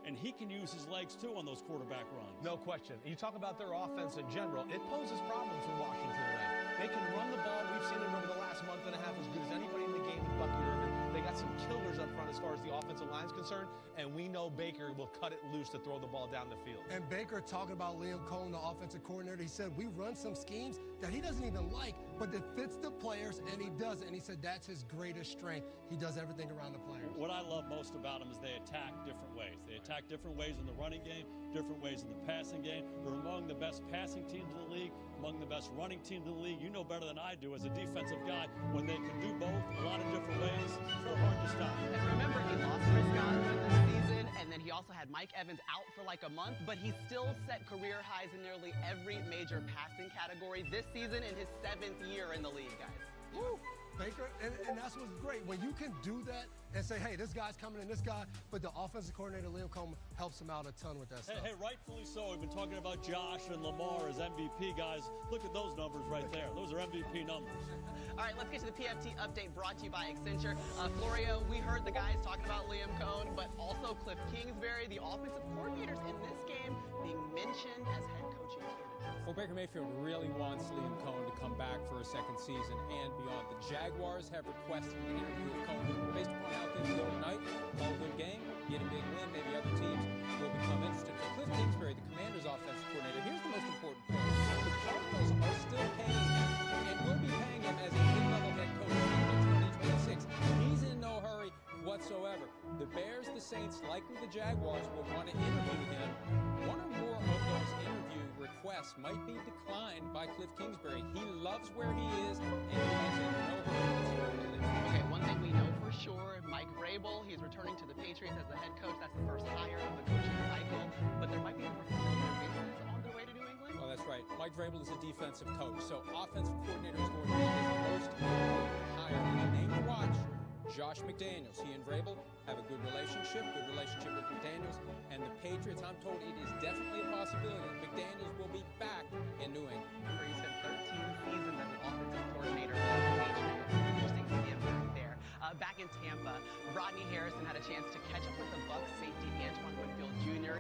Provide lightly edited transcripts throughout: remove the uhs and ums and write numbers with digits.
and he can use his legs too on those quarterback runs. No question. You talk about their offense in general, it poses problems for Washington tonight. They can run the ball. We've seen it over the last month and a half as good as anybody in the game with Buccaneers. They got some killers up front as far as the offensive line is concerned, and we know Baker will cut it loose to throw the ball down the field. And Baker, talking about Liam Cohen, the offensive coordinator, he said, we run some schemes that he doesn't even like, but that fits the players, and he does it. And he said that's his greatest strength. He does everything around the players. What I love most about them is they attack different ways. They attack different ways in the running game, different ways in the passing game. They're among the best passing teams in the league, among the best running teams in the league. You know better than I do as a defensive guy, when they can do both a lot of different ways, they're hard to stop. And remember, he lost Chris Godwin this season, and then he also had Mike Evans out for like a month, but he still set career highs in nearly every major passing category this season in his 7th year in the league, guys. Woo! Baker, and that's what's great. When you can do that and say, hey, this guy's coming in, this guy, but the offensive coordinator, Liam Cohen, helps him out a ton with that stuff. Hey, rightfully so. We've been talking about Josh and Lamar as MVP guys. Look at those numbers right there. Those are MVP numbers. All right, let's get to the PFT update brought to you by Accenture. Florio, we heard the guys talking about Liam Cohen, but also Cliff Kingsbury, the offensive coordinators in this game, being mentioned as head coaching candidates. Well, Baker Mayfield really wants Liam Cohen to come back for a second season and beyond. The Jaguars have requested an interview with Cohen based upon how things go tonight. All good game, get a big win, maybe other teams will become interested. For Cliff Kingsbury, the Commanders' offensive coordinator, here's the most important point. The Cardinals are still paying him and will be paying him as a mid-level head coach in 2026. He's in no hurry whatsoever. The Bears, the Saints, likely the Jaguars will want to interview him. One or more of those interview requests might be declined by Cliff Kingsbury. He loves where he is, and he's in no hurry whatsoever to leave. Okay, one thing we know for sure, Mike Vrabel, he's returning to the Patriots as the head coach. That's the first hire of the coaching cycle, but there might be a replacement on their way to New England. Oh, that's right. Mike Vrabel is a defensive coach, so offensive coordinator is going to be his most important hire. And the name to watch, Josh McDaniels. He and Vrabel have a good relationship with McDaniels. And the Patriots, I'm told it is definitely a possibility that McDaniels will be back in New England. Remember, he spent 13 seasons as an offensive coordinator for the Patriots. Interesting to see him back there. Back in Tampa, Rodney Harrison had a chance to catch up with the Bucs safety Antoine Winfield Jr.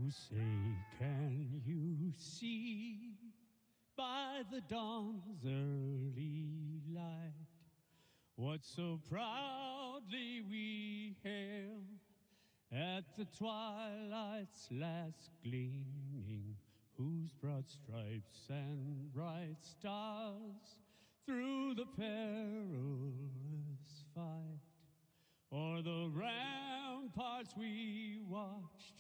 who say, can you see by the dawn's early light what so proudly we hail at the twilight's last gleaming, whose broad stripes and bright stars through the perilous fight o'er the ramparts we watched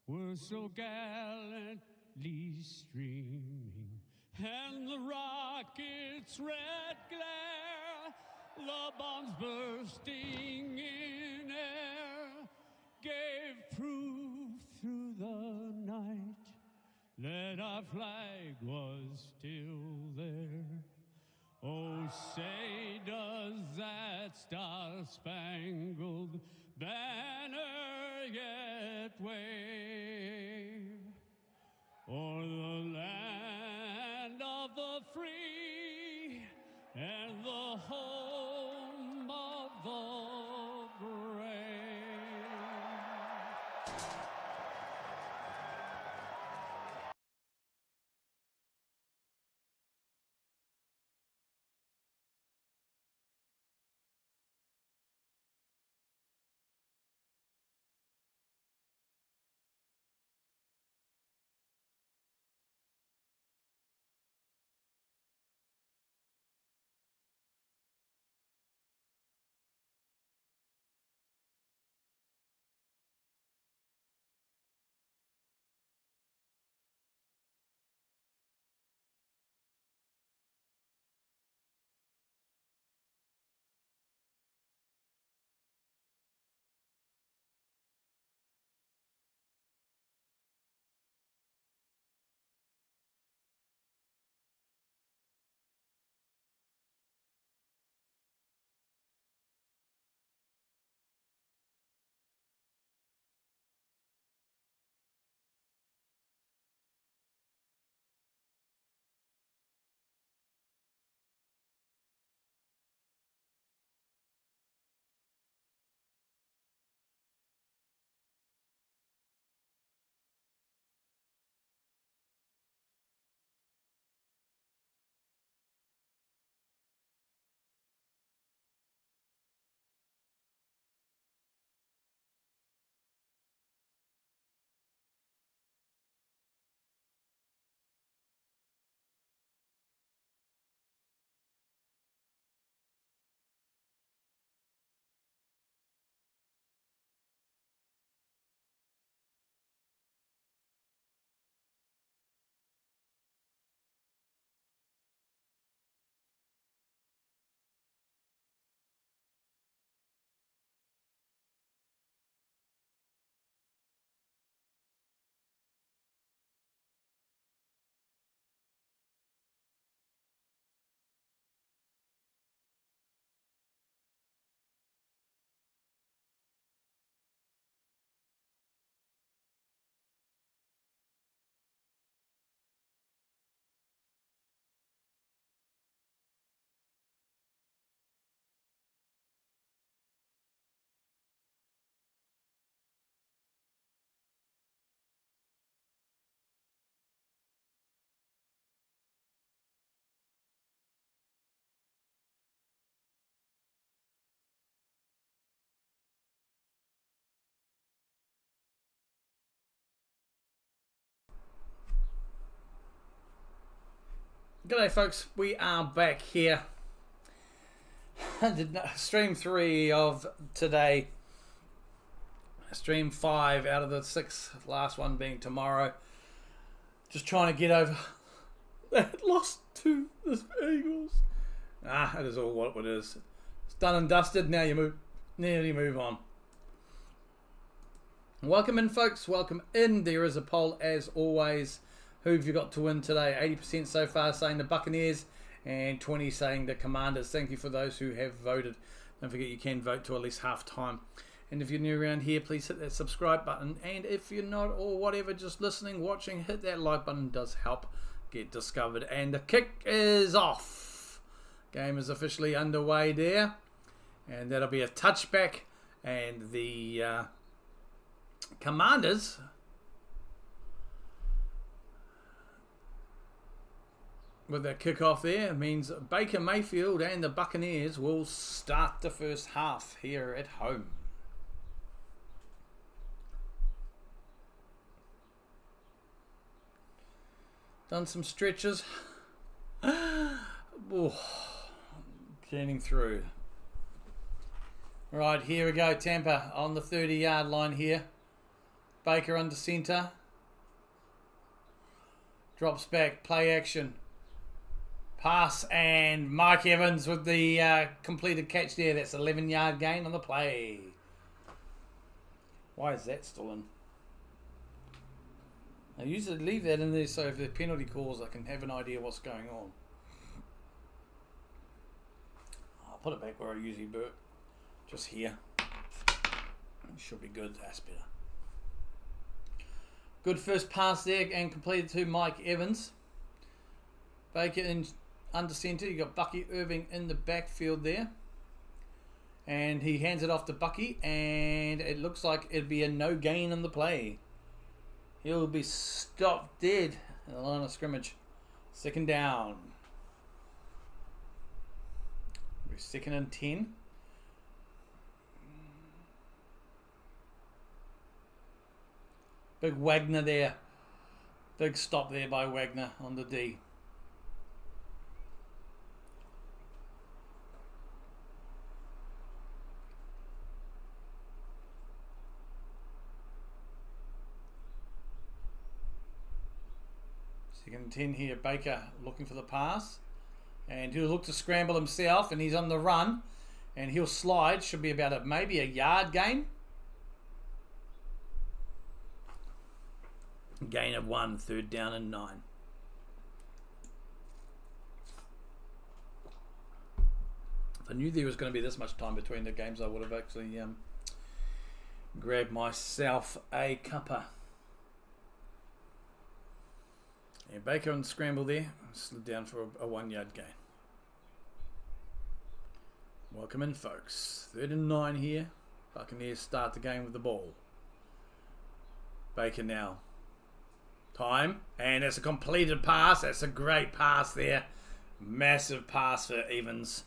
were so gallantly streaming, and the rocket's red glare, the bombs bursting in air, gave proof through the night that our flag was still there. Oh, say does that star-spangled banner yet wave o'er the land of the free and the home of the brave? G'day folks, we are back here. Stream 3 of today. Stream 5 out of the 6, last one being tomorrow. Just trying to get over that loss to the Eagles. That is all what it is. It's done and dusted, now you move on. Welcome in folks, welcome in. There is a poll as always. Who have you got to win today? 80% so far saying the Buccaneers and 20 saying the Commanders. Thank you for those who have voted. Don't forget you can vote to at least half time. And if you're new around here, please hit that subscribe button. And if you're not or whatever, just listening, watching, hit that like button. It does help get discovered. And the kick is off. Game is officially underway there. And that'll be a touchback. And the Commanders with that kickoff there. It means Baker Mayfield and the Buccaneers will start the first half here at home. Done some stretches. Oh, getting through. Right, here we go. Tampa on the 30-yard line here. Baker under center. Drops back, play action. Pass, and Mike Evans with the completed catch there. That's 11-yard gain on the play. Why is that still in? I usually leave that in there so if there are penalty calls I can have an idea what's going on. I'll put it back where I usually do it. Just here. It should be good. That's better. Good first pass there and completed to Mike Evans. Baker in under centre. You got Bucky Irving in the backfield there. And he hands it off to Bucky, and it looks like it'd be a no gain on the play. He'll be stopped dead in the line of scrimmage. Second down. We're second and 10. Big Wagner there. Big stop there by Wagner on the D. Second and 10 here. Baker looking for the pass. And he'll look to scramble himself, and he's on the run. And he'll slide. Should be about maybe a yard gain. Gain of 1, third down and 9. If I knew there was going to be this much time between the games, I would have actually grabbed myself a cuppa. And Baker on the scramble there. Slid down for a 1-yard gain. Welcome in, folks. Third and 9 here. Buccaneers start the game with the ball. Baker now. Time, and it's a completed pass. That's a great pass there. Massive pass for Evans.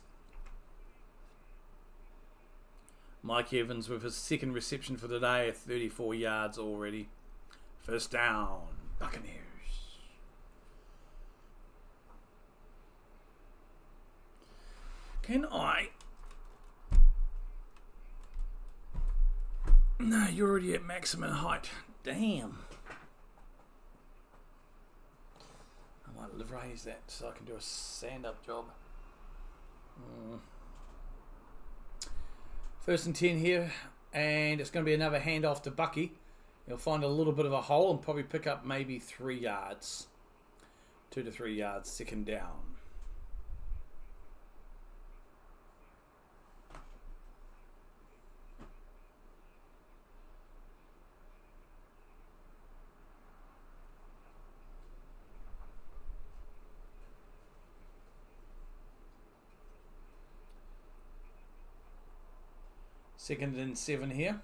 Mike Evans with his second reception for the day at 34 yards already. First down, Buccaneers. Can I? No, you're already at maximum height. Damn. I might raise that so I can do a stand-up job. First and 10 here, and it's going to be another handoff to Bucky. He'll find a little bit of a hole and probably pick up maybe 3 yards. 2 to 3 yards, second down. Second and 7 here.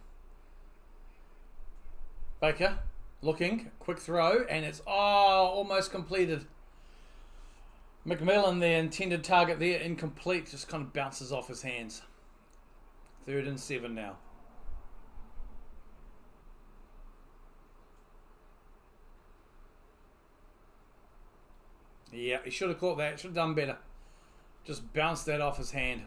Baker looking, quick throw, and it's almost completed. McMillan, the intended target there, incomplete, just kind of bounces off his hands. Third and 7 now. Yeah, he should have caught that, should have done better. Just bounced that off his hand.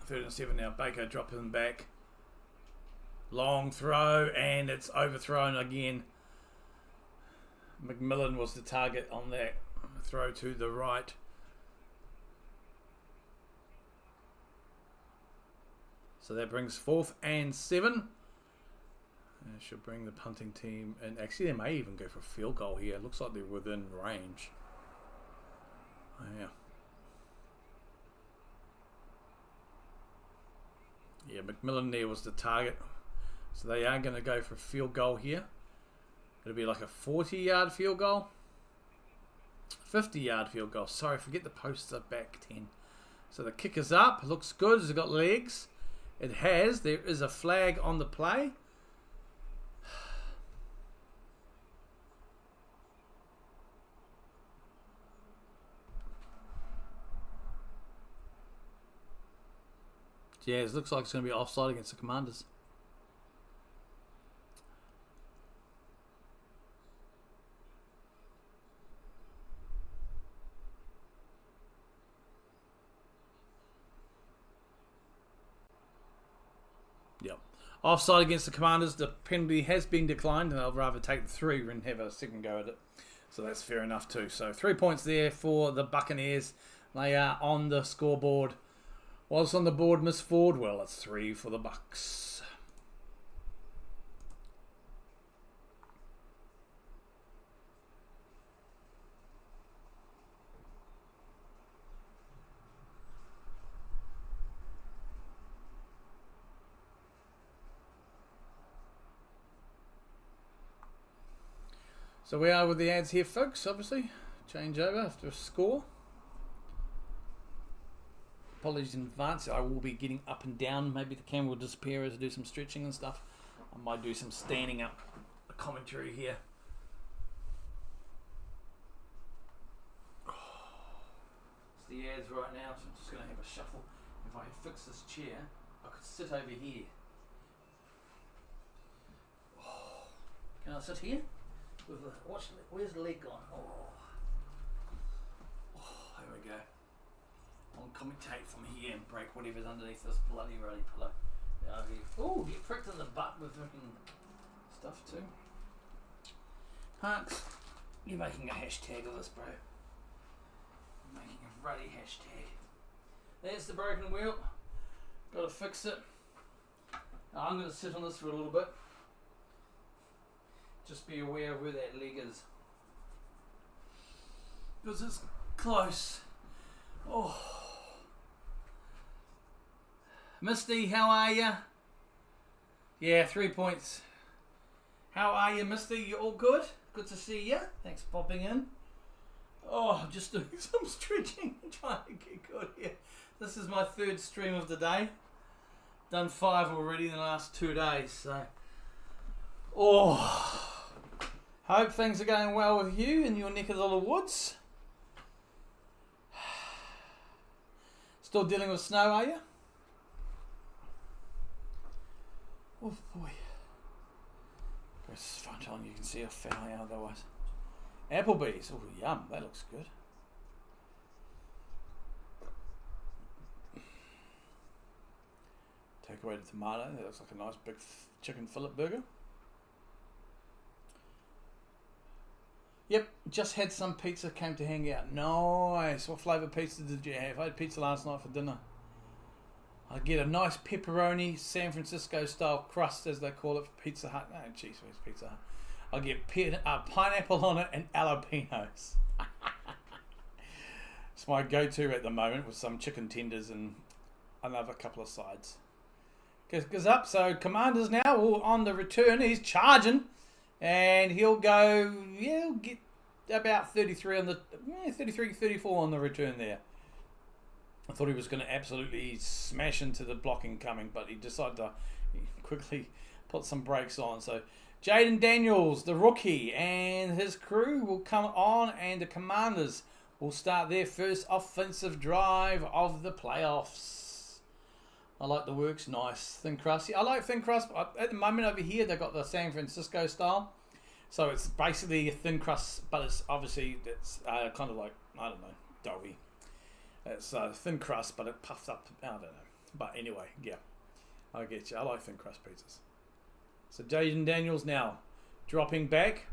Third and 7 now. Baker dropping back. Long throw, and it's overthrown again. McMillan was the target on that throw to the right. So that brings 4th and 7. That should bring the punting team, and actually they may even go for a field goal here. It looks like they're within range. Oh, yeah. Yeah, McMillan there was the target. So they are going to go for a field goal here. It'll be like a 40-yard field goal. 50-yard field goal. Sorry, forget the posts are back 10. So the kick is up. Looks good. Has it got legs? It has. There is a flag on the play. Yeah, it looks like it's going to be offside against the Commanders. Yep. Offside against the Commanders. The penalty has been declined, and I'd rather take the 3 and have a second go at it. So that's fair enough too. So 3 points there for the Buccaneers. They are on the scoreboard. What's on the board, Miss Ford? Well, it's 3 for the Bucks. So we are with the ads here, folks, obviously. Change over after a score. Apologies in advance. I will be getting up and down. Maybe the camera will disappear as I do some stretching and stuff. I might do some standing up commentary here. It's the ads right now, so I'm just going to have a shuffle. If I fix this chair, I could sit over here. Can I sit here? With the, where's the leg gone? There we go. I'll commentate from here and break whatever's underneath this bloody ruddy pillow. Oh, get pricked in the butt with freaking stuff too. Parks, you're making a hashtag of this, bro. You're making a ruddy hashtag. There's the broken wheel. Got to fix it. Now, I'm going to sit on this for a little bit. Just be aware of where that leg is. Because it's close. Oh. Misty, how are ya? Yeah, 3 points. How are you, Misty? You all good? Good to see ya. Thanks for popping in. Oh, I'm just doing some stretching and trying to get good here. This is my 3rd stream of the day. Done 5 already in the last 2 days, so. Oh. Hope things are going well with you in your neck of the woods. Still dealing with snow, are you? Oh boy. Press this front on, you can see how fat I am otherwise. Applebee's, oh yum, that looks good. Take away the tomato, that looks like a nice big chicken fillet burger. Yep, just had some pizza, came to hang out. Nice. What flavour pizza did you have? I had pizza last night for dinner. I get a nice pepperoni, San Francisco style crust, as they call it, for Pizza Hut. No, jeez, where's Pizza Hut? I get pineapple on it and jalapenos. It's my go-to at the moment with some chicken tenders and another couple of sides. Goes up, so Commanders now on the return. He's charging. And he'll go, yeah, he'll get about 33 on the, 33, 34 on the return there. I thought he was going to absolutely smash into the blocking coming, but he decided to quickly put some brakes on. So Jaden Daniels, the rookie, and his crew will come on, and the Commanders will start their first offensive drive of the playoffs. I like the works, nice. Thin crust. I like thin crust. At the moment over here, they've got the San Francisco style. So it's basically a thin crust, but it's obviously, it's kind of like, I don't know, doughy. It's thin crust, but it puffed up, I don't know. But anyway, yeah, I get you. I like thin crust pizzas. So Jaden Daniels now dropping back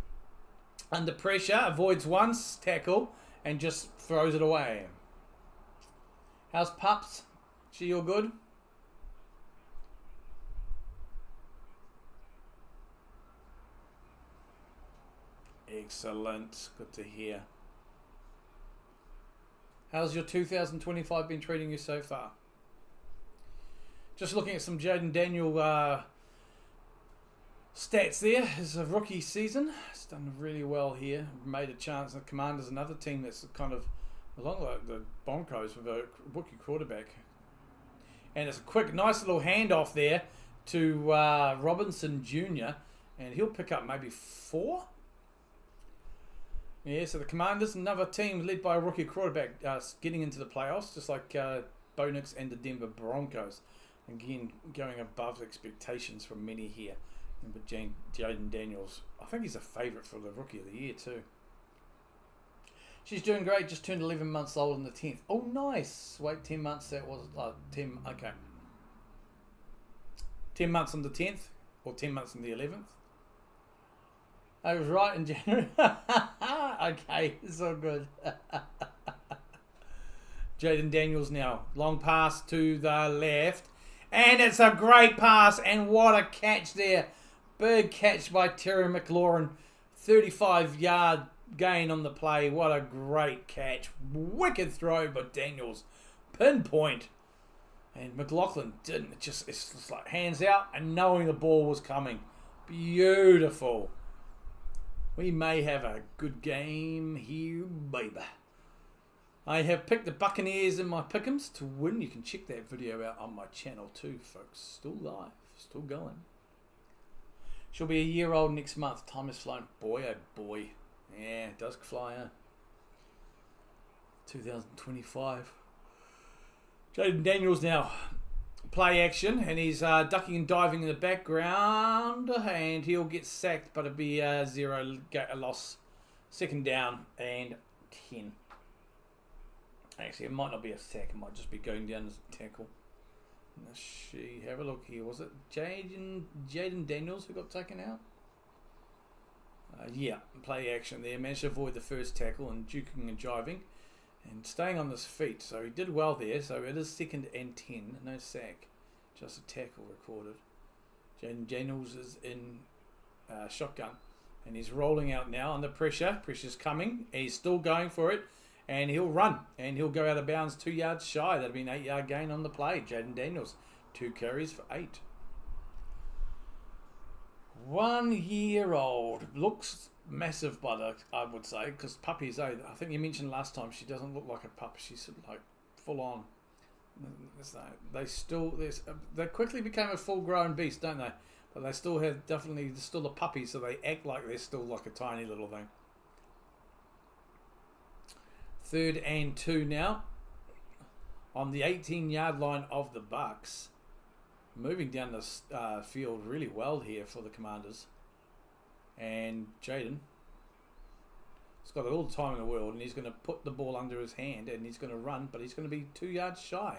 under pressure, avoids one tackle, and just throws it away. How's Pups? She all good? Excellent. Good to hear. How's your 2025 been treating you so far? Just looking at some Jaden Daniel stats there. It's a rookie season. He's done really well here. Made a chance. The Commanders, another team that's kind of Along like the Broncos with a rookie quarterback. And it's a quick, nice little handoff there to Robinson Jr. And he'll pick up maybe 4. Yeah, so the Commanders, another team led by a rookie quarterback, getting into the playoffs, just like Bo Nix and the Denver Broncos. Again, going above expectations from many here. But Jaden Daniels, I think he's a favourite for the Rookie of the Year too. She's doing great, just turned 11 months old on the 10th. Oh, nice. Wait, 10 months, that was 10, okay. 10 months on the 10th, or 10 months on the 11th. I was right in January. Okay, it's all good. Jaden Daniels now. Long pass to the left. And it's a great pass. And what a catch there. Big catch by Terry McLaurin. 35-yard gain on the play. What a great catch. Wicked throw by Daniels. Pinpoint. And McLaughlin didn't. It's just like hands out and knowing the ball was coming. Beautiful. We may have a good game here, baby. I have picked the Buccaneers in my pick'ems to win. You can check that video out on my channel too, folks. Still live, still going. She'll be a year old next month. Time has flown. Boy, oh boy. Yeah, it does fly, huh? 2025. Jaden Daniels now. Play action, and he's ducking and diving in the background, and he'll get sacked, but it'll be a loss. Second down and 10. Actually, it might not be a sack, it might just be going down as a tackle. Let's see, have a look here. Was it Jaden Daniels who got taken out? Yeah, play action there. Managed to avoid the first tackle and duking and jiving. And staying on his feet, so he did well there. So it is 2nd and 10, no sack, just a tackle recorded. Jaden Daniels is in shotgun, and he's rolling out now under pressure. Pressure's coming, and he's still going for it, and he'll run, and he'll go out of bounds 2 yards shy. That'll be an 8-yard gain on the play. Jaden Daniels, 2 carries for 8. 1-year-old, looks massive, but I would say, because puppies, I think you mentioned last time, she doesn't look like a pup. She's like full on. They quickly became a full-grown beast, don't they? But they still have still a puppy, so they act like they're still like a tiny little thing. 3rd and 2 now on the 18-yard line of the Bucks. Moving down the field really well here for the Commanders. And Jaden has got all the time in the world, and he's going to put the ball under his hand, and he's going to run, but he's going to be 2 yards shy.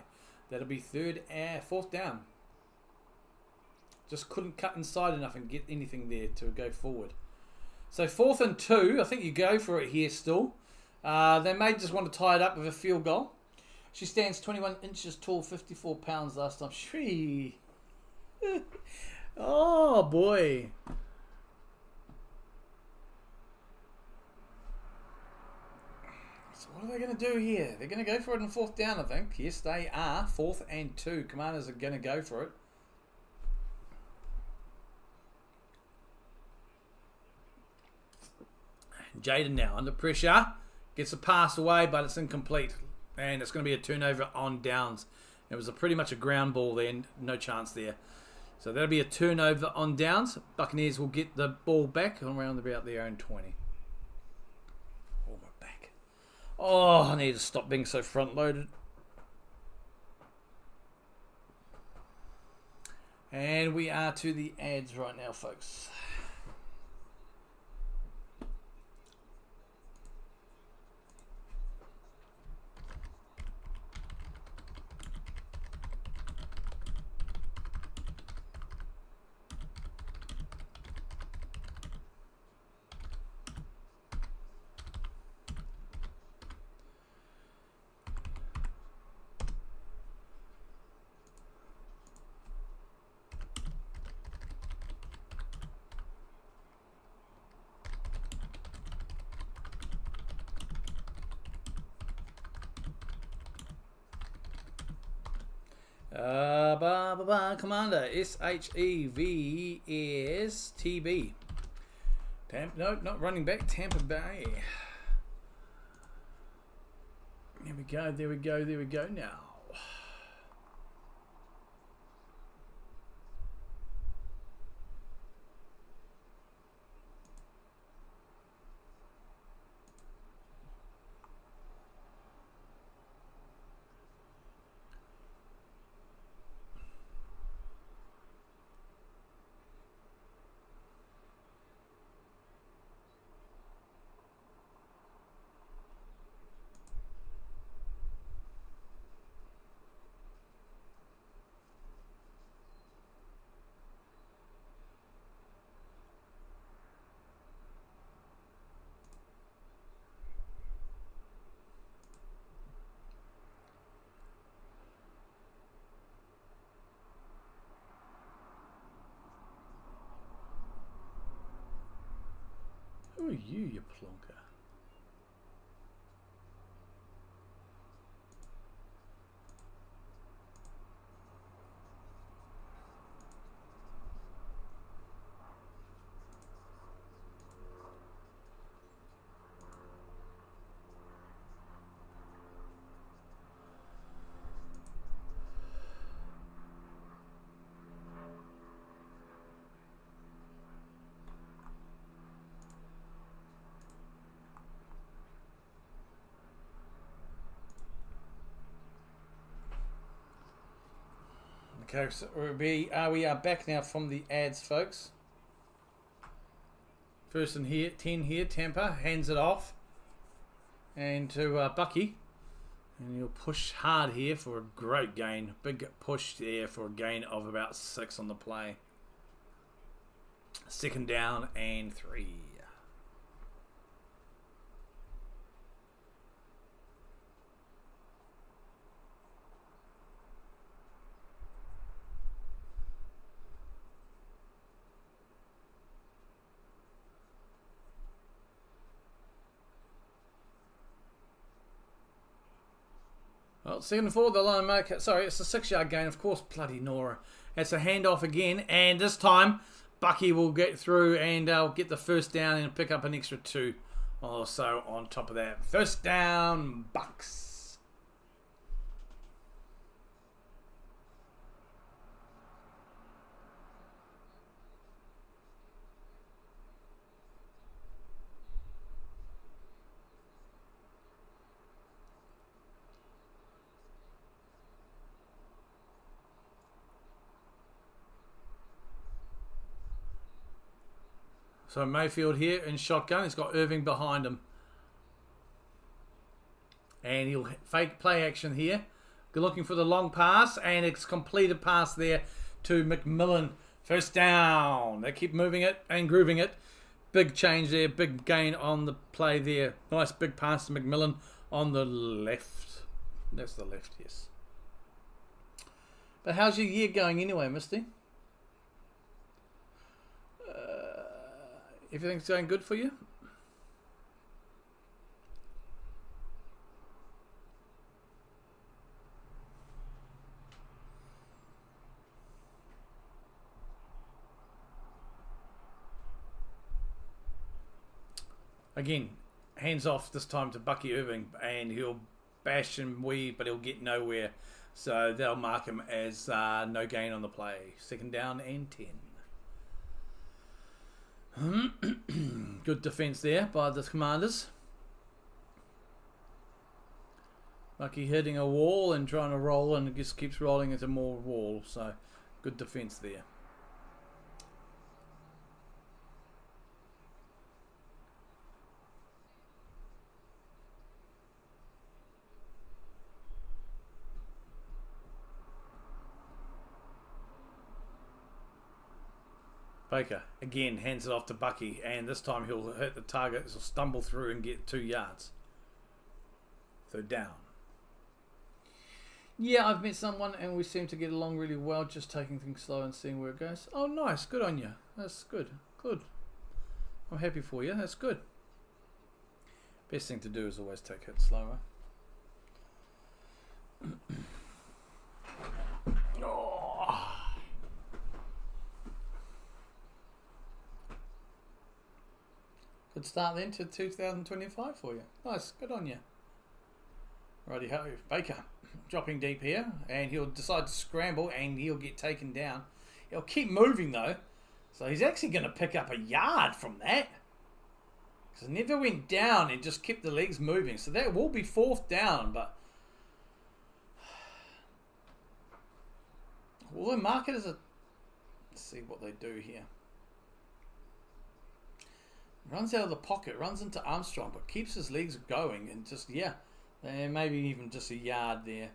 That'll be 4th down. Just couldn't cut inside enough and get anything there to go forward. So 4th and 2, I think you go for it here still. They may just want to tie it up with a field goal. She stands 21 inches tall, 54 pounds last time. Shee. Oh boy. So what are they going to do here? They're going to go for it on 4th down, I think. Yes, they are. 4th and 2. Commanders are going to go for it. Jaden now under pressure. Gets a pass away, but it's incomplete. And it's going to be a turnover on downs. It was pretty much a ground ball then. No chance there. So that'll be a turnover on downs. Buccaneers will get the ball back around about their own 20. Oh, we're back. Oh, I need to stop being so front-loaded. And we are to the ads right now, folks. Commander SHEVSTB. No, not running back. Tampa Bay. go, there we go, there we go now. Who are you plonker? Okay, so we are back now from the ads, folks. First and here, 10 here, Tampa hands it off. And to Bucky. And he'll push hard here for a great gain. Big push there for a gain of about 6 on the play. Second down and 3. Well, 2nd and 4, the line marker. Sorry, it's a 6-yard gain. Of course, bloody Nora. It's a handoff again, and this time Bucky will get through and get the first down and pick up an extra 2. Also on top of that, first down, Bucks. So Mayfield here in shotgun. He's got Irving behind him. And he'll fake play action here. Looking for the long pass. And it's completed pass there to McMillan. First down. They keep moving it and grooving it. Big change there. Big gain on the play there. Nice big pass to McMillan on the left. That's the left, yes. But how's your year going anyway, Misty? Everything's going good for you? Again, hands off this time to Bucky Irving, and he'll bash and weave, but he'll get nowhere. So they'll mark him as no gain on the play. Second down and 10. Good defense there by the Commanders. Bucky hitting a wall and trying to roll, and it just keeps rolling into more wall. So good defense there. Baker again hands it off to Bucky, and this time he'll hit the target. He'll stumble through and get 2 yards. Third down. Yeah, I've met someone and we seem to get along really well, just taking things slow and seeing where it goes. Oh, nice. Good on you. That's good. Good. I'm happy for you. That's good. Best thing to do is always take it slower. Good start then to 2025 for you. Nice. Good on you. Righty ho, Baker dropping deep here, and he'll decide to scramble, and he'll get taken down. He'll keep moving though, so he's actually going to pick up a yard from that. Because it never went down, it just kept the legs moving. So that will be 4th down, but will they mark it as a... Let's see what they do here. Runs out of the pocket, runs into Armstrong, but keeps his legs going, and just, yeah, maybe even just a yard there.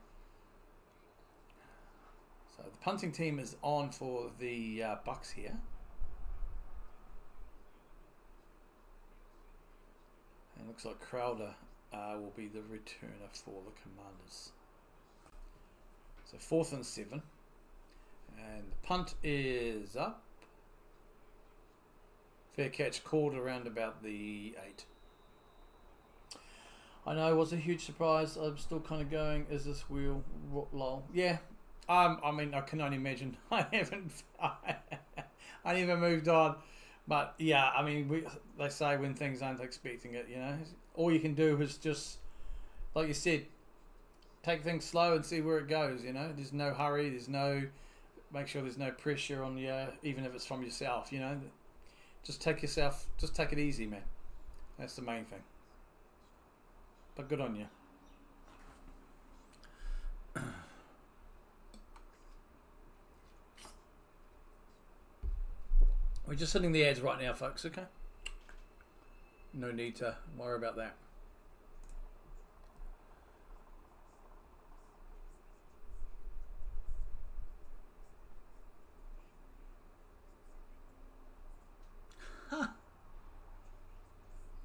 So the punting team is on for the Bucks here. And it looks like Crowder will be the returner for the Commanders. So 4th and 7. And the punt is up. Fair catch called around about the 8. I know it was a huge surprise. I'm still kind of going, is this wheel lol? Yeah. I mean, I can only imagine. I never moved on. But yeah, I mean, they say when things aren't expecting it, you know. All you can do is just, like you said, take things slow and see where it goes, you know. There's no hurry. There's no, make sure there's no pressure on you, even if it's from yourself, you know. Just take it easy, man. That's the main thing. But good on you. We're just hitting the ads right now, folks, okay? No need to worry about that. Huh.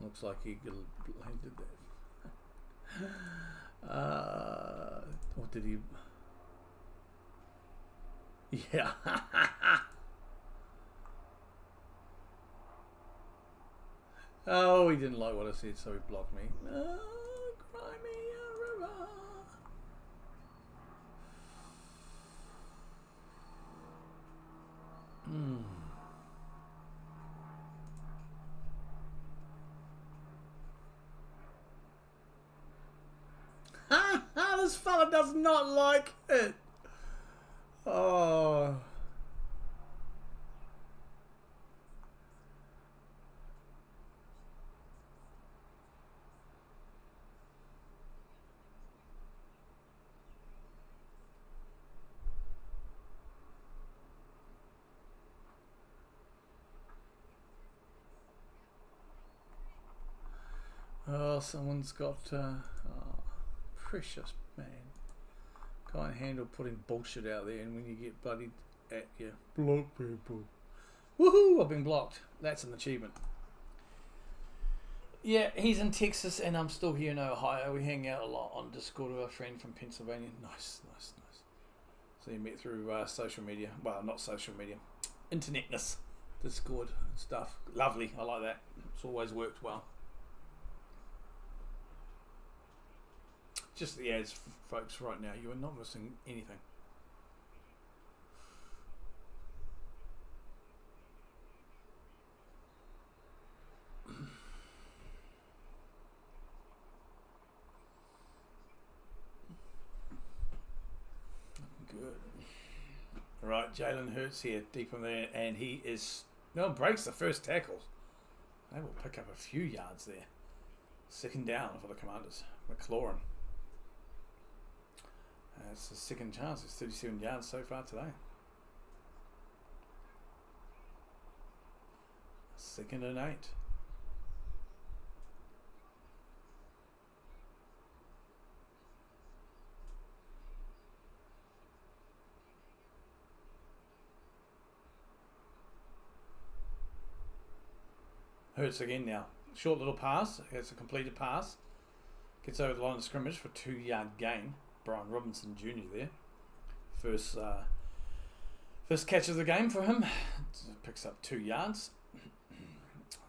Looks like he did that. What did he... Yeah. Oh, he didn't like what I said, so he blocked me. Oh, cry me a river. This fella does not like it. Oh. Oh, someone's got precious man. Can't handle putting bullshit out there, and when you get bloodied at you, block people. Woohoo! I've been blocked. That's an achievement. Yeah, he's in Texas, and I'm still here in Ohio. We hang out a lot on Discord with a friend from Pennsylvania. Nice. So you met through social media. Well, not social media, internetness, Discord and stuff. Lovely. I like that. It's always worked well. Just the ads, folks, right now. You are not missing anything. Good. Right, Jalen Hurts here, deep in there, and he is... No, breaks the first tackle. They will pick up a few yards there. 2nd down for the Commanders. McLaurin. It's a second chance. It's 37 yards so far today. 2nd and 8. Hurts again now. Short little pass. It's a completed pass. Gets over the line of scrimmage for 2-yard gain. Brian Robinson Jr. there. First catch of the game for him. Picks up 2 yards.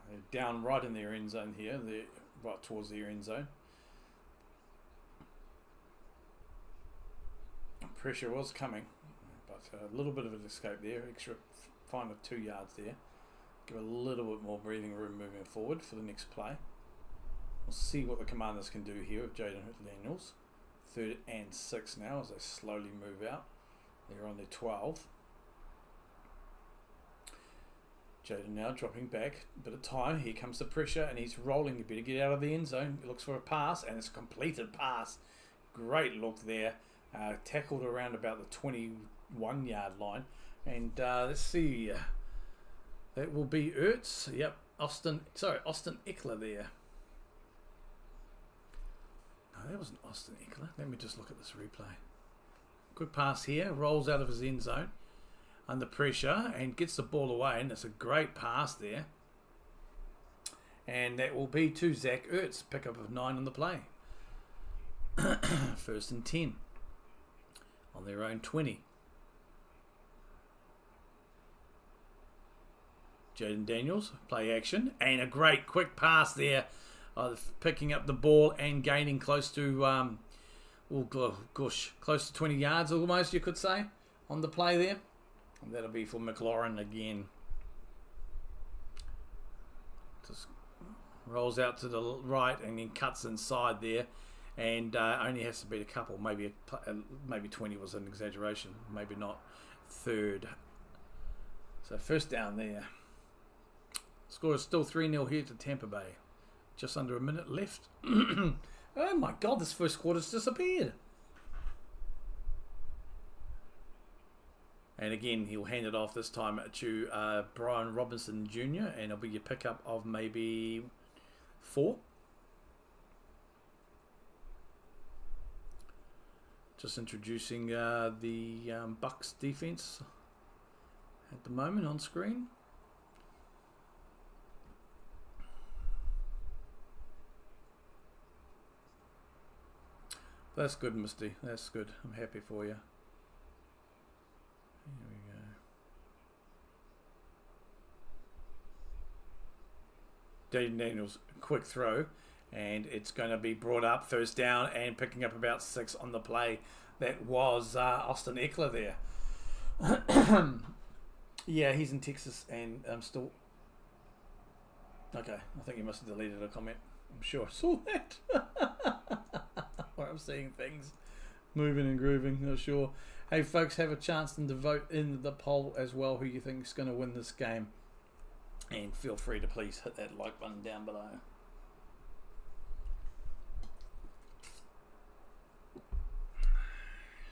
They're down right in their end zone here. They're right towards their end zone. Pressure was coming, but a little bit of an escape there. Extra final 2 yards there. Give a little bit more breathing room moving forward for the next play. We'll see what the Commanders can do here with Jaden Daniels. 3rd and 6 now as they slowly move out. They're on their 12. Jaden now dropping back, a bit of time. Here comes the pressure, and he's rolling. You better get out of the end zone. He looks for a pass, and it's a completed pass. Great look there. Tackled around about the 21-yard line. And let's see. That will be Ertz. Yep, Austin Eckler there. No, that wasn't Austin Eckler. Let me just look at this replay. Quick pass here. Rolls out of his end zone under pressure and gets the ball away. And it's a great pass there. And that will be to Zach Ertz. Pickup of 9 on the play. 1st and 10. On their own 20. Jaden Daniels, play action. And a great quick pass there. Picking up the ball and gaining close to, close to 20 yards almost, you could say, on the play there. And that'll be for McLaurin again. Just rolls out to the right and then cuts inside there. And only has to beat a couple. Maybe 20 was an exaggeration. Maybe not. 3rd. So 1st down there. Score is still 3-0 here to Tampa Bay. Just under a minute left. Oh my God, this first quarter's disappeared. And again, he'll hand it off this time to Brian Robinson Jr. And it'll be your pickup of maybe 4. Just introducing the Bucks defense at the moment on screen. That's good, Misty. That's good. I'm happy for you. Here we go. Jaden Daniels, quick throw. And it's going to be brought up 1st down and picking up about 6 on the play. That was Austin Eckler there. Yeah, he's in Texas and still... Okay, I think he must have deleted a comment. I'm sure I saw that. Where I'm seeing things moving and grooving, not sure. Hey folks, have a chance to vote in the poll as well who you think is going to win this game. And feel free to please hit that like button down below.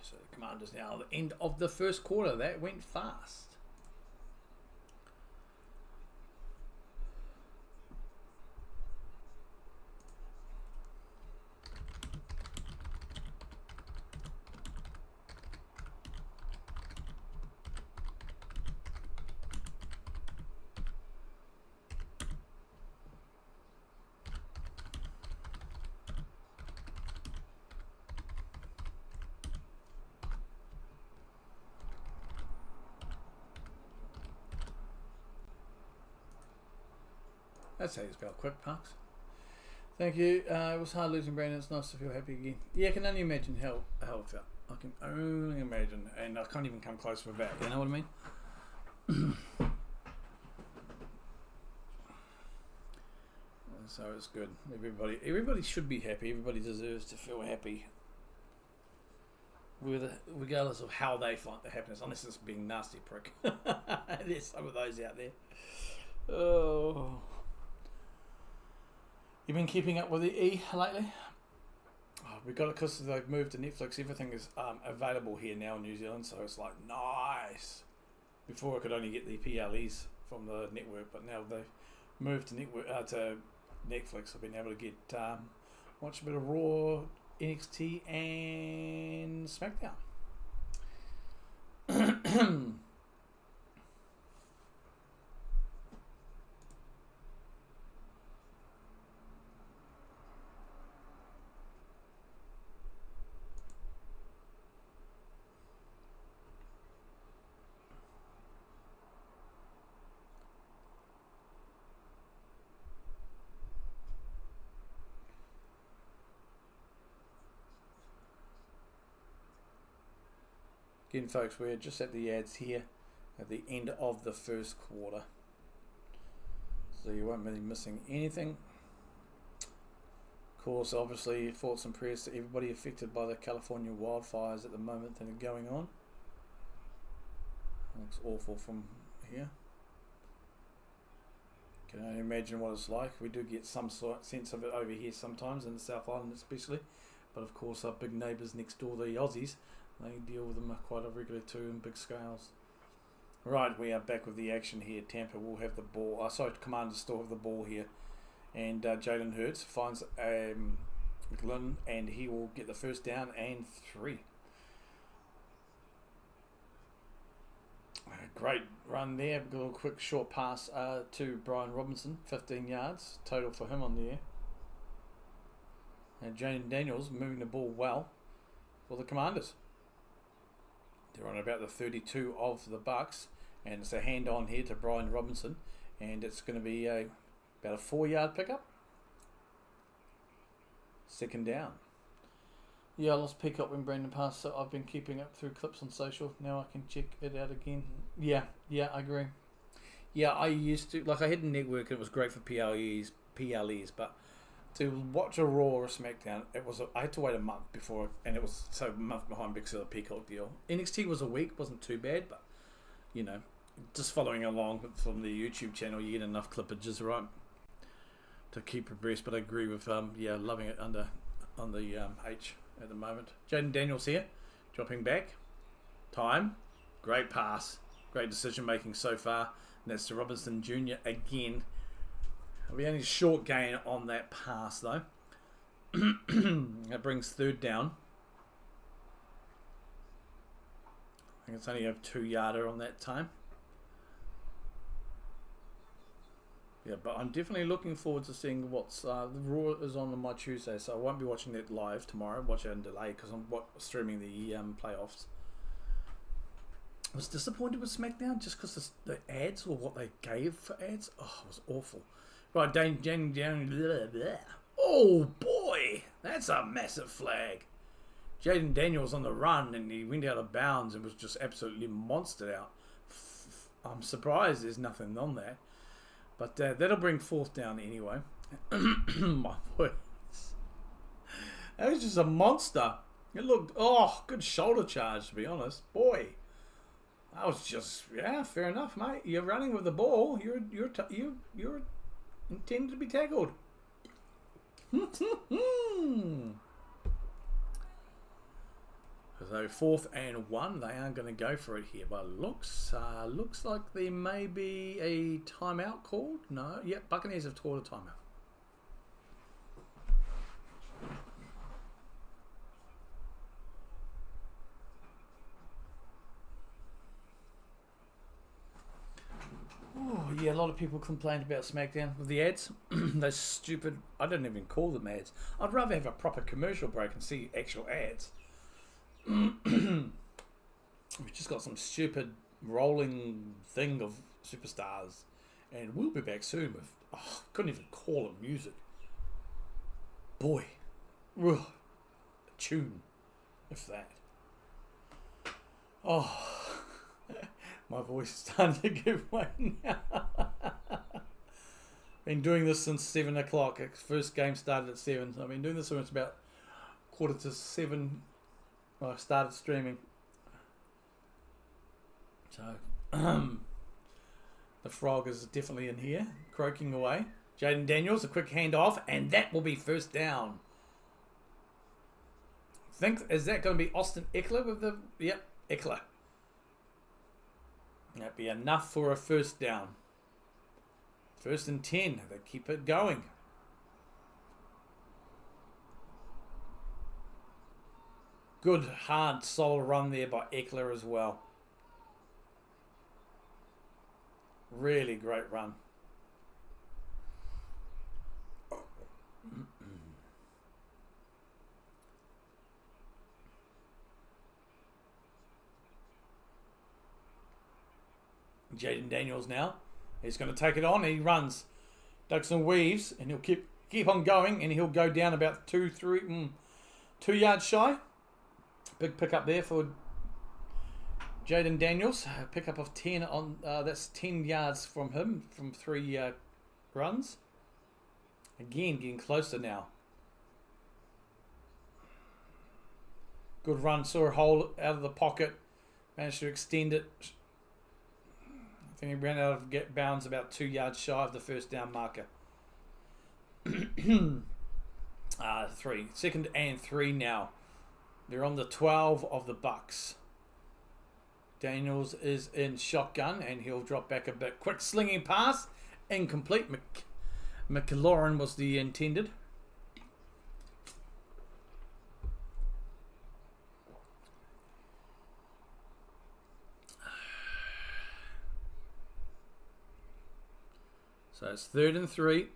So the Commanders now at the end of the first quarter. That went fast. That's how you spell quick, Parks. Thank you. It was hard losing Brandon. It's nice to feel happy again. Yeah, I can only imagine how it felt. I can only imagine. And I can't even come close with that. You know what I mean? So it's good. Everybody should be happy. Everybody deserves to feel happy. Regardless of how they find the happiness. Unless it's being nasty prick. There's some of those out there. Oh... You've been keeping up with the E lately? Oh, we got it because they've moved to Netflix. Everything is available here now in New Zealand, so it's like nice. Before I could only get the PLEs from the network, but now they've moved to Netflix. I've been able to get watch a bit of Raw, NXT, and SmackDown. Again, folks, we're just at the ads here at the end of the first quarter, so you won't be missing anything. course, obviously, thoughts and prayers to everybody affected by the California wildfires at the moment that are going on. Looks awful from here. Can only imagine what it's like. We do get some sort of sense of it over here sometimes, in the South Island especially. But of course, our big neighbours next door, the Aussies, they deal with them quite regularly too in big scales. Right, we are back with the action here. Tampa will have the ball. Commanders still have the ball here. And Jalen Hurts finds Glenn, and he will get the first down and 3. Great run there. A little quick short pass to Brian Robinson. 15 yards total for him on the air. And Jane Daniels moving the ball well for the Commanders. They're on about the 32 of the Bucks. And it's a hand on here to Brian Robinson. And it's going to be about a 4-yard pickup. Second down. Yeah, I lost Peacock when Brandon passed, so I've been keeping up through clips on social. Now I can check it out again. Yeah, I agree. Yeah, I used to, like, I had a network and it was great for PLEs, but to watch a Raw or a SmackDown, I had to wait a month before, and it was so a month behind because of the Peacock deal. NXT was a week, wasn't too bad, but, you know, just following along from the YouTube channel, you get enough clippages, right, to keep abreast. But I agree with, loving it on the H at the moment. Jaden Daniels here, dropping back. Time. Great pass. Great decision making so far. And that's to Robinson Jr. again. It'll be only a short gain on that pass though. That brings third down. I think it's only a 2-yarder on that time. Yeah, but I'm definitely looking forward to seeing what's the Raw is on my Tuesday, so I won't be watching that live tomorrow. Watch it in delay because I'm streaming the playoffs. I was disappointed with SmackDown just because the ads or what they gave for ads. Oh, it was awful. Right, oh boy, that's a massive flag. Jaden Daniels on the run and he went out of bounds and was just absolutely monstered out. I'm surprised there's nothing on there. But that'll bring fourth down anyway. My voice. That was just a monster. It looked, good shoulder charge to be honest. Boy, that was just, fair enough, mate. You're running with the ball. You're intended to be tackled. So 4th and 1, they aren't going to go for it here, but looks like there may be a timeout called. No, yep, Buccaneers have called a timeout. Oh yeah, a lot of people complained about SmackDown with the ads. Those stupid. I don't even call them ads. I'd rather have a proper commercial break and see actual ads. We've just got some stupid rolling thing of superstars, and we'll be back soon with couldn't even call it music. Boy, a tune, if that. My voice is starting to give way now. Been doing this since 7 o'clock. First game started at 7. So I've been doing this since about 6:45. I started streaming. So, the frog is definitely in here, croaking away. Jaden Daniels, a quick handoff, and that will be first down. Is that going to be Austin Eckler with the... Yep, Eckler. That'd be enough for a first down. 1st and 10. They keep it going. Good, hard, solid run there by Eckler as well. Really great run. Jaden Daniels now. He's going to take it on. He runs. Ducks and weaves, and he'll keep on going, and he'll go down about 2 yards shy. Big pickup there for Jaden Daniels. A pickup of 10 on. That's 10 yards from him from 3 runs. Again, getting closer now. Good run. Saw a hole out of the pocket. Managed to extend it. I think he ran out of bounds about 2 yards shy of the first down marker. 3. 2nd and 3 now. They're on the 12 of the Bucks. Daniels is in shotgun and he'll drop back a bit. Quick slinging pass. Incomplete. McLaurin was the intended. So it's 3rd and 3.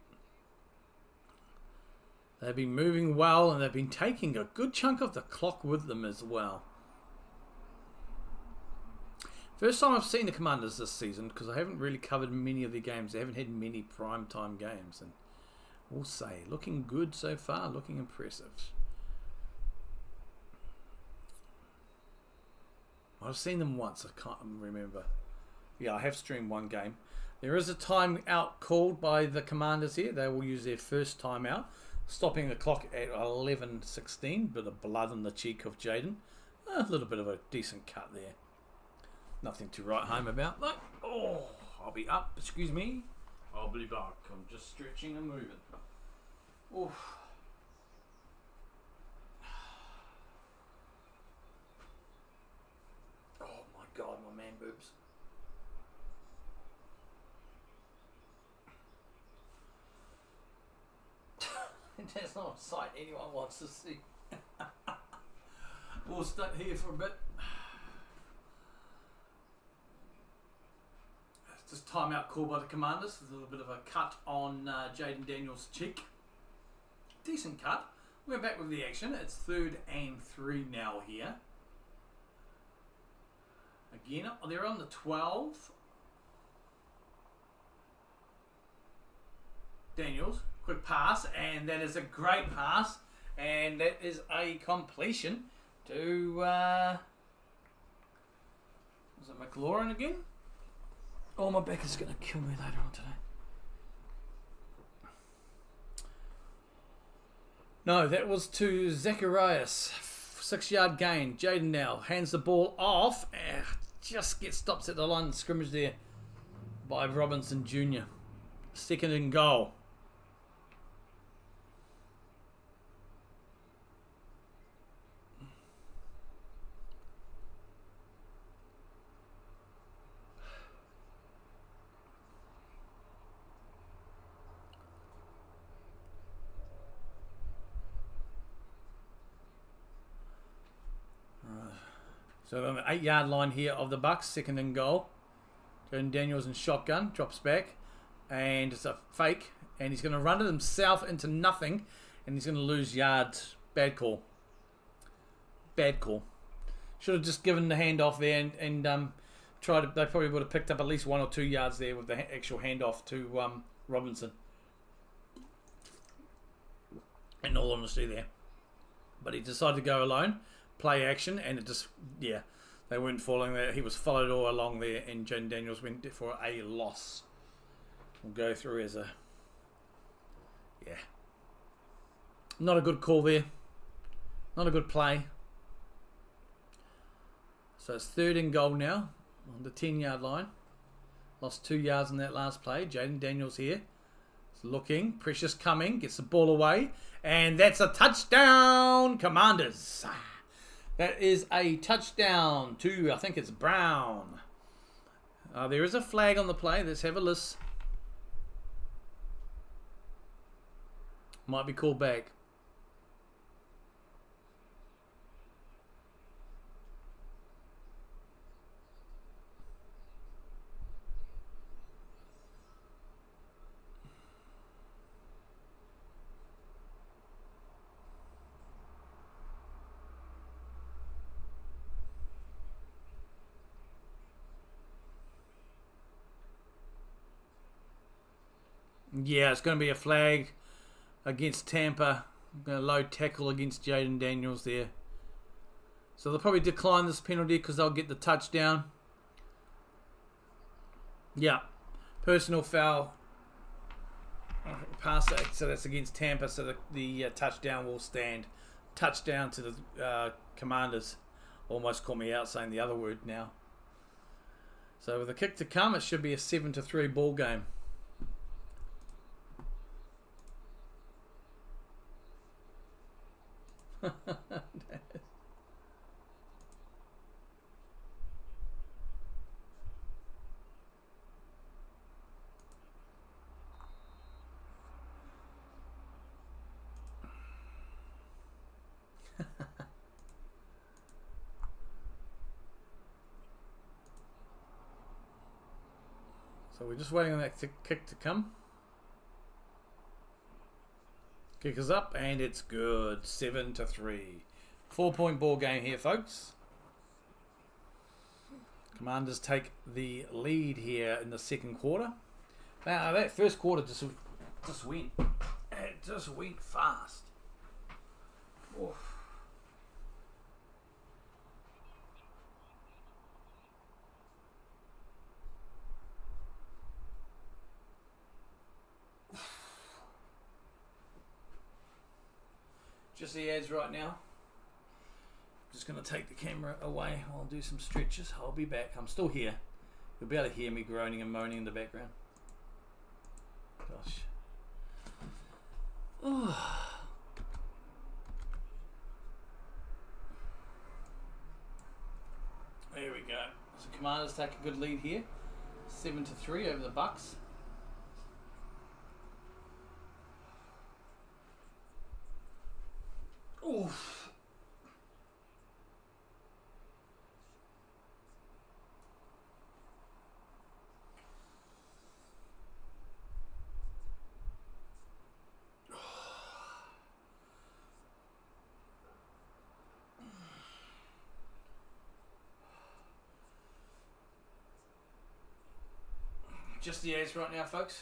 They've been moving well and they've been taking a good chunk of the clock with them as well. First time I've seen the Commanders this season because I haven't really covered many of their games. They haven't had many primetime games. And we'll say, looking good so far, looking impressive. I've seen them once, I can't remember. Yeah, I have streamed one game. There is a timeout called by the Commanders here. They will use their first timeout, stopping the clock at 11:16. Bit of blood on the cheek of Jaden. A little bit of a decent cut there. Nothing to write home about. Look. Oh, I'll be up. Excuse me. I'll be back. I'm just stretching and moving. Oof. Oh my God, my man boobs. That's not a sight anyone wants to see. We'll stay here for a bit. Just timeout call by the Commanders. There's a little bit of a cut on Jaden Daniels' cheek. Decent cut. We're back with the action. It's 3rd and 3 now here. Again, they're on the 12. Daniels, quick pass, and that is a great pass, and that is a completion to was it McLaurin again? Oh, my back is going to kill me later on today. No, that was to Zacharias. 6-yard gain. Jaden now hands the ball off. Just gets stopped at the line of scrimmage there by Robinson Jr. 2nd and goal. So on the 8-yard line here of the Bucks, 2nd and goal. Jaden Daniels in shotgun, drops back, and it's a fake, and he's going to run it himself into nothing, and he's going to lose yards. Bad call. Bad call. Should have just given the handoff there and tried to, they probably would have picked up at least 1 or 2 yards there with the actual handoff to Robinson. In all honesty there. But he decided to go alone. Play action, and it just, yeah, they weren't following there. He was followed all along there, and Jaden Daniels went for a loss. We'll go through as a, yeah, not a good call there. Not a good play. So it's 3rd and goal now on the 10-yard line. Lost 2 yards in that last play. Jaden Daniels here. It's looking, Precious coming, gets the ball away, and that's a touchdown, Commanders. That is a touchdown to, I think it's Brown. There is a flag on the play. Let's have a list. Might be called back. Yeah, it's going to be a flag against Tampa. I'm going to low tackle against Jaden Daniels there. So they'll probably decline this penalty because they'll get the touchdown. Yeah, personal foul. Pass that, so that's against Tampa, so the touchdown will stand. touchdown to the Commanders. Almost caught me out saying the other word now. So with a kick to come, it should be a 7-3 ball game. So we're just waiting on that kick to come. Kick is up and it's good. 7-3. 4-point ball game here, folks. Commanders take the lead here in the second quarter. Now that first quarter just went. It just went fast. Oof. Just the ads right now. Just going to take the camera away. I'll do some stretches. I'll be back. I'm still here. You'll be able to hear me groaning and moaning in the background. Gosh. Oh. There we go. So Commanders take a good lead here. 7-3 over the Bucks. Oof. Just the ads right now, folks.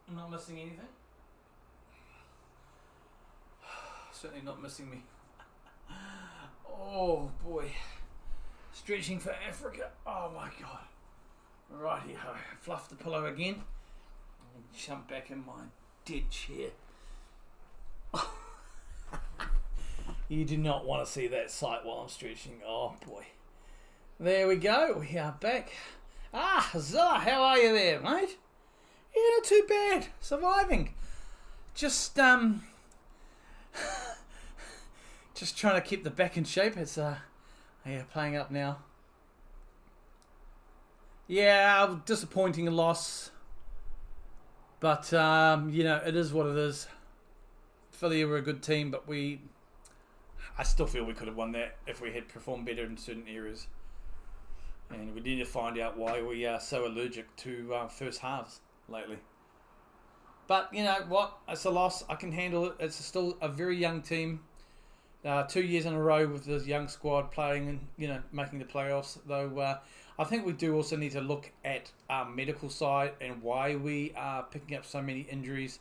I'm not missing anything. Certainly not missing me. Oh boy. Stretching for Africa. Oh my god. Righty ho. Fluff the pillow again. And jump back in my dead chair. You do not want to see that sight while I'm stretching. Oh boy. There we go. We are back. Ah, Zilla, how are you there, mate? Yeah, not too bad. Surviving. Just just trying to keep the back in shape. It's yeah, playing up now. Yeah, disappointing loss. But you know, it is what it is. Philly were a good team, but I still feel we could have won that if we had performed better in certain areas. And we need to find out why we are so allergic to first halves lately. But you know what? It's a loss. I can handle it. It's still a very young team. 2 years in a row with this young squad playing and, you know, making the playoffs. Though I think we do also need to look at our medical side and why we are picking up so many injuries.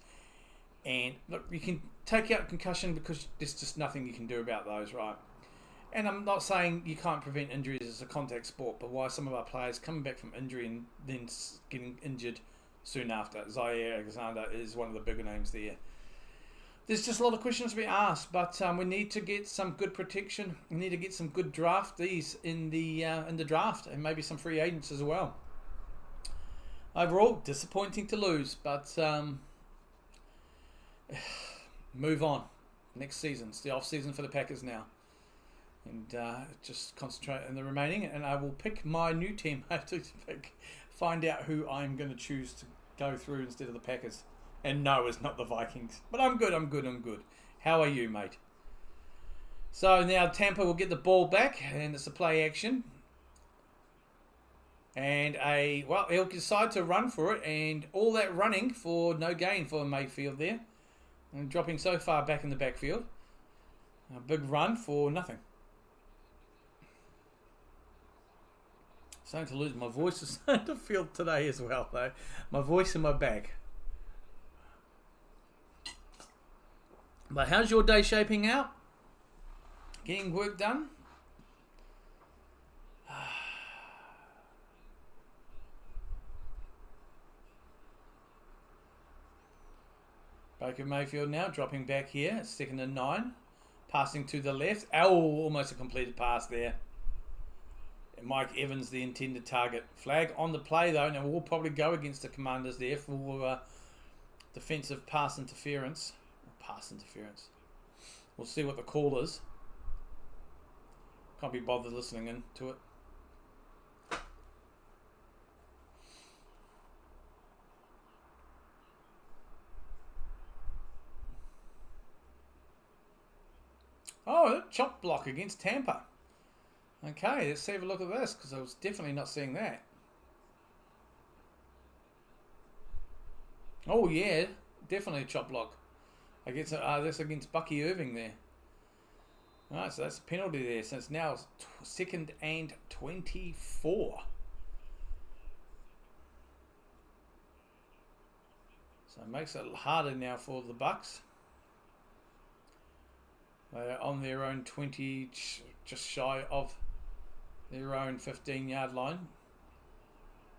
And look, you can take out concussion because there's just nothing you can do about those, right? And I'm not saying you can't prevent injuries as a contact sport, but why some of our players coming back from injury and then getting injured soon after. Zaire Alexander is one of the bigger names there. There's just a lot of questions to be asked, but we need to get some good protection. We need to get some good draftees in the draft, and maybe some free agents as well. Overall, disappointing to lose, but move on. Next season, it's the off season for the Packers now, and just concentrate on the remaining. And I will pick my new team. I have to find out who I'm going to choose to go through instead of the Packers. And no, it's not the Vikings. But I'm good. How are you, mate? So now Tampa will get the ball back, and it's a play action. And he'll decide to run for it, and all that running for no gain for Mayfield there. And dropping so far back in the backfield. A big run for nothing. Starting to lose my voice. Is starting to feel today as well, though. My voice in my back. But how's your day shaping out? Getting work done? Baker Mayfield now dropping back here. 2nd and 9. Passing to the left. Oh, almost a completed pass there. Mike Evans, the intended target. Flag on the play, though. Now, we'll probably go against the Commanders there for defensive pass interference. We'll see what the call is. Can't be bothered listening in to it. Oh, a chop block against Tampa. Okay, let's have a look at this, because I was definitely not seeing that. Oh, yeah, definitely a chop block. That's against Bucky Irving there. Alright, so that's a penalty there. So it's now 2nd and 24. So it makes it harder now for the Bucks. They're on their own 20, just shy of their own 15-yard line.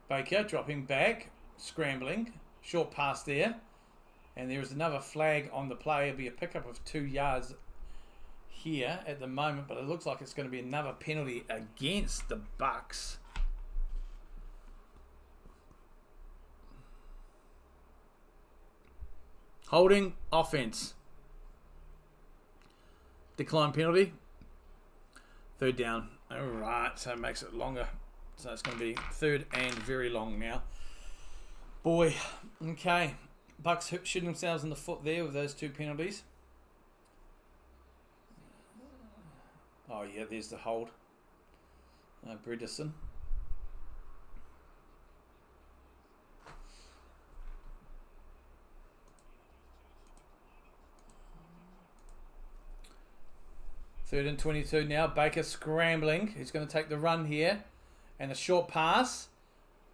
Baker dropping back, scrambling, short pass there. And there is another flag on the play. It'll be a pickup of 2 yards here at the moment, but it looks like it's going to be another penalty against the Bucks. Holding offense. Decline penalty. 3rd down. Alright, so it makes it longer. So it's going to be 3rd and very long now. Boy, okay. Bucks shooting themselves in the foot there with those 2 penalties. Oh yeah, there's the hold. Bredesen. Third and 22 now. Baker scrambling. He's going to take the run here. And a short pass.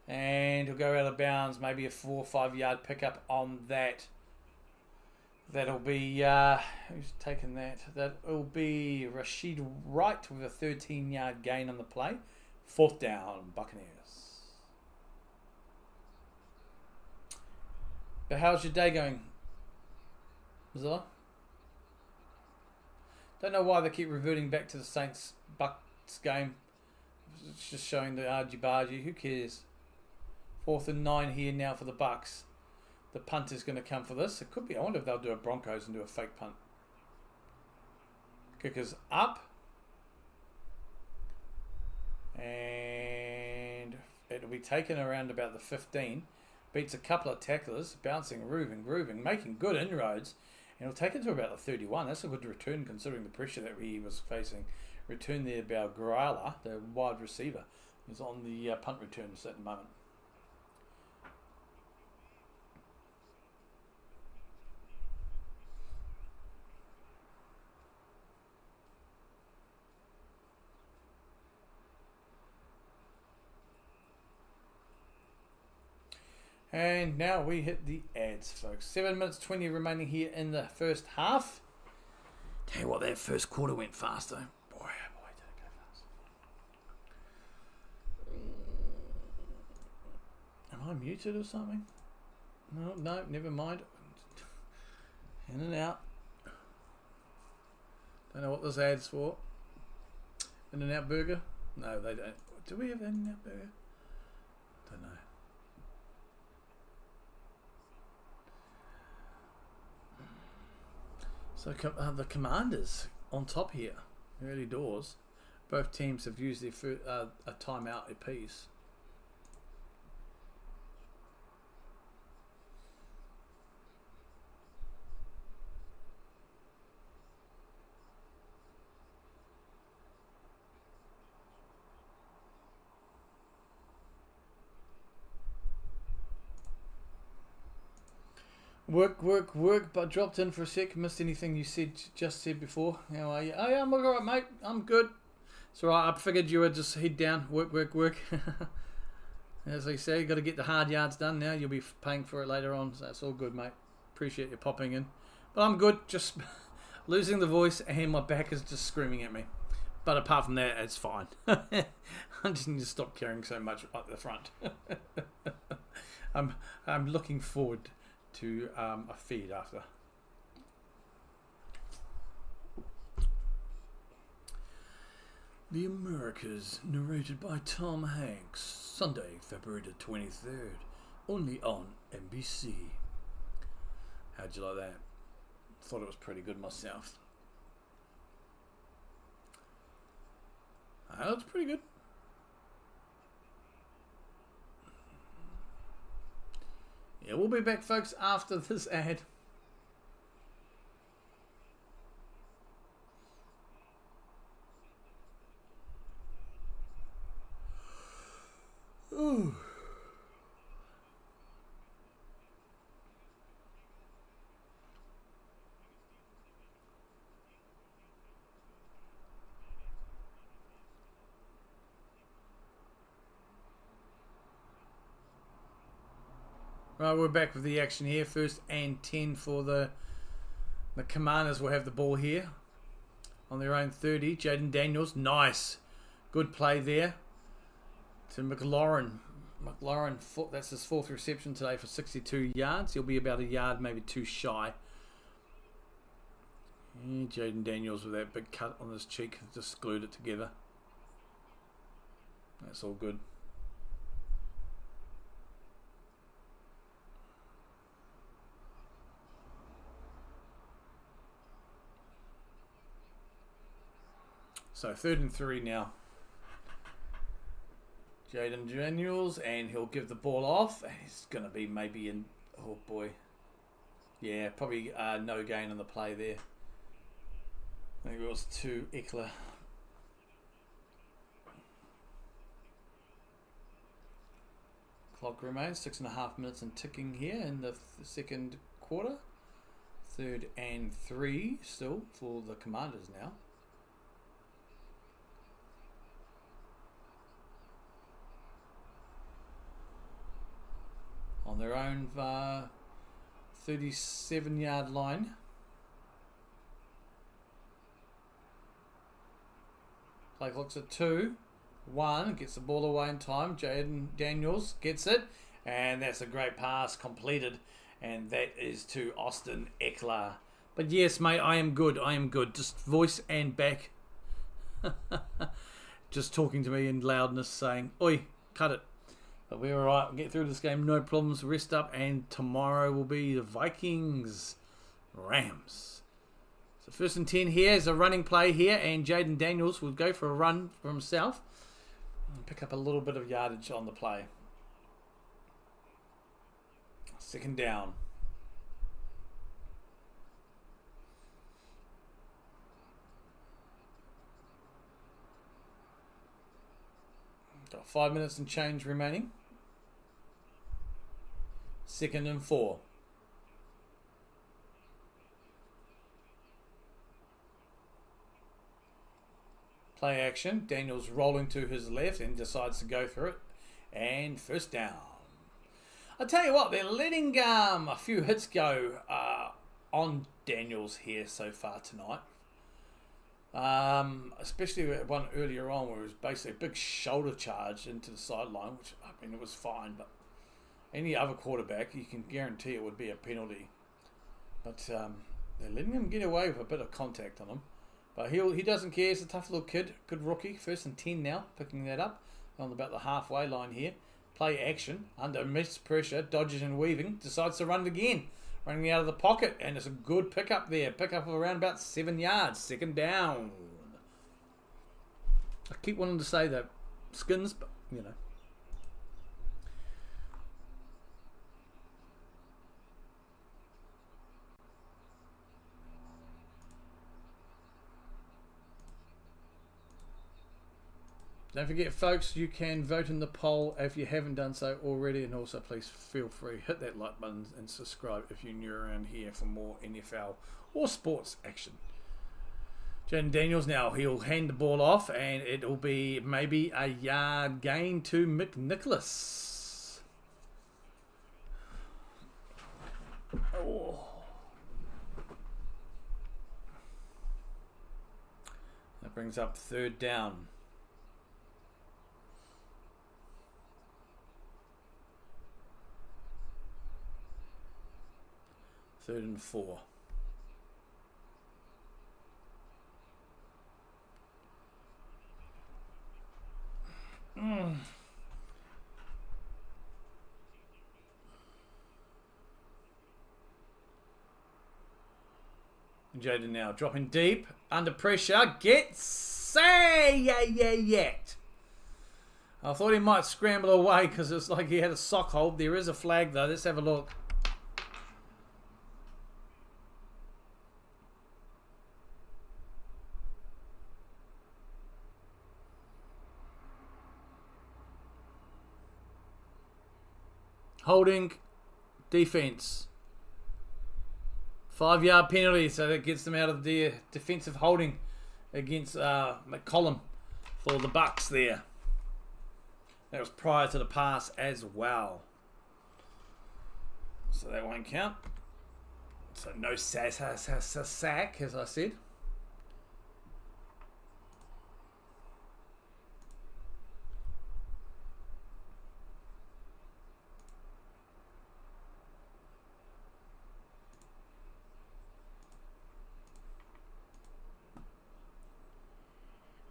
And he'll go out of bounds. Maybe a 4 or 5 yard pickup on that. That'll be... who's taken that? That'll be Rashid Wright with a 13 yard gain on the play. 4th down, Buccaneers. But how's your day going, Mozilla? Don't know why they keep reverting back to the Saints-Bucks game. It's just showing the argy-bargy. Who cares? 4th and 9 here now for the Bucks. The punt is going to come for this. It could be. I wonder if they'll do a Broncos and do a fake punt. Kicker's up. And it'll be taken around about the 15. Beats a couple of tacklers. Bouncing, grooving, making good inroads. And he'll take it to about the 31. That's a good return considering the pressure that he was facing. Return there by Growler, the wide receiver, is on the punt returns at the moment. And now we hit the ads, folks. 7 minutes 20 remaining here in the first half. Tell you what, that first quarter went fast, though. Boy, did it go fast. Am I muted or something? No, never mind. In and out. Don't know what this ad's for. In and Out Burger? No, they don't. Do we have In and Out Burger? Don't know. So the Commanders on top here, early doors. Both teams have used their a timeout apiece. Work, but dropped in for a sec. Missed anything you just said before. How are you? Oh yeah, I'm alright, mate. I'm good. It's alright. I figured you would just head down. Work. As they say, you got to get the hard yards done now. You'll be paying for it later on. So that's all good, mate. Appreciate you popping in. But I'm good. Just losing the voice and my back is just screaming at me. But apart from that, it's fine. I just need to stop caring so much at the front. I'm looking forward to a feed after The Americas, narrated by Tom Hanks, Sunday, February the 23rd, only on NBC. How'd you like that? Thought it was pretty good myself. That was pretty good. Yeah, we'll be back, folks, after this ad. Ooh. Right, we're back with the action here. First and 10 for the Commanders will have the ball here on their own 30. Jaden Daniels, nice. Good play there to McLaurin. That's his fourth reception today for 62 yards. He'll be about a yard, maybe two shy. Yeah, Jaden Daniels with that big cut on his cheek, just glued it together. That's all good. So 3rd and 3 now. Jaden Daniels, and he'll give the ball off. He's going to be maybe in... Oh, boy. Yeah, probably no gain on the play there. I think it was to Eckler. Clock remains 6.5 minutes and ticking here in the second quarter. 3rd and 3 still for the Commanders now. On their own 37-yard line. Play clock's at 2. 1 gets the ball away in time. Jaden Daniels gets it, and that's a great pass completed, and that is to Austin Eckler. But yes, mate, I am good. I am good. Just voice and back. Just talking to me in loudness, saying, "Oi, cut it." But we're alright, we'll get through this game, no problems, rest up, and tomorrow will be the Vikings Rams. So 1st and 10 here is a running play here, and Jaden Daniels will go for a run for himself and pick up a little bit of yardage on the play. 2nd down. Got 5 minutes and change remaining. 2nd and 4. Play action. Daniels rolling to his left and decides to go for it. And 1st down. I tell you what, they're letting a few hits go on Daniels here so far tonight. Especially one earlier on where it was basically a big shoulder charge into the sideline, which, I mean, it was fine, but any other quarterback, you can guarantee it would be a penalty. But they're letting him get away with a bit of contact on him. But he doesn't care. He's a tough little kid. Good rookie. 1st and 10 now. Picking that up on about the halfway line here. Play action. Under immense pressure. Dodges and weaving. Decides to run it again. Running out of the pocket. And it's a good pickup there. Pickup of around about 7 yards. 2nd down. I keep wanting to say that. Skins, but, you know. Don't forget, folks, you can vote in the poll if you haven't done so already, and also please feel free hit that like button and subscribe if you're new around here for more NFL or sports action. Jaden Daniels now, he'll hand the ball off, and it'll be maybe a yard gain to McNicholas. Oh. That brings up 3rd down. Third and 4. Jaden now dropping deep, under pressure, gets yet. I thought he might scramble away because it's like he had a sock hold. There is a flag though. Let's have a look. Holding defense. 5-yard penalty, so that gets them out of the defensive holding against McCollum for the Bucks there. That was prior to the pass as well. So that won't count. So no sack, as I said.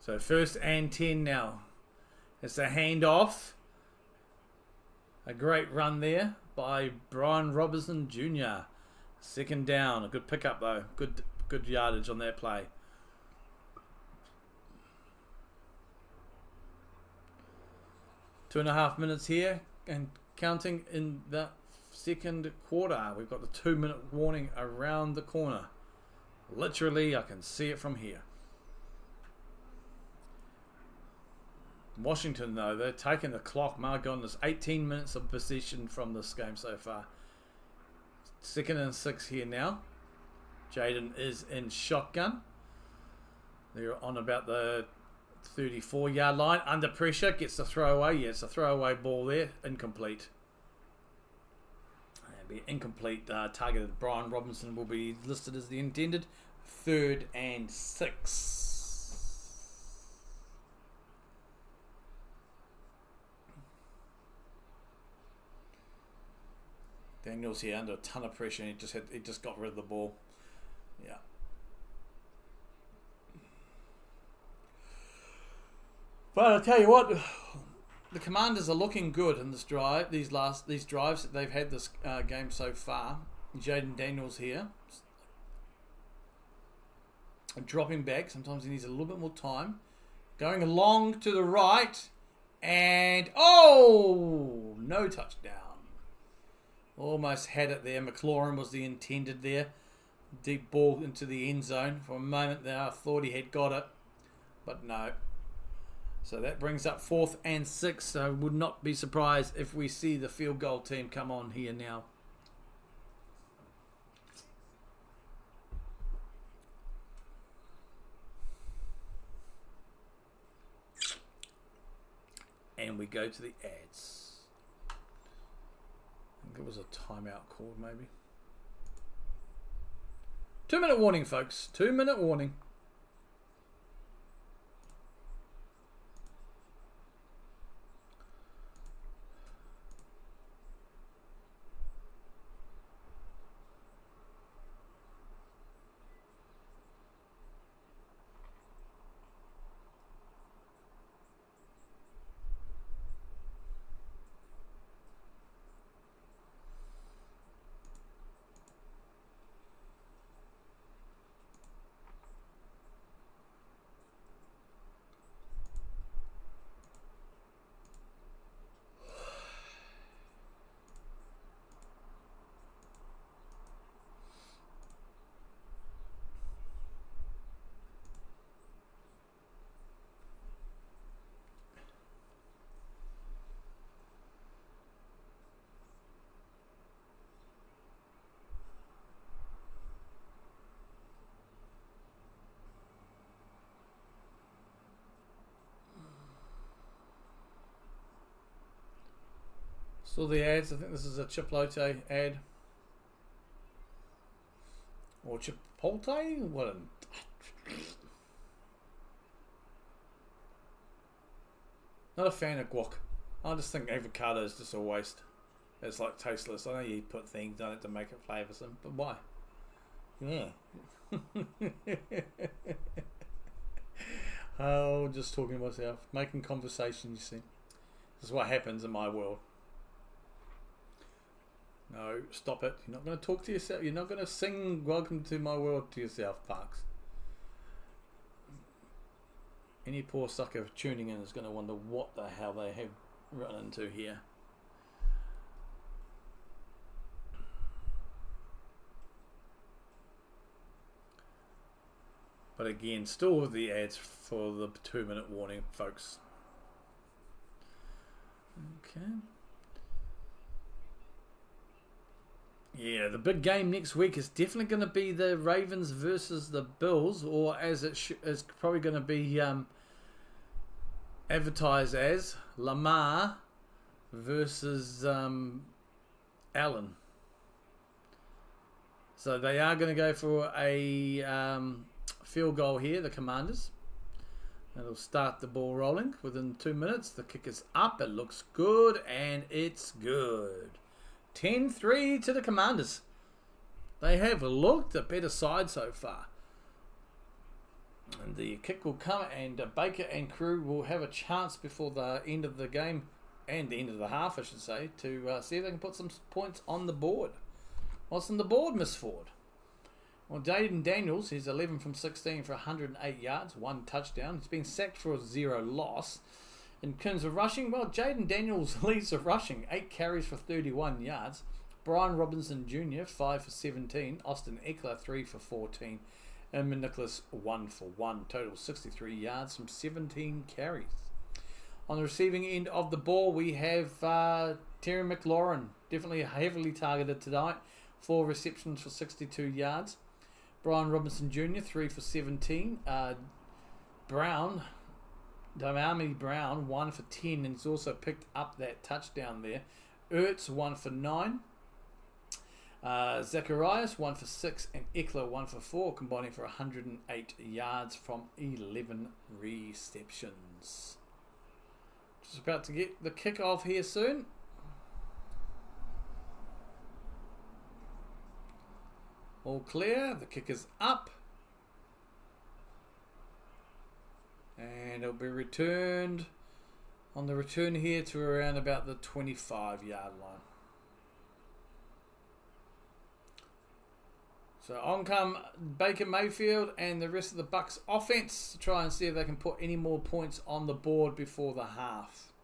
So 1st and 10 now. It's a handoff. A great run there by Brian Robertson Jr. 2nd down. A good pickup though. Good yardage on that play. Two and a half minutes here and counting in the 2nd quarter. We've got the 2-minute warning around the corner. Literally, I can see it from here. Washington, though, they're taking the clock. My goodness, 18 minutes of possession from this game so far. 2nd and 6 here now. Jaden is in shotgun. They're on about the 34-yard line. Under pressure, gets the throwaway. Yeah, it's a throwaway ball there. Incomplete. It'll be incomplete. Targeted Brian Robinson will be listed as the intended. 3rd and 6. Daniels here under a ton of pressure and he just got rid of the ball. Yeah. But I'll tell you what, the Commanders are looking good in this drive. These drives that they've had this game so far. Jaden Daniels here, dropping back. Sometimes he needs a little bit more time. Going along to the right, and no touchdown. Almost had it there. McLaurin was the intended there. Deep ball into the end zone. For a moment there, I thought he had got it. But no. So that brings up 4th and 6. So I would not be surprised if we see the field goal team come on here now. And we go to the ads. I think it was a timeout called, maybe. 2-minute warning, folks. 2-minute warning. Saw the ads. I think this is a Chipotle ad. Or Chipotle? What a... Not a fan of guac. I just think avocado is just a waste. It's like tasteless. I know you put things on it to make it flavoursome, but why? Yeah. Oh, just talking to myself. Making conversation, you see. This is what happens in my world. No, stop it. You're not going to talk to yourself. You're not going to sing Welcome to My World to yourself, Parks. Any poor sucker tuning in is going to wonder what the hell they have run into here. But again, still with the ads for the 2-minute warning, folks. Okay. Yeah, the big game next week is definitely going to be the Ravens versus the Bills, or as it is probably going to be advertised as Lamar versus Allen. So they are going to go for a field goal here, the Commanders. It'll start the ball rolling within 2 minutes. The kick is up. It looks good, and it's good. 10-3 to the Commanders. They have looked a better side so far. And the kick will come, and Baker and crew will have a chance before the end of the game, and the end of the half, I should say, to see if they can put some points on the board. What's on the board, Miss Ford? Well, Jaden Daniels, he's 11 from 16 for 108 yards, 1 touchdown. He's been sacked for a 0 loss. In terms of rushing, well, Jaden Daniels leads the rushing, 8 carries for 31 yards. Brian Robinson Jr., 5 for 17. Austin Eckler, 3 for 14. And Nicholas, 1 for 1. Total 63 yards from 17 carries. On the receiving end of the ball, we have Terry McLaurin, definitely heavily targeted tonight. 4 receptions for 62 yards. Brian Robinson Jr., 3 for 17. Damami Brown, 1 for 10, and he's also picked up that touchdown there. Ertz, 1 for 9. Zacharias, 1 for 6, and Eckler, 1 for 4, combining for 108 yards from 11 receptions. Just about to get the kickoff here soon. All clear. The kick is up. And it'll be returned on the return here to around about the 25-yard line. So on come Baker Mayfield and the rest of the Bucs offense to try and see if they can put any more points on the board before the half.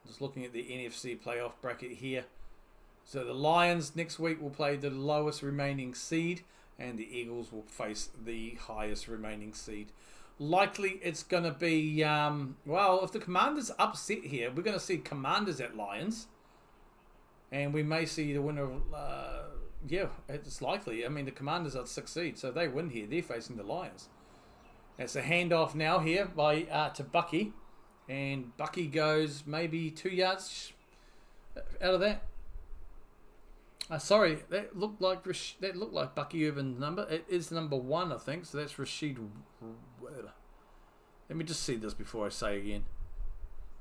Just looking at the NFC playoff bracket here. So the Lions next week will play the lowest remaining seed, and the Eagles will face the highest remaining seed. Likely it's going to be, well, if the Commanders upset here, we're going to see Commanders at Lions. And we may see the winner of, yeah, it's likely. I mean, the Commanders are 6 seed, so they win here. They're facing the Lions. It's a handoff now here by to Bucky. And Bucky goes maybe 2 yards out of that. Sorry, that looked like Bucky Irvin's number. It is number 1, I think. So that's Rashid. Let me just see this before I say again.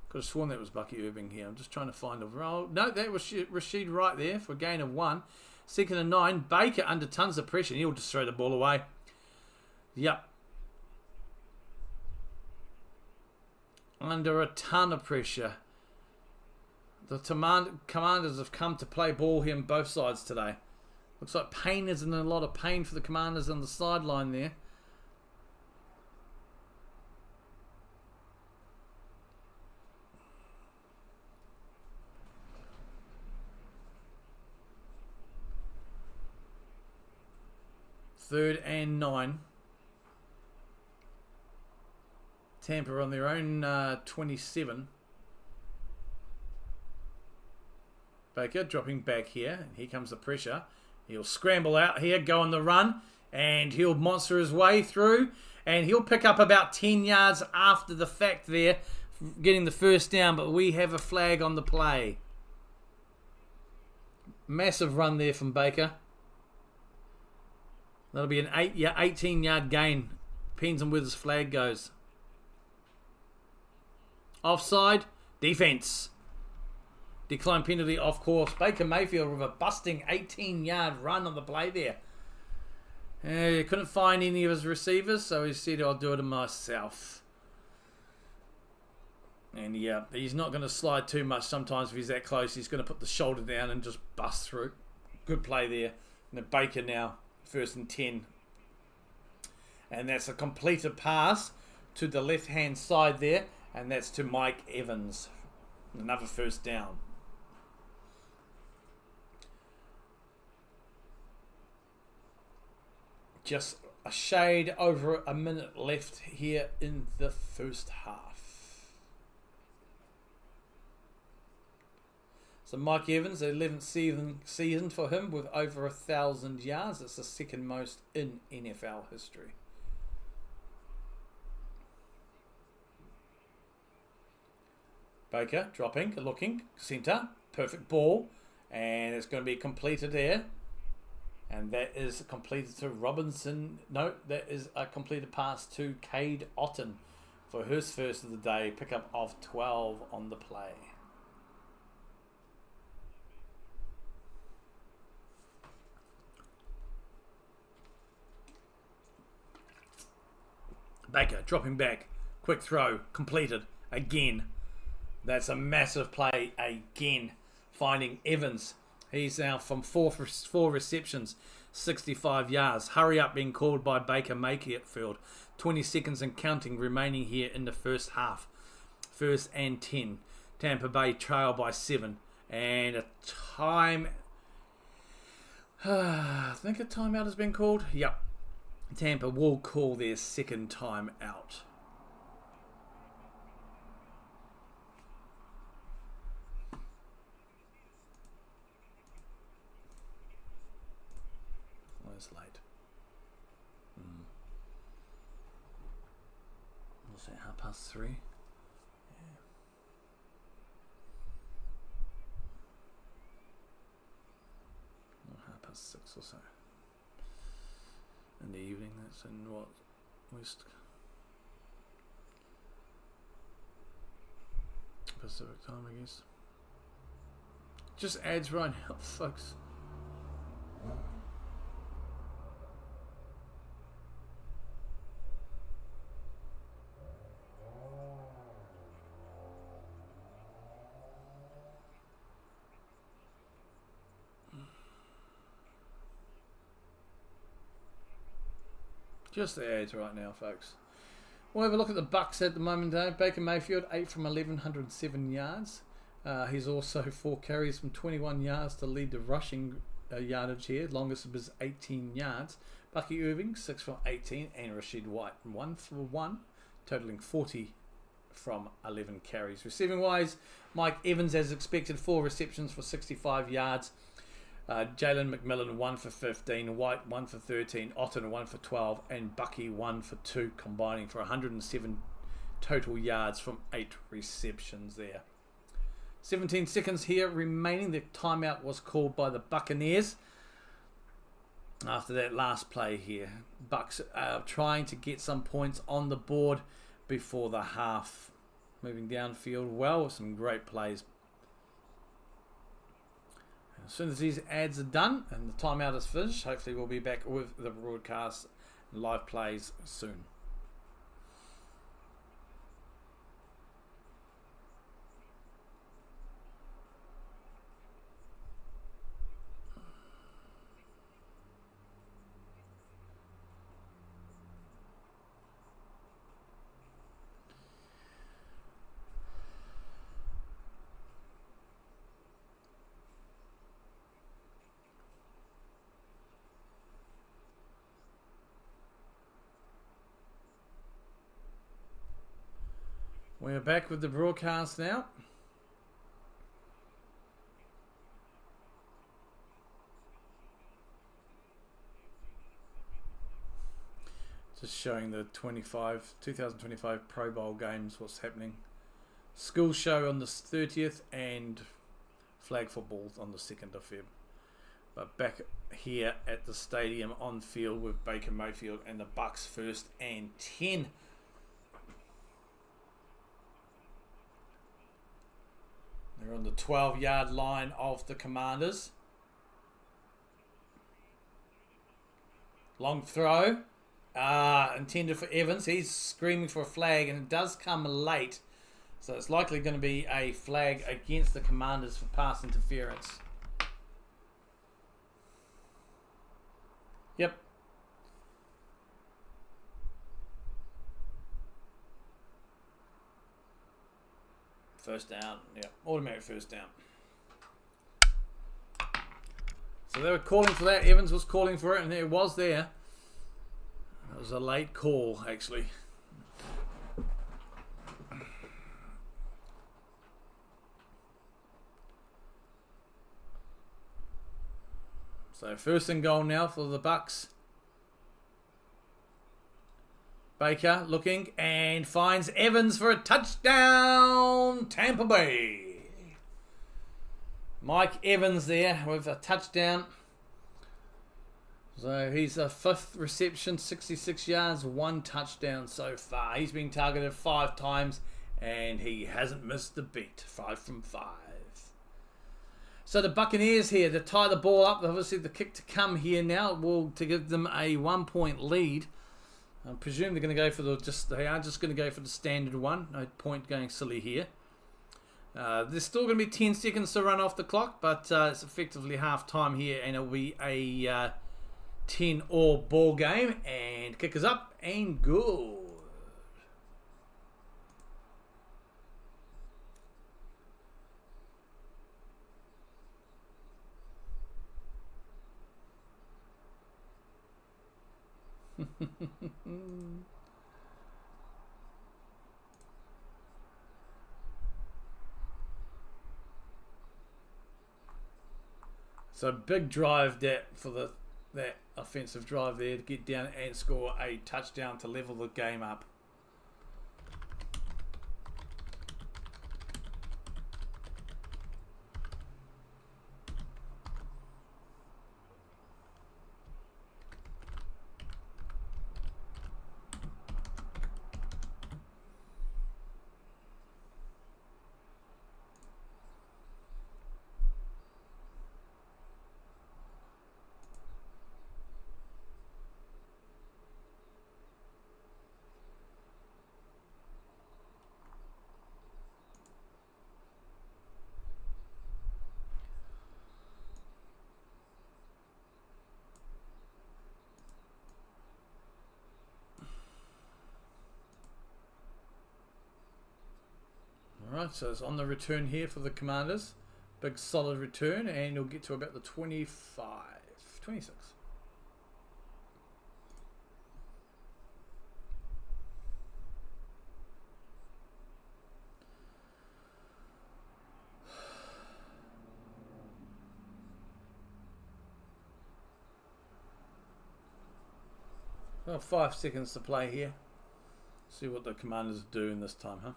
Could have sworn that was Bucky Irving here. I'm just trying to find a roll. No, that was Rashid right there for a gain of 1. 2nd and 9. Baker under tons of pressure. He'll just throw the ball away. Yep. Under a ton of pressure. The Commanders have come to play ball here on both sides today. Looks like Payne is in a lot of pain for the Commanders on the sideline there. Third and 9. Tampa on their own 27. Baker dropping back here. And here comes the pressure. He'll scramble out here, go on the run, and he'll monster his way through. And he'll pick up about 10 yards after the fact there, getting the first down. But we have a flag on the play. Massive run there from Baker. That'll be an 18-yard gain. Depends on where this flag goes. Offside. Defense. Decline penalty off course. Baker Mayfield with a busting 18-yard run on the play there. He couldn't find any of his receivers, so he said, I'll do it myself. And yeah, he's not going to slide too much sometimes if he's that close. He's going to put the shoulder down and just bust through. Good play there. And the Baker now, 1st and 10. And that's a completed pass to the left-hand side there. And that's to Mike Evans. Another 1st down. Just a shade over a minute left here in the first half. So Mike Evans, the 11th season for him with over 1,000 yards. It's the 2nd most in NFL history. Baker dropping, looking, centre, perfect ball, and it's going to be completed there. And that is completed to Robinson. No, that is a completed pass to Cade Otton for his first of the day. Pickup of 12 on the play. Baker dropping back. Quick throw. Completed. Again. That's a massive play again. Finding Evans. He's now from four receptions, 65 yards. Hurry up being called by Baker Mayfield. 20 seconds and counting remaining here in the first half. 1st and 10. Tampa Bay trail by 7. And a time... I think a timeout has been called. Yep. Tampa will call their 2nd time out. Late. What's that, 3:30? Yeah. Or 6:30 or so. In the evening, that's in what? West Pacific time, I guess. Just adds right now, folks. Just the ads right now, folks. We'll have a look at the Bucks at the moment. Baker Mayfield, 8 from 1,107 yards. He's also 4 carries from 21 yards to lead the rushing yardage here. Longest of his 18 yards. Bucky Irving, 6 from 18. And Rashid White, 1 for 1. Totaling 40 from 11 carries. Receiving wise, Mike Evans, as expected, 4 receptions for 65 yards. Jalen McMillan 1 for 15, White 1 for 13, Otton 1 for 12, and Bucky 1 for 2, combining for 107 total yards from 8 receptions there. 17 seconds here remaining. The timeout was called by the Buccaneers after that last play here. Bucks trying to get some points on the board before the half. Moving downfield well with some great plays. As soon as these ads are done and the timeout is finished, hopefully we'll be back with the broadcast and live plays soon. We're back with the broadcast now. Just showing the 2025 Pro Bowl games, what's happening. School show on the 30th and flag football on the 2nd of Feb. But back here at the stadium on field with Baker Mayfield and the Bucks 1st and 10. They're on the 12-yard line of the Commanders. Long throw. Intended for Evans. He's screaming for a flag, and it does come late. So it's likely going to be a flag against the Commanders for pass interference. Yep. First down. Yep. Automatic first down. So they were calling for that. Evans was calling for it, and it was there. It was a late call, actually. So first and goal now for the Bucks. Baker looking and finds Evans for a touchdown, Tampa Bay. Mike Evans there with a touchdown. So he's a 5th reception, 66 yards, 1 touchdown so far. He's been targeted 5 times and he hasn't missed a beat. 5 from 5. So the Buccaneers here to tie the ball up. Obviously the kick to come here now will to give them a 1-point lead. I presume they're going to go for they are just going to go for the standard one. No point going silly here. There's still going to be 10 seconds to run off the clock, but it's effectively half time here, and it'll be a 10-all ball game. And kickers up and good. So big drive for that offensive drive there to get down and score a touchdown to level the game up. Alright, so it's on the return here for the Commanders. Big solid return, and you'll get to about the 26. Well, 5 seconds to play here. See what the Commanders are doing this time, huh?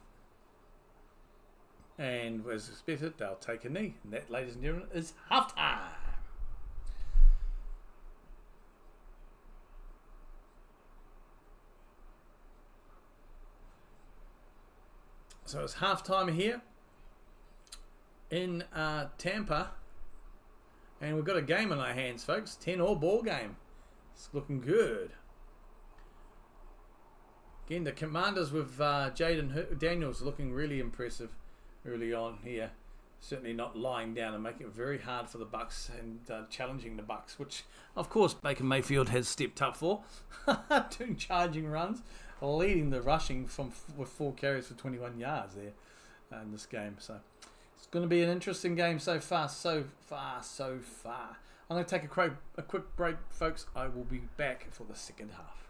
And as expected, they'll take a knee. And that, ladies and gentlemen, is halftime. So it's halftime here in Tampa. And we've got a game in our hands, folks. 10-all ball game. It's looking good. Again, the Commanders with Jaden Daniels looking really impressive early on here. Certainly not lying down and making it very hard for the Bucks and challenging the Bucks, which of course Baker Mayfield has stepped up for. Doing charging runs, leading the rushing with 4 carries for 21 yards there in this game. So it's going to be an interesting game so far. I'm going to take a quick break, folks. I will be back for the second half.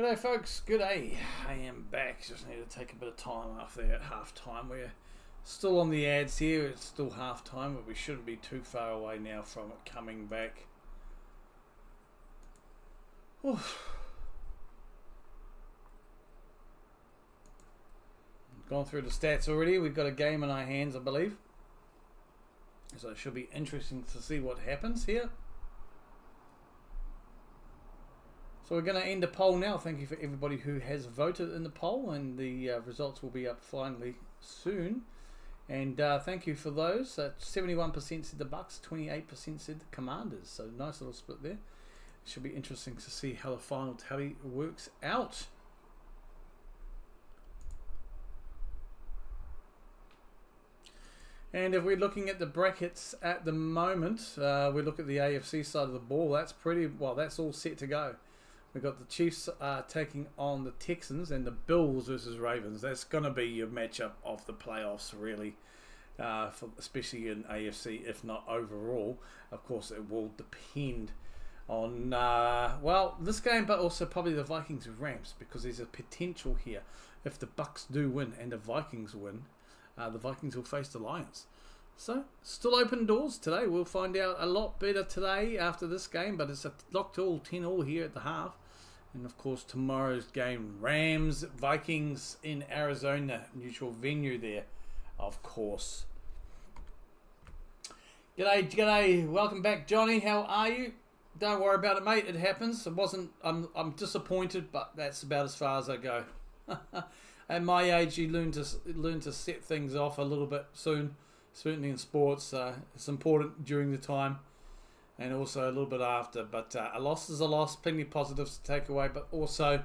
G'day folks, g'day. I am back. Just need to take a bit of time off there at half time. We're still on the ads here. It's still half time, but we shouldn't be too far away now from it coming back. Oof. Gone through the stats already. We've got a game in our hands, I believe. So it should be interesting to see what happens here. So we're going to end the poll now. Thank you for everybody who has voted in the poll, and the results will be up finally soon. And thank you for those. 71% said the Bucks, 28% said the Commanders. So nice little split there. It should be interesting to see how the final tally works out. And if we're looking at the brackets at the moment, we look at the AFC side of the ball. That's pretty well. That's all set to go. We've got the Chiefs taking on the Texans and the Bills versus Ravens. That's going to be your matchup of the playoffs, really, especially in AFC, if not overall. Of course, it will depend on, well, this game, but also probably the Vikings and Rams, because there's a potential here. If the Bucks do win and the Vikings win, the Vikings will face the Lions. So, still open doors today. We'll find out a lot better today after this game, but it's a locked all 10-all here at the half. And of course, tomorrow's game, Rams, Vikings in Arizona, neutral venue there, of course. G'day, g'day. Welcome back, Johnny. How are you? Don't worry about it, mate. It happens. I'm disappointed, but that's about as far as I go. At my age, you learn to set things off a little bit soon. Certainly in sports, it's important during the time and also a little bit after. But a loss is a loss. Plenty of positives to take away, but also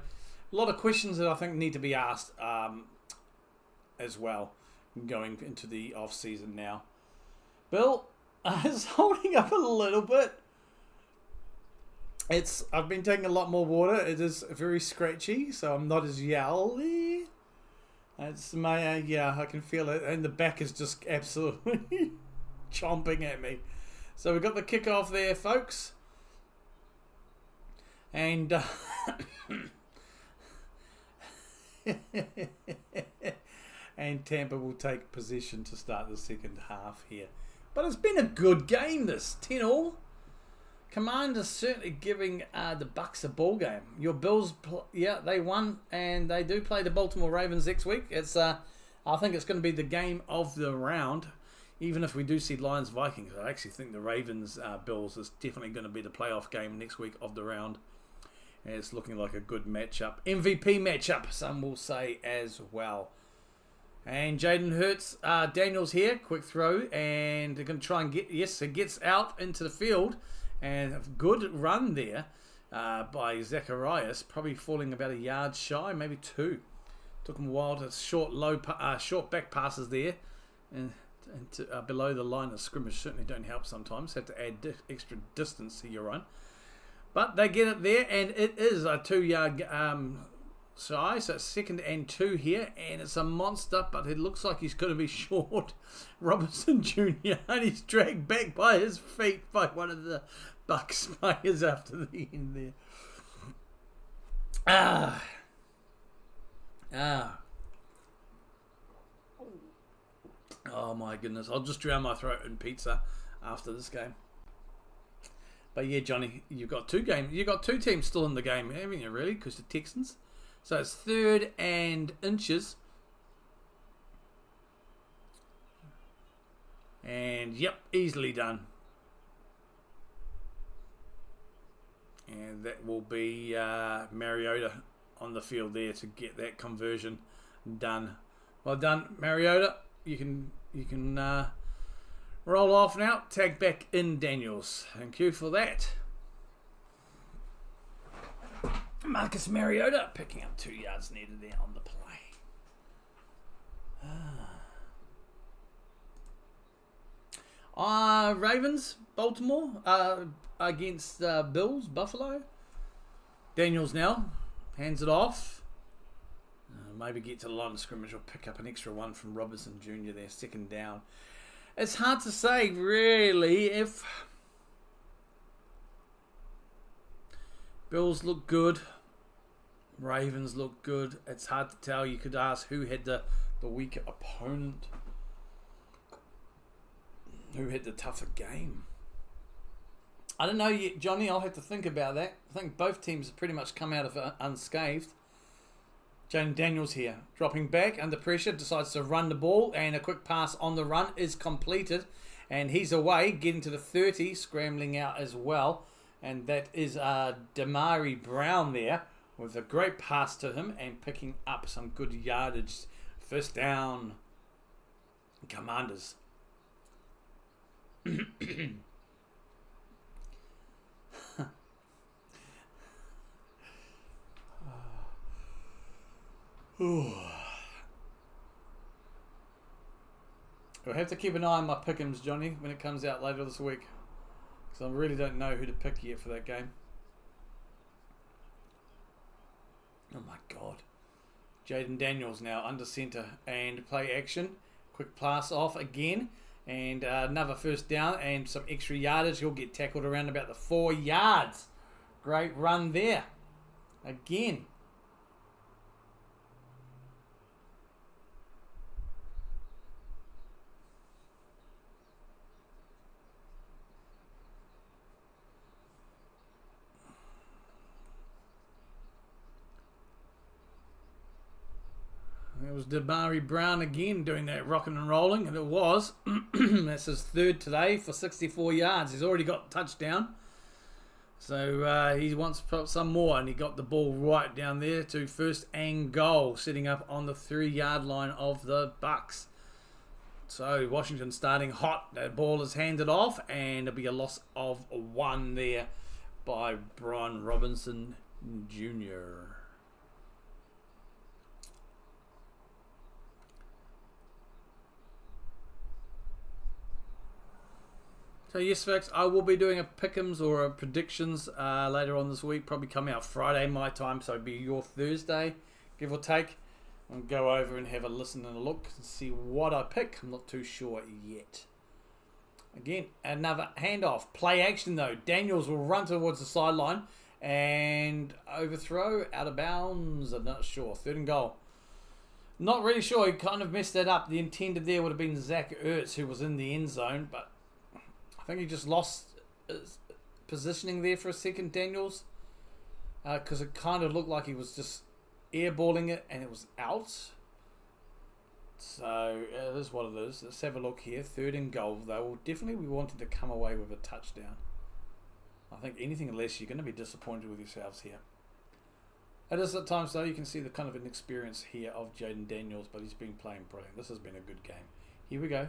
a lot of questions that I think need to be asked as well going into the off season now. Bill is holding up a little bit. I've been taking a lot more water. It is very scratchy, so I'm not as yowly. It's my, yeah, I can feel it. And the back is just absolutely chomping at me. So we've got the kickoff there, folks. And, and Tampa will take possession to start the second half here. But it's been a good game, this 10-all. Commanders certainly giving the Bucks a ball game. Your Bills, yeah, they won, and they do play the Baltimore Ravens next week. It's, I think it's going to be the game of the round. Even if we do see Lions Vikings, I actually think the Ravens Bills is definitely going to be the playoff game next week of the round. And it's looking like a good matchup, MVP matchup, some will say as well. And Jaden Hurts, Daniels here, quick throw, and they're going to try and get, yes, it gets out into the field. And a good run there by Zacharias, probably falling about a yard shy, maybe 2. Took him a while to short back passes there, and below the line of scrimmage certainly don't help sometimes. Have to add extra distance to your run, but they get it there, and it is a 2-yard shy, so it's 2nd and 2 here, and it's a monster, but it looks like he's going to be short. Robinson Jr. and he's dragged back by his feet by one of the Bucks players after the end there. Oh my goodness, I'll just drown my throat in pizza after this game. But yeah, Johnny, you've got 2 games. You've got 2 teams still in the game, haven't you, really? Because the Texans. So it's 3rd and inches. And yep, easily done. And that will be Mariota on the field there to get that conversion done. Well done, Mariota. You can roll off now. Tag back in, Daniels. Thank you for that. Marcus Mariota picking up 2 yards needed there on the play. Ravens, Baltimore against Bills, Buffalo. Daniels now hands it off. Maybe get to the line of scrimmage or pick up an extra one from Robinson Jr. there, 2nd down. It's hard to say, really, if Bills look good. Ravens look good. It's hard to tell. You could ask who had the weaker opponent. Who had the tougher game? I don't know yet, Johnny. I'll have to think about that. I think both teams have pretty much come out of it unscathed. Jaden Daniels here. Dropping back under pressure. Decides to run the ball. And a quick pass on the run is completed. And he's away. Getting to the 30. Scrambling out as well. And that is Damari Brown there. With a great pass to him. And picking up some good yardage. First down. Commanders. I'll have to keep an eye on my pick'ems, Johnny, when it comes out later this week. Because I really don't know who to pick yet for that game. Oh my God. Jaden Daniels now under centre and play action. Quick pass off again. And another first down and some extra yardage. He'll get tackled around about the 4 yards. Great run there. Again. It was Damari Brown again doing that rocking and rolling, and it was. That's his third today for 64 yards. He's already got touchdown. So he wants to put some more, and he got the ball right down there to first and goal, sitting up on the 3-yard line of the Bucks. So Washington starting hot. That ball is handed off, and it'll be a loss of 1 there by Brian Robinson Jr. So yes, folks, I will be doing a pick'ems or a predictions later on this week. Probably come out Friday my time, so it'll be your Thursday, give or take. I'll go over and have a listen and a look and see what I pick. I'm not too sure yet. Again, another handoff. Play action though. Daniels will run towards the sideline and overthrow out of bounds. I'm not sure. 3rd and goal. Not really sure. He kind of messed that up. The intended there would have been Zach Ertz, who was in the end zone, but I think he just lost his positioning there for a second, Daniels, because it kind of looked like he was just airballing it and it was out. So it is what it is. Let's have a look here. 3rd and goal. They will definitely be wanting to come away with a touchdown. I think anything less, you're going to be disappointed with yourselves here. It is at times though, you can see the kind of inexperience here of Jaden Daniels, but he's been playing brilliant. This has been a good game. Here we go.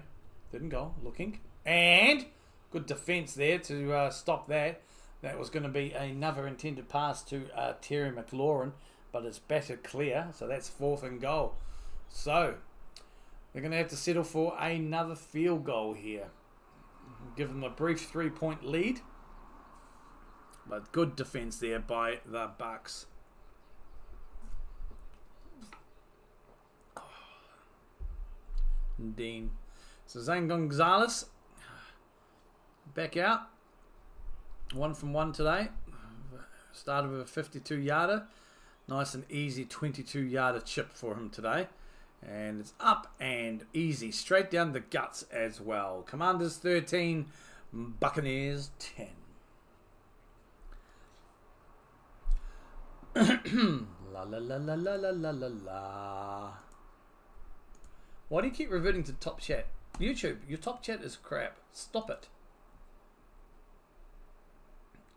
3rd and goal. Looking. And good defence there to stop that. That was going to be another intended pass to Terry McLaurin, but it's batted clear, so that's 4th and goal. So they're going to have to settle for another field goal here. Give them a brief 3-point lead, but good defence there by the Bucks. Dean. So Zane Gonzalez back out. 1 from 1 today. Started with a 52-yarder. Nice and easy 22-yarder chip for him today. And it's up and easy. Straight down the guts as well. Commanders 13. Buccaneers 10. La la la la la la la la la. Why do you keep reverting to top chat? YouTube, your top chat is crap. Stop it.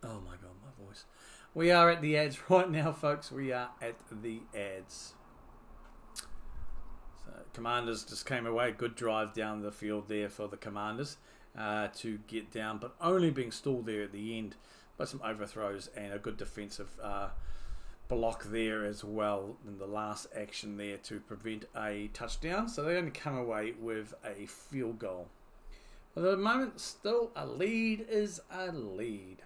Oh my God, my voice. We are at the ads right now, folks. We are at the ads. So Commanders just came away. Good drive down the field there for the Commanders to get down, but only being stalled there at the end by some overthrows and a good defensive block there as well in the last action there to prevent a touchdown. So they only come away with a field goal. But at the moment, still a lead is a lead.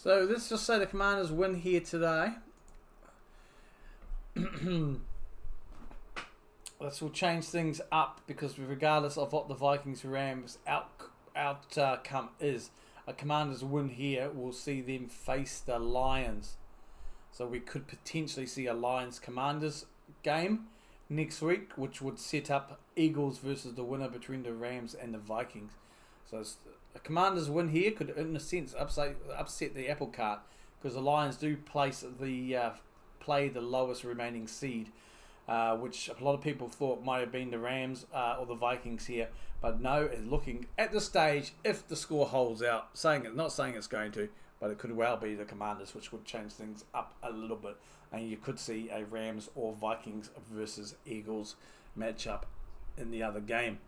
So let's just say the Commanders win here today. This will change things up because regardless of what the Vikings-Rams outcome is, a Commanders win here will see them face the Lions. So we could potentially see a Lions-Commanders game next week, which would set up Eagles versus the winner between the Rams and the Vikings. So a Commanders win here could, in a sense, upset the apple cart because the Lions do play the lowest remaining seed, which a lot of people thought might have been the Rams or the Vikings here. But no, it's looking at this stage, if the score holds out, not saying it's going to, but it could well be the Commanders, which would change things up a little bit. And you could see a Rams or Vikings versus Eagles matchup in the other game.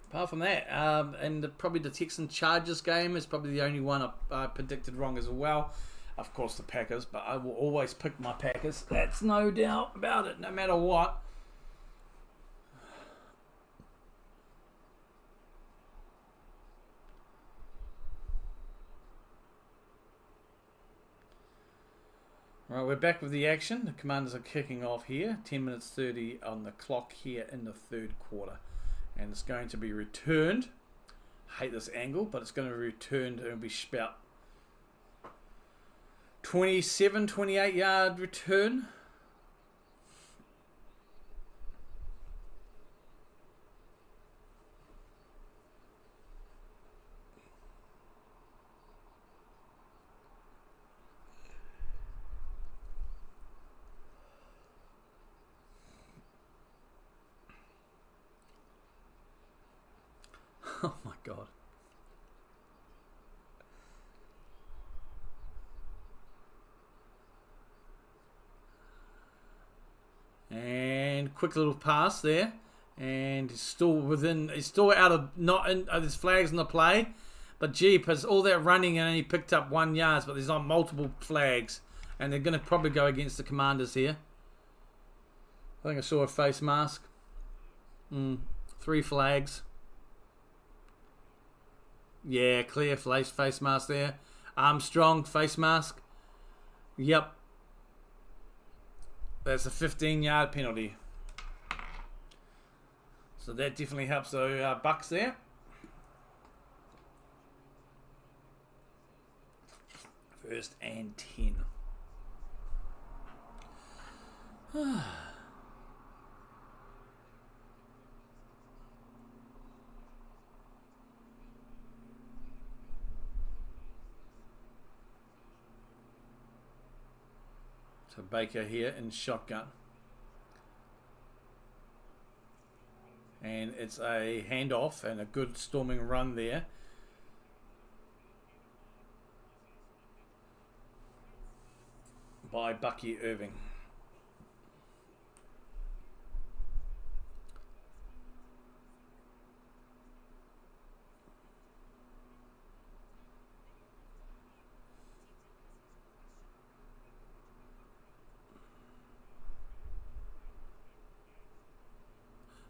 Apart from that, and probably the Texans-Chargers game is probably the only one I predicted wrong as well. Of course, the Packers, but I will always pick my Packers. That's no doubt about it, no matter what. Right, we're back with the action. The Commanders are kicking off here. 10 minutes 30 on the clock here in the third quarter. And it's going to be returned. I hate this angle, but it's going to be returned. It'll be about 27, 28 yard return. Oh my God. And quick little pass there. And he's still out of, not in, there's flags in the play. But jeepers, all that running and he picked up 1 yard, but there's not multiple flags. And they're going to probably go against the Commanders here. I think I saw a face mask. 3 flags. Yeah, clear face mask there. Armstrong, face mask. Yep. That's a 15-yard penalty. So that definitely helps the Bucks there. First and 10. So Baker here in shotgun. And it's a handoff and a good storming run there. By Bucky Irving.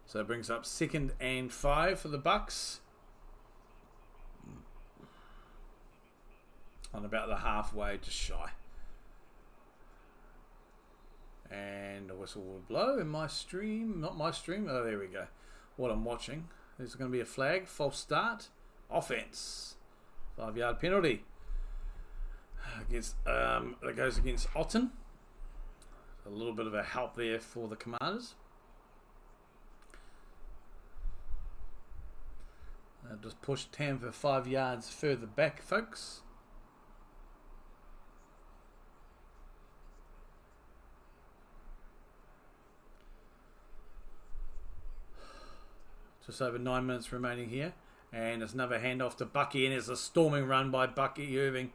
So it brings up 2nd and 5 for the Bucks. On about the halfway, just shy. And a whistle will blow in my stream. Not my stream. Oh, there we go. What I'm watching. There's going to be a flag. False start. Offense. 5-yard penalty. That goes against Otten. A little bit of a help there for the Commanders. Just push Tampa 5 yards further back, folks. Just over 9 minutes remaining here. And there's another handoff to Bucky, and there's a storming run by Bucky Irving.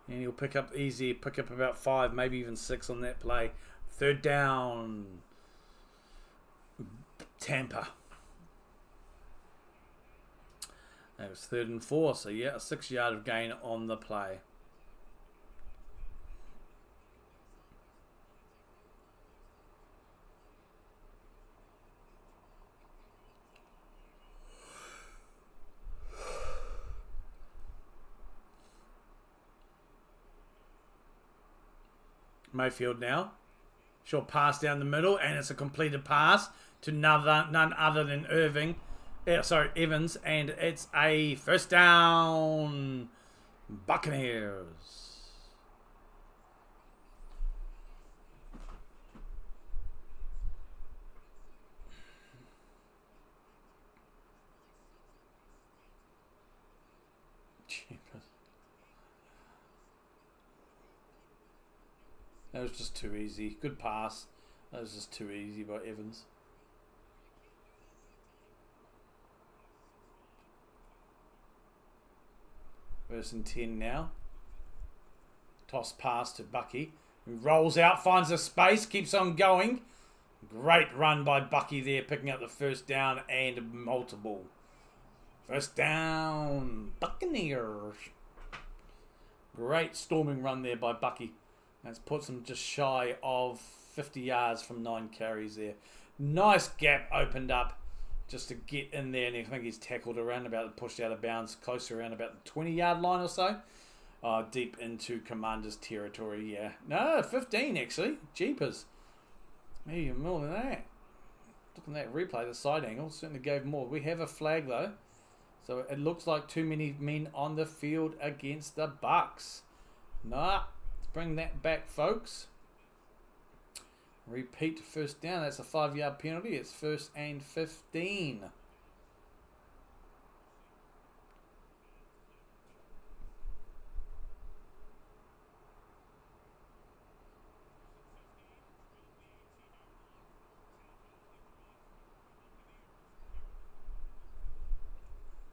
And he'll pick up about 5, maybe even 6 on that play. 3rd down. Tampa. That was 3rd and 4, so yeah, a 6-yard of gain on the play. Mayfield now. Short pass down the middle, and it's a completed pass to none other than Evans, and it's a first down. Buccaneers. That was just too easy. Good pass. That was just too easy by Evans. First and 10 now. Toss pass to Bucky, who rolls out, finds a space, keeps on going. Great run by Bucky there, picking up the first down and multiple. First down, Buccaneers. Great storming run there by Bucky. That's puts him just shy of 50 yards from 9 carries there. Nice gap opened up just to get in there, and I think he's tackled around about, pushed out of bounds, closer around about the 20-yard line or so. Deep into Commanders territory, yeah. No, 15 actually. Jeepers. Maybe more than that. Looking at that replay, the side angle certainly gave more. We have a flag though. So it looks like too many men on the field against the Bucks. Nah, let's bring that back, folks. Repeat first down. That's a 5-yard penalty. It's 1st and 15.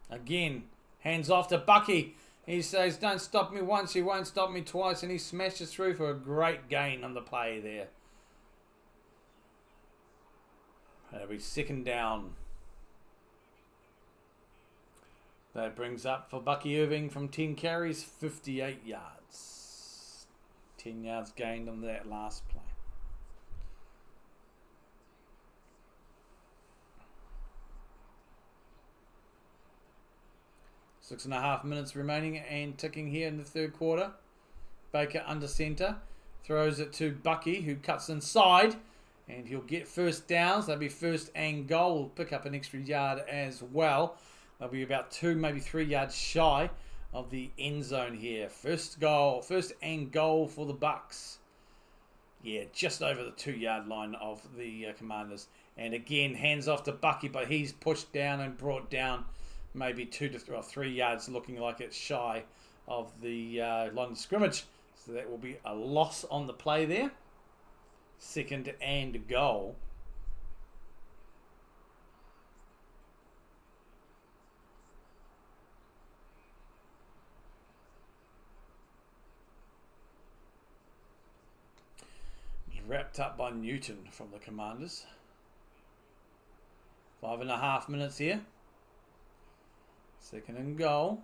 Again, hands off to Bucky. He says, don't stop me once, you won't stop me twice. And he smashes through for a great gain on the play there. That'll be 2nd down. That brings up for Bucky Irving from 10 carries, 58 yards. 10 yards gained on that last play. Six and a half minutes remaining and ticking here in the 3rd quarter. Baker under centre. Throws it to Bucky, who cuts inside. And he'll get first downs. That'll be 1st and goal. We'll pick up an extra yard as well. They'll be about 2, maybe 3 yards shy of the end zone here. First and goal for the Bucks. Yeah, just over the 2-yard line of the Commanders. And again, hands off to Bucky, but he's pushed down and brought down maybe 2 to 3 yards, looking like it's shy of the line of scrimmage. So that will be a loss on the play there. 2nd and goal. Wrapped up by Newton from the Commanders. 5.5 minutes here. 2nd and goal.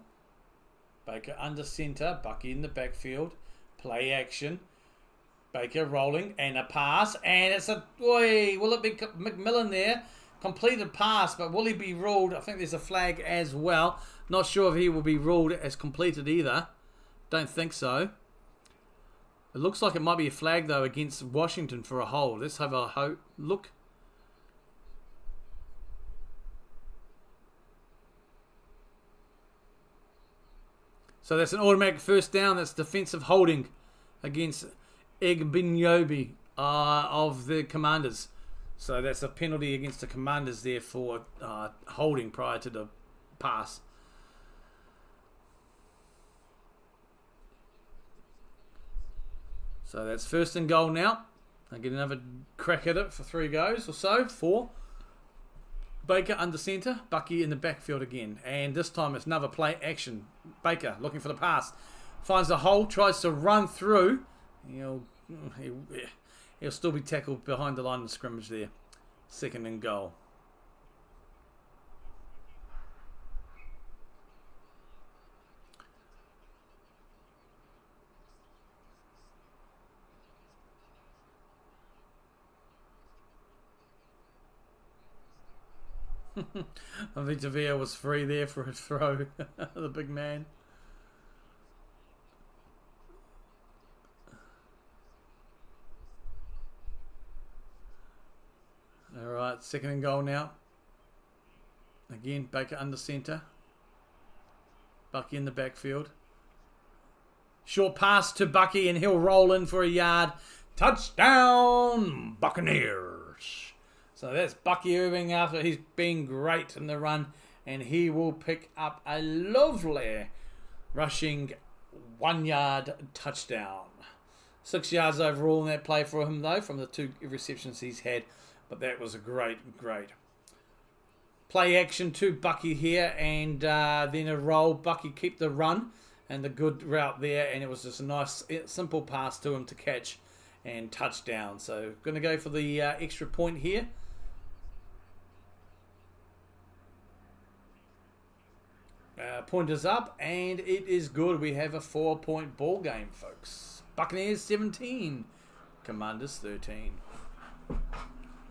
Baker under centre. Bucky in the backfield. Play action. Baker rolling and a pass, and it's a will it be McMillan there? Completed pass, but will he be ruled? I think there's a flag as well. Not sure if he will be ruled as completed either. Don't think so. It looks like it might be a flag though against Washington for a hold. Let's have a look. So that's an automatic first down. That's defensive holding against Egbinyobi of the Commanders. So that's a penalty against the Commanders there for holding prior to the pass. So that's 1st and goal now. I get another crack at it for 3 goes or so. 4. Baker under centre. Bucky in the backfield again. And this time it's another play action. Baker looking for the pass. Finds the hole. Tries to run through. He'll still be tackled behind the line of scrimmage there. 2nd and goal. I think Tavia was free there for a throw. The big man. Second and goal now. Again, Baker under centre. Bucky in the backfield. Short pass to Bucky and he'll roll in for a yard. Touchdown, Buccaneers. So that's Bucky Irving after he's been great in the run. And he will pick up a lovely rushing 1 yard touchdown. 6 yards overall in that play for him though from the 2 receptions he's had. But that was a great play action to Bucky here. And then a roll. Bucky kept the run and the good route there. And it was just a nice simple pass to him to catch and touchdown. So going to go for the extra point here. Point is up, and it is good. We have a 4-point ball game, folks. Buccaneers 17, Commanders 13.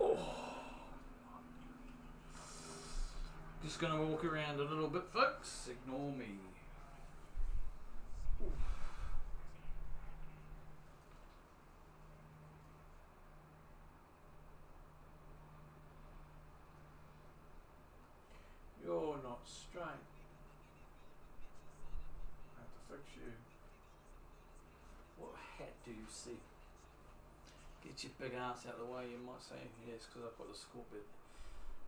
Oh. Just going to walk around a little bit, folks. Ignore me. You're not straight. What hat do you see? Get your big ass out of the way, you might say. Yes, because I put the scoreboard.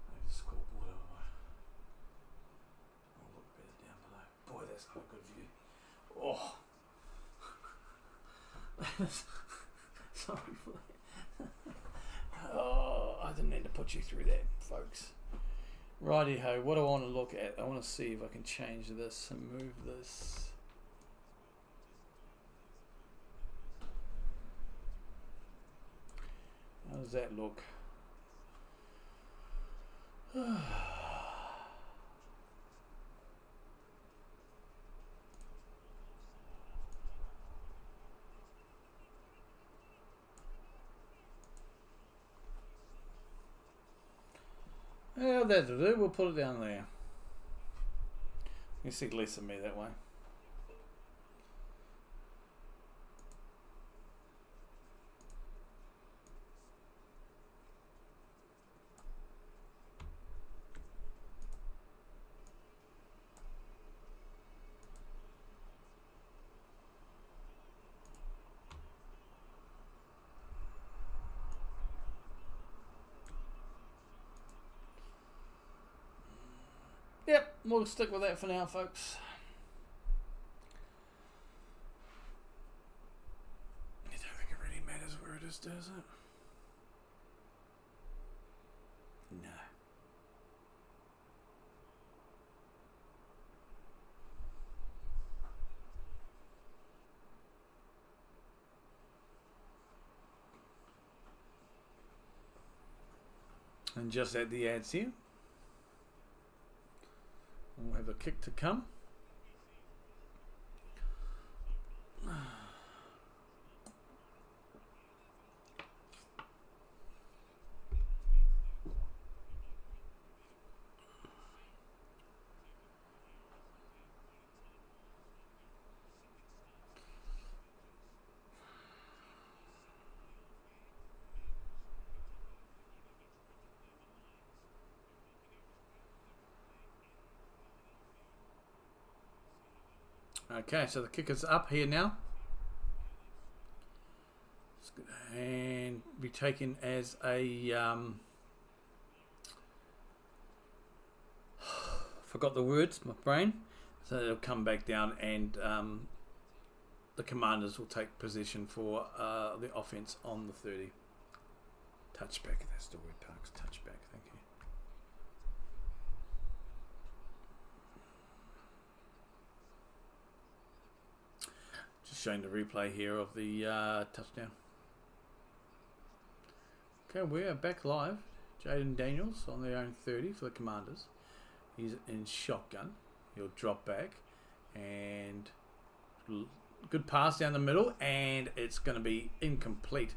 Maybe the scoreboard over there. I'll look better down below. Boy, that's not a good view. Oh. Sorry for that. Oh, I didn't need to put you through that, folks. Righty ho, what do I want to look at? I want to see if I can change this and move this. How does that look? Yeah, that'll do. We'll put it down there. You see less of me that way. Yep, we'll stick with that for now, folks. I don't think it really matters where it is, does it? No. And just add the ads here. We'll have a kick to come. Okay, so the kicker's up here now. And be taken as a... forgot the words, my brain. So it'll come back down and the Commanders will take possession for the offense on the 30. Touchback, that's the word, Parks. Touchback, thank you. Just showing the replay here of the touchdown. Okay, we are back live. Jaden Daniels on their own 30 for the Commanders. He's in shotgun. He'll drop back and good pass down the middle, and it's going to be incomplete.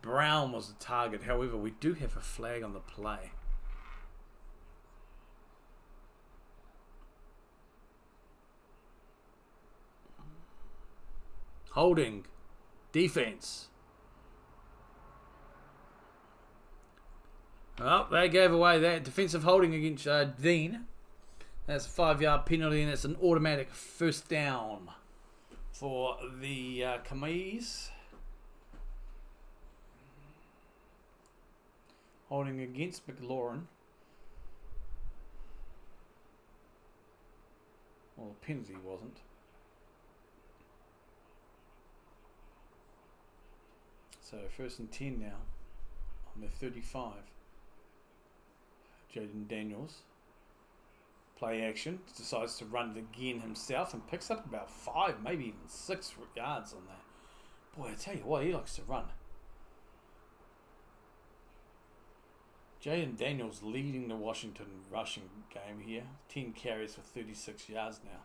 Brown was the target. However, we do have a flag on the play. Holding. Defense. Well, they gave away that defensive holding against Dean. That's a 5-yard penalty, and it's an automatic first down for the Buccaneers. Holding against McLaurin. Well, the penalty wasn't. So first and 10 now on the 35. Jaden Daniels. Play action. Decides to run it again himself and picks up about 5, maybe even 6 yards on that. Boy, I tell you what, he likes to run. Jaden Daniels leading the Washington rushing game here. 10 carries for 36 yards now.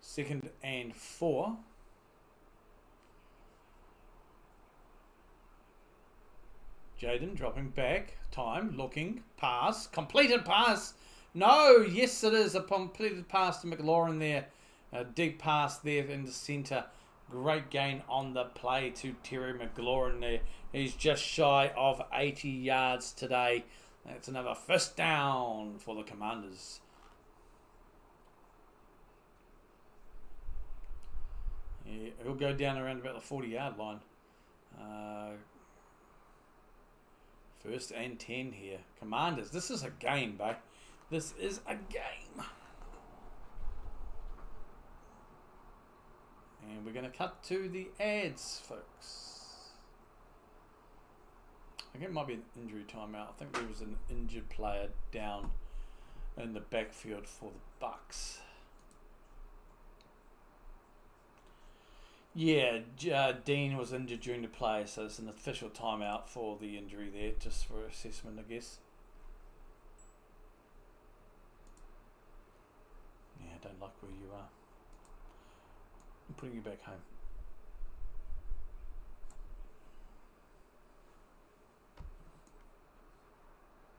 Second and 4. Jaden dropping back. Time. Looking. Pass. Completed pass. No. Yes, it is a completed pass to McLaurin there. A deep pass there in the centre. Great gain on the play to Terry McLaurin there. He's just shy of 80 yards today. That's another first down for the Commanders. Yeah, he'll go down around about the 40-yard line. First and 10 here. Commanders, this is a game, babe. This is a game. And we're going to cut to the ads, folks. I think it might be an injury timeout. I think there was an injured player down in the backfield for the Bucks. Yeah, Dean was injured during the play, so it's an official timeout for the injury there, just for assessment, I guess. Yeah, I don't like where you are. I'm putting you back home.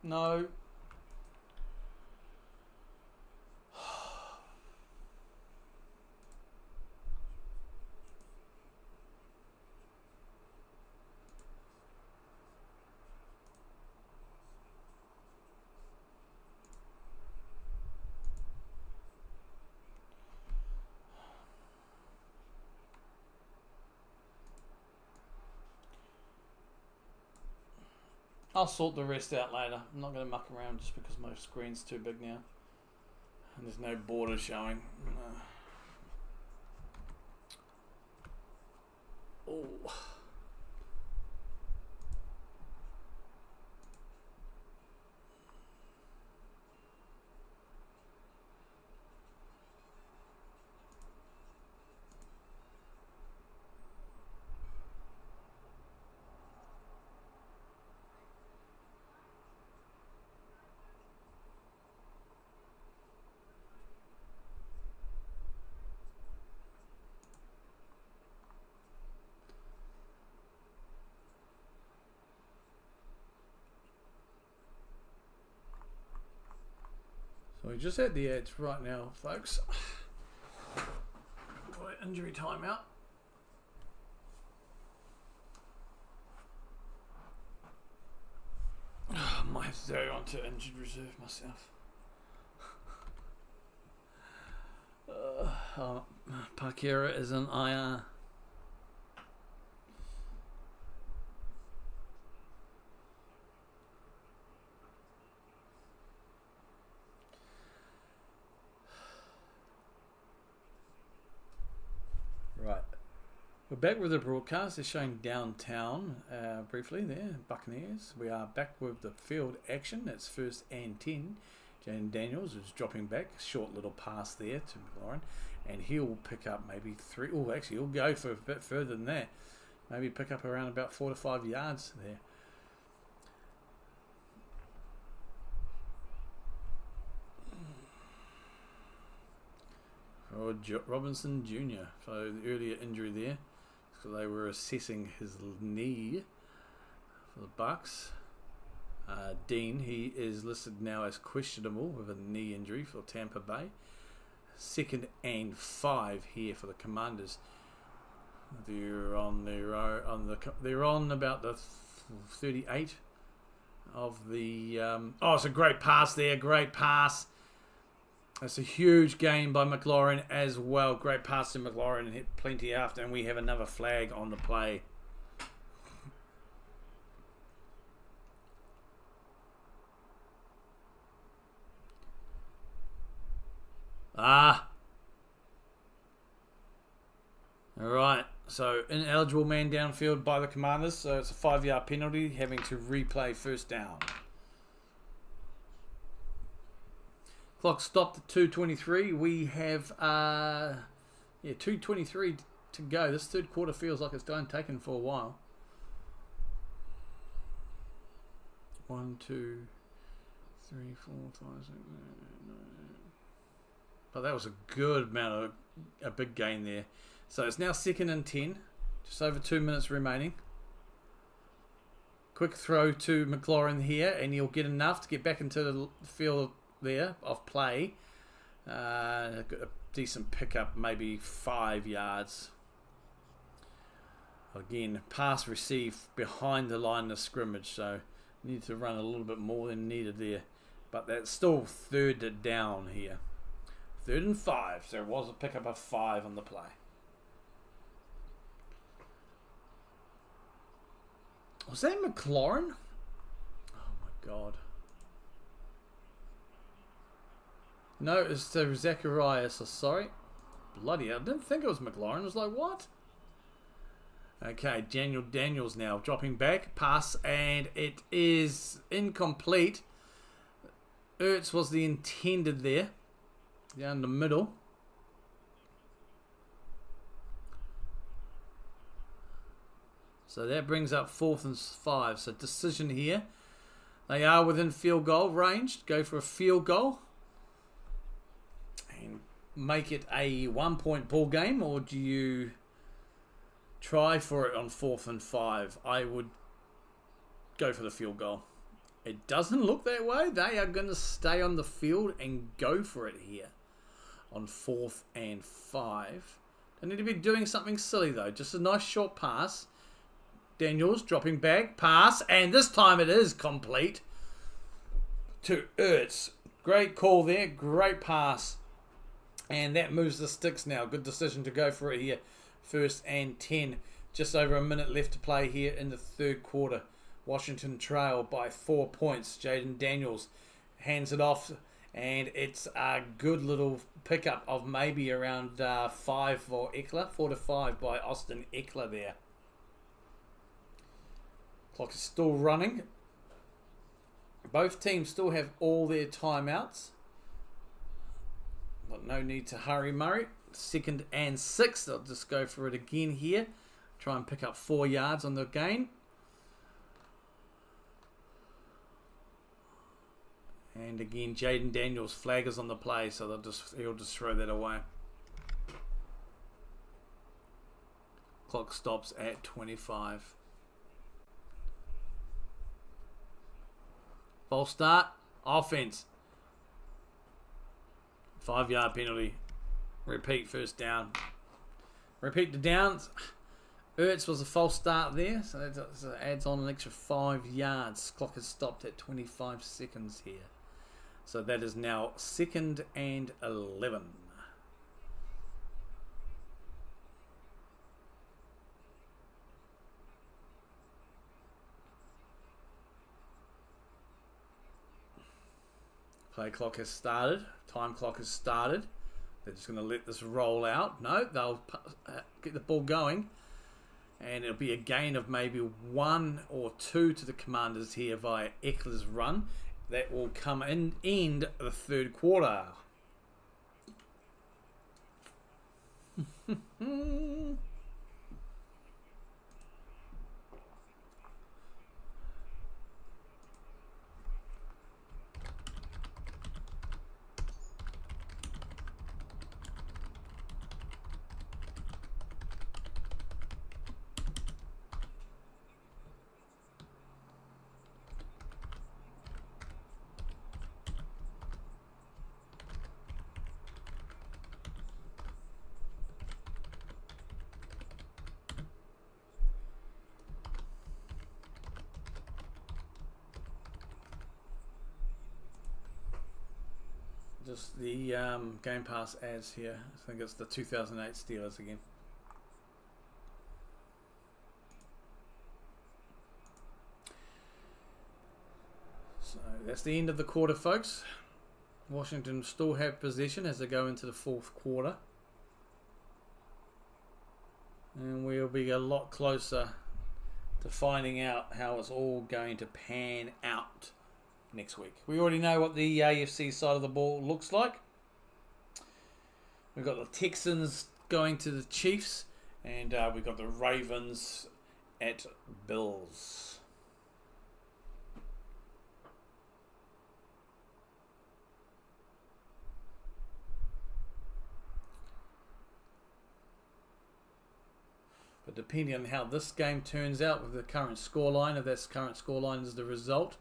No. I'll sort the rest out later. I'm not going to muck around just because my screen's too big now. And there's no border showing. Oh. So we just had the ads right now, folks. Injury timeout. I might have to go on to injured reserve myself. Parkera is an IR. Right. We're back with the broadcast. It's showing downtown briefly there, Buccaneers. We are back with the field action. It's first and 10. Jaden Daniels is dropping back. Short little pass there to McLaurin. And he'll pick up maybe 3. Oh, actually, he'll go for a bit further than that. Maybe pick up around about 4 to 5 yards there. Oh, Robinson Jr. So the earlier injury there. So they were assessing his knee for the Bucks. Dean. He is listed now as questionable with a knee injury for Tampa Bay. 2nd and 5 here for the Commanders. They're on they're on about the 38 of the. Oh, it's a great pass there. Great pass. That's a huge gain by McLaurin as well. Great pass to McLaurin and hit plenty after, and we have another flag on the play. Alright, so ineligible man downfield by the Commanders, so it's a 5-yard penalty, having to replay first down. Clock stopped at 2:23. We have 2:23 to go. This third quarter feels like it's taken for a while. 1, 2, 3, 4, 5, 6, 7, 8, 9. But that was a good amount of a big gain there. So it's now 2nd and 10. Just over 2 minutes remaining. Quick throw to McLaurin here, and he'll get enough to get back into the field there of play. A decent pickup, maybe 5 yards. Again, pass received behind the line of scrimmage, so need to run a little bit more than needed there. But that's still 3rd down here. 3rd and 5, so it was a pickup of 5 on the play. Was that McLaurin? Oh my God. No, it's Zacharias. Sorry. Bloody hell. I didn't think it was McLaurin. I was like, what? Okay, Daniels now dropping back. Pass, and it is incomplete. Ertz was the intended there. Down the middle. So that brings up 4th and 5. So decision here. They are within field goal range. Go for a field goal. And make it a 1-point ball game. Or do you try for it on 4th and 5? I would go for the field goal. It doesn't look that way. They are going to stay on the field and go for it here. On 4th and 5. They need to be doing something silly though. Just a nice short pass. Daniels dropping back. Pass. And this time it is complete. To Ertz. Great call there. Great pass. And that moves the sticks now. Good decision to go for it here. 1st and 10. Just over a minute left to play here in the 3rd quarter. Washington trail by 4 points. Jaden Daniels hands it off. And it's a good little pickup of maybe around 5 for Eckler. 4 to 5 by Austin Eckler there. Clock is still running. Both teams still have all their timeouts. But no need to hurry Murray. 2nd and 6. They'll just go for it again here. Try and pick up 4 yards on the gain. And again, Jaden Daniels flag is on the play, so he'll just throw that away. Clock stops at 25. False start. Offense. 5-yard penalty. Repeat first down. Repeat the downs. Ertz was a false start there, so that adds on an extra 5 yards. Clock has stopped at 25 seconds here. So that is now 2nd and 11. Play clock has started. Time clock has started. They're just going to let this roll out. No, they'll get the ball going. And it'll be a gain of maybe 1 or 2 to the Commanders here via Eckler's run. That will come and end the 3rd quarter. Just the Game Pass ads here. I think it's the 2008 Steelers again. So that's the end of the quarter, folks. Washington still have possession as they go into the fourth quarter. And we'll be a lot closer to finding out how it's all going to pan out next week. We already know what the AFC side of the ball looks like. We've got the Texans going to the Chiefs, and we've got the Ravens at Bills. But depending on how this game turns out with the current scoreline, if that current scoreline is the result,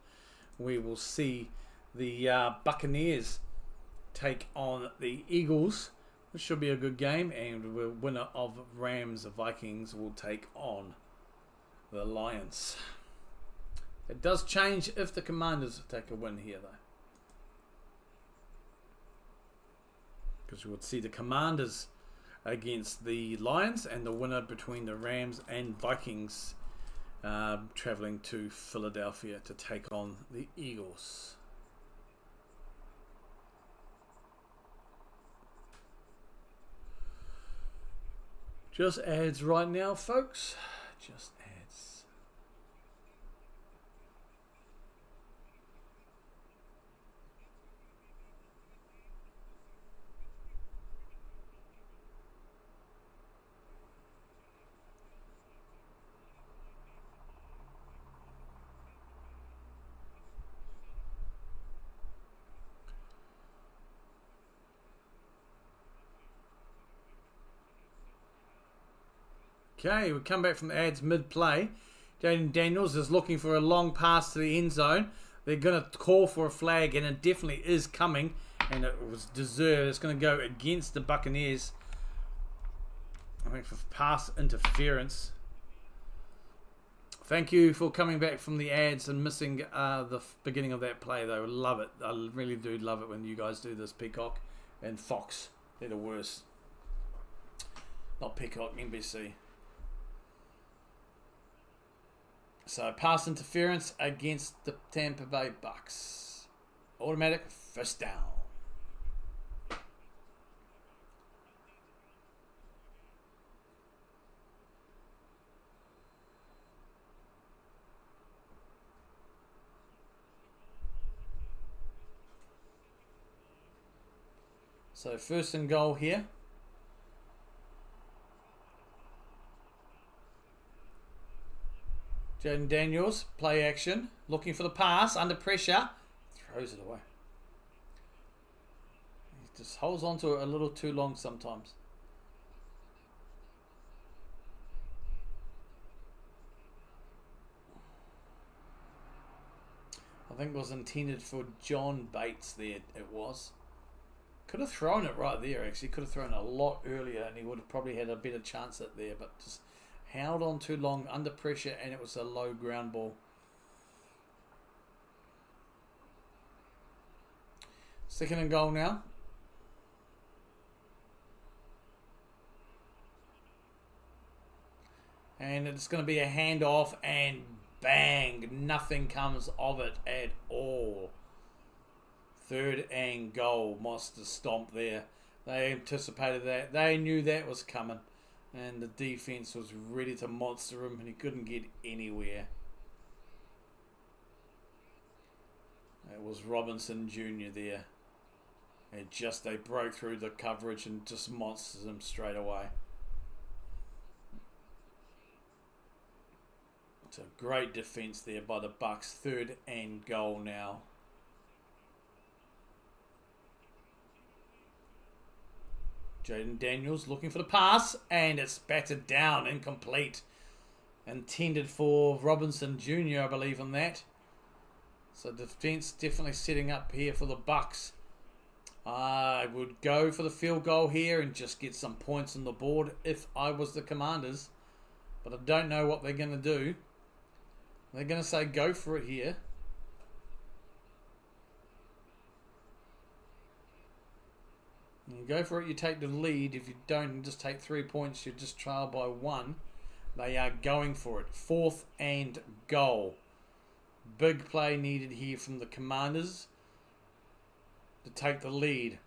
we will see the Buccaneers take on the Eagles, which should be a good game, and the winner of Rams Vikings will take on the Lions. It does change if the Commanders take a win here, though, because you would see the Commanders against the Lions, and the winner between the Rams and Vikings traveling to Philadelphia to take on the Eagles. Just ads right now, folks. Just ads. Okay, we come back from the ads mid-play. Jaden Daniels is looking for a long pass to the end zone. They're going to call for a flag, and it definitely is coming, and it was deserved. It's going to go against the Buccaneers. I think for pass interference. Thank you for coming back from the ads and missing the beginning of that play, though. Love it. I really do love it when you guys do this, Peacock and Fox. They're the worst. Not Peacock, NBC. So, pass interference against the Tampa Bay Bucks. Automatic first down. So, first and goal here. Jaden Daniels, play action, looking for the pass, under pressure, throws it away. He just holds on to it a little too long sometimes. I think it was intended for John Bates there, it was. Could have thrown it right there, actually. Could have thrown it a lot earlier, and he would have probably had a better chance at there, but just held on too long, under pressure, and it was a low ground ball. Second and goal now. And it's going to be a handoff, and bang, nothing comes of it at all. Third and goal. Monster stomp there. They anticipated that. They knew that was coming. And the defense was ready to monster him, and he couldn't get anywhere. It was Robinson Jr. there. And they broke through the coverage and just monsters him straight away. It's a great defense there by the Bucks. Third and goal now. Jaden Daniels looking for the pass, and it's battered down, incomplete. Intended for Robinson Jr., I believe, on that. So defense definitely setting up here for the Bucks. I would go for the field goal here and just get some points on the board if I was the Commanders. But I don't know what they're going to do. They're going to say go for it here. go for it, you take the lead. If you don't, you just take 3 points, you just trail by 1. They are going for it. 4th and goal. Big play needed here from the Commanders to take the lead.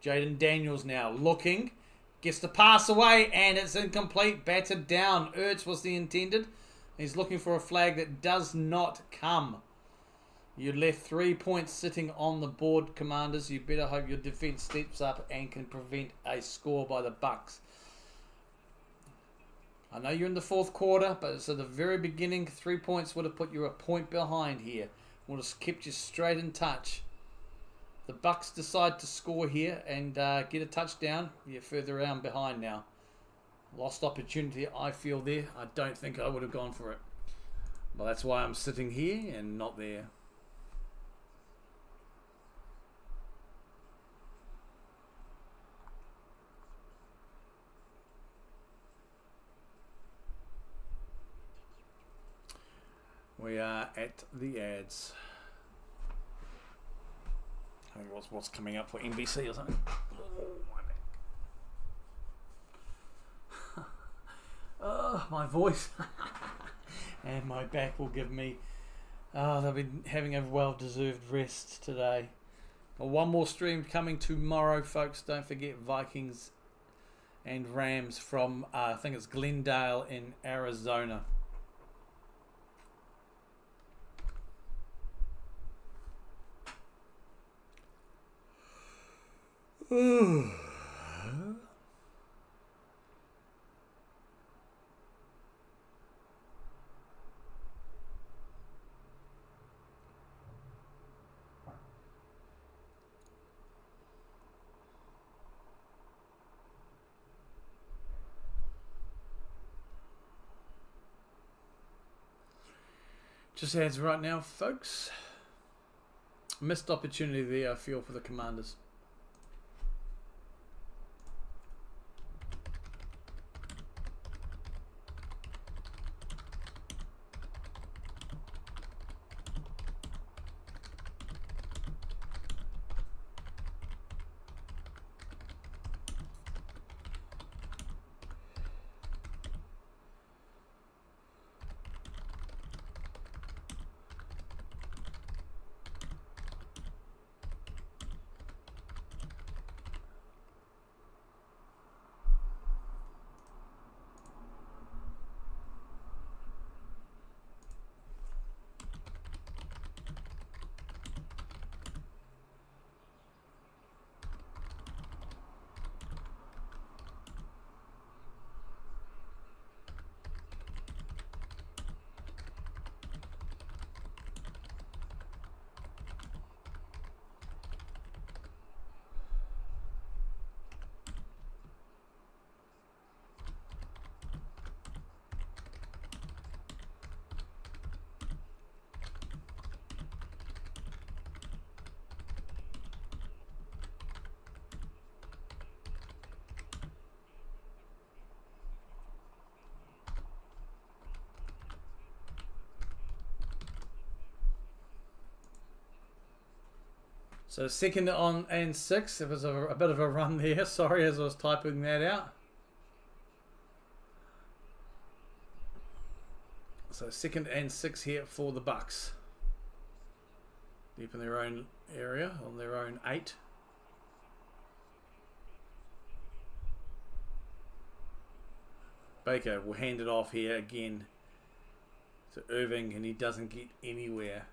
Jaden Daniels now looking. Gets the pass away and it's incomplete. Battered down. Ertz was the intended. He's looking for a flag that does not come. You left 3 points sitting on the board, Commanders. You better hope your defense steps up and can prevent a score by the Bucks. I know you're in the 4th quarter, but it's at the very beginning. 3 points would have put you a point behind here. Would have kept you straight in touch. The Bucks decide to score here and get a touchdown. You're further around behind now. Lost opportunity, I feel, there. I don't think I would have gone for it. But that's why I'm sitting here and not there. We are at the ads. I think what's coming up for NBC or something. Oh, my back. Oh, my voice and my back will give me. They've been having a well-deserved rest today. Well, one more stream coming tomorrow, folks. Don't forget Vikings and Rams from I think it's Glendale in Arizona. Just ads right now, folks. Missed opportunity there, I feel, for the Commanders. So 2nd on and 6. It was a bit of a run there. Sorry, as I was typing that out. So 2nd and 6 here for the Bucks. Deep in their own area, on their own 8. Baker will hand it off here again to Irving, and he doesn't get anywhere.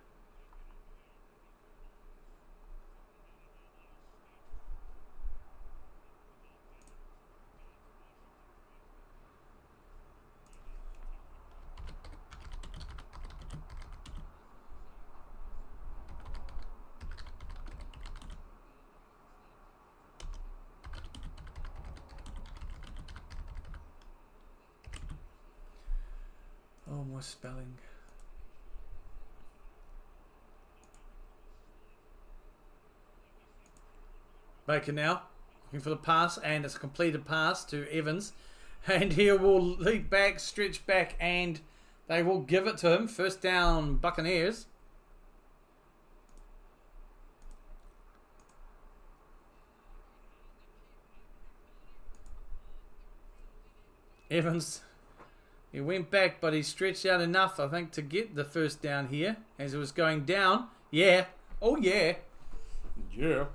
Oh, more spelling. Baker now looking for the pass, and it's a completed pass to Evans, and he will leap back, stretch back, and they will give it to him. First down, Buccaneers. Evans, he went back, but he stretched out enough, I think, to get the first down here as it was going down. Yeah. Oh, yeah. Yeah.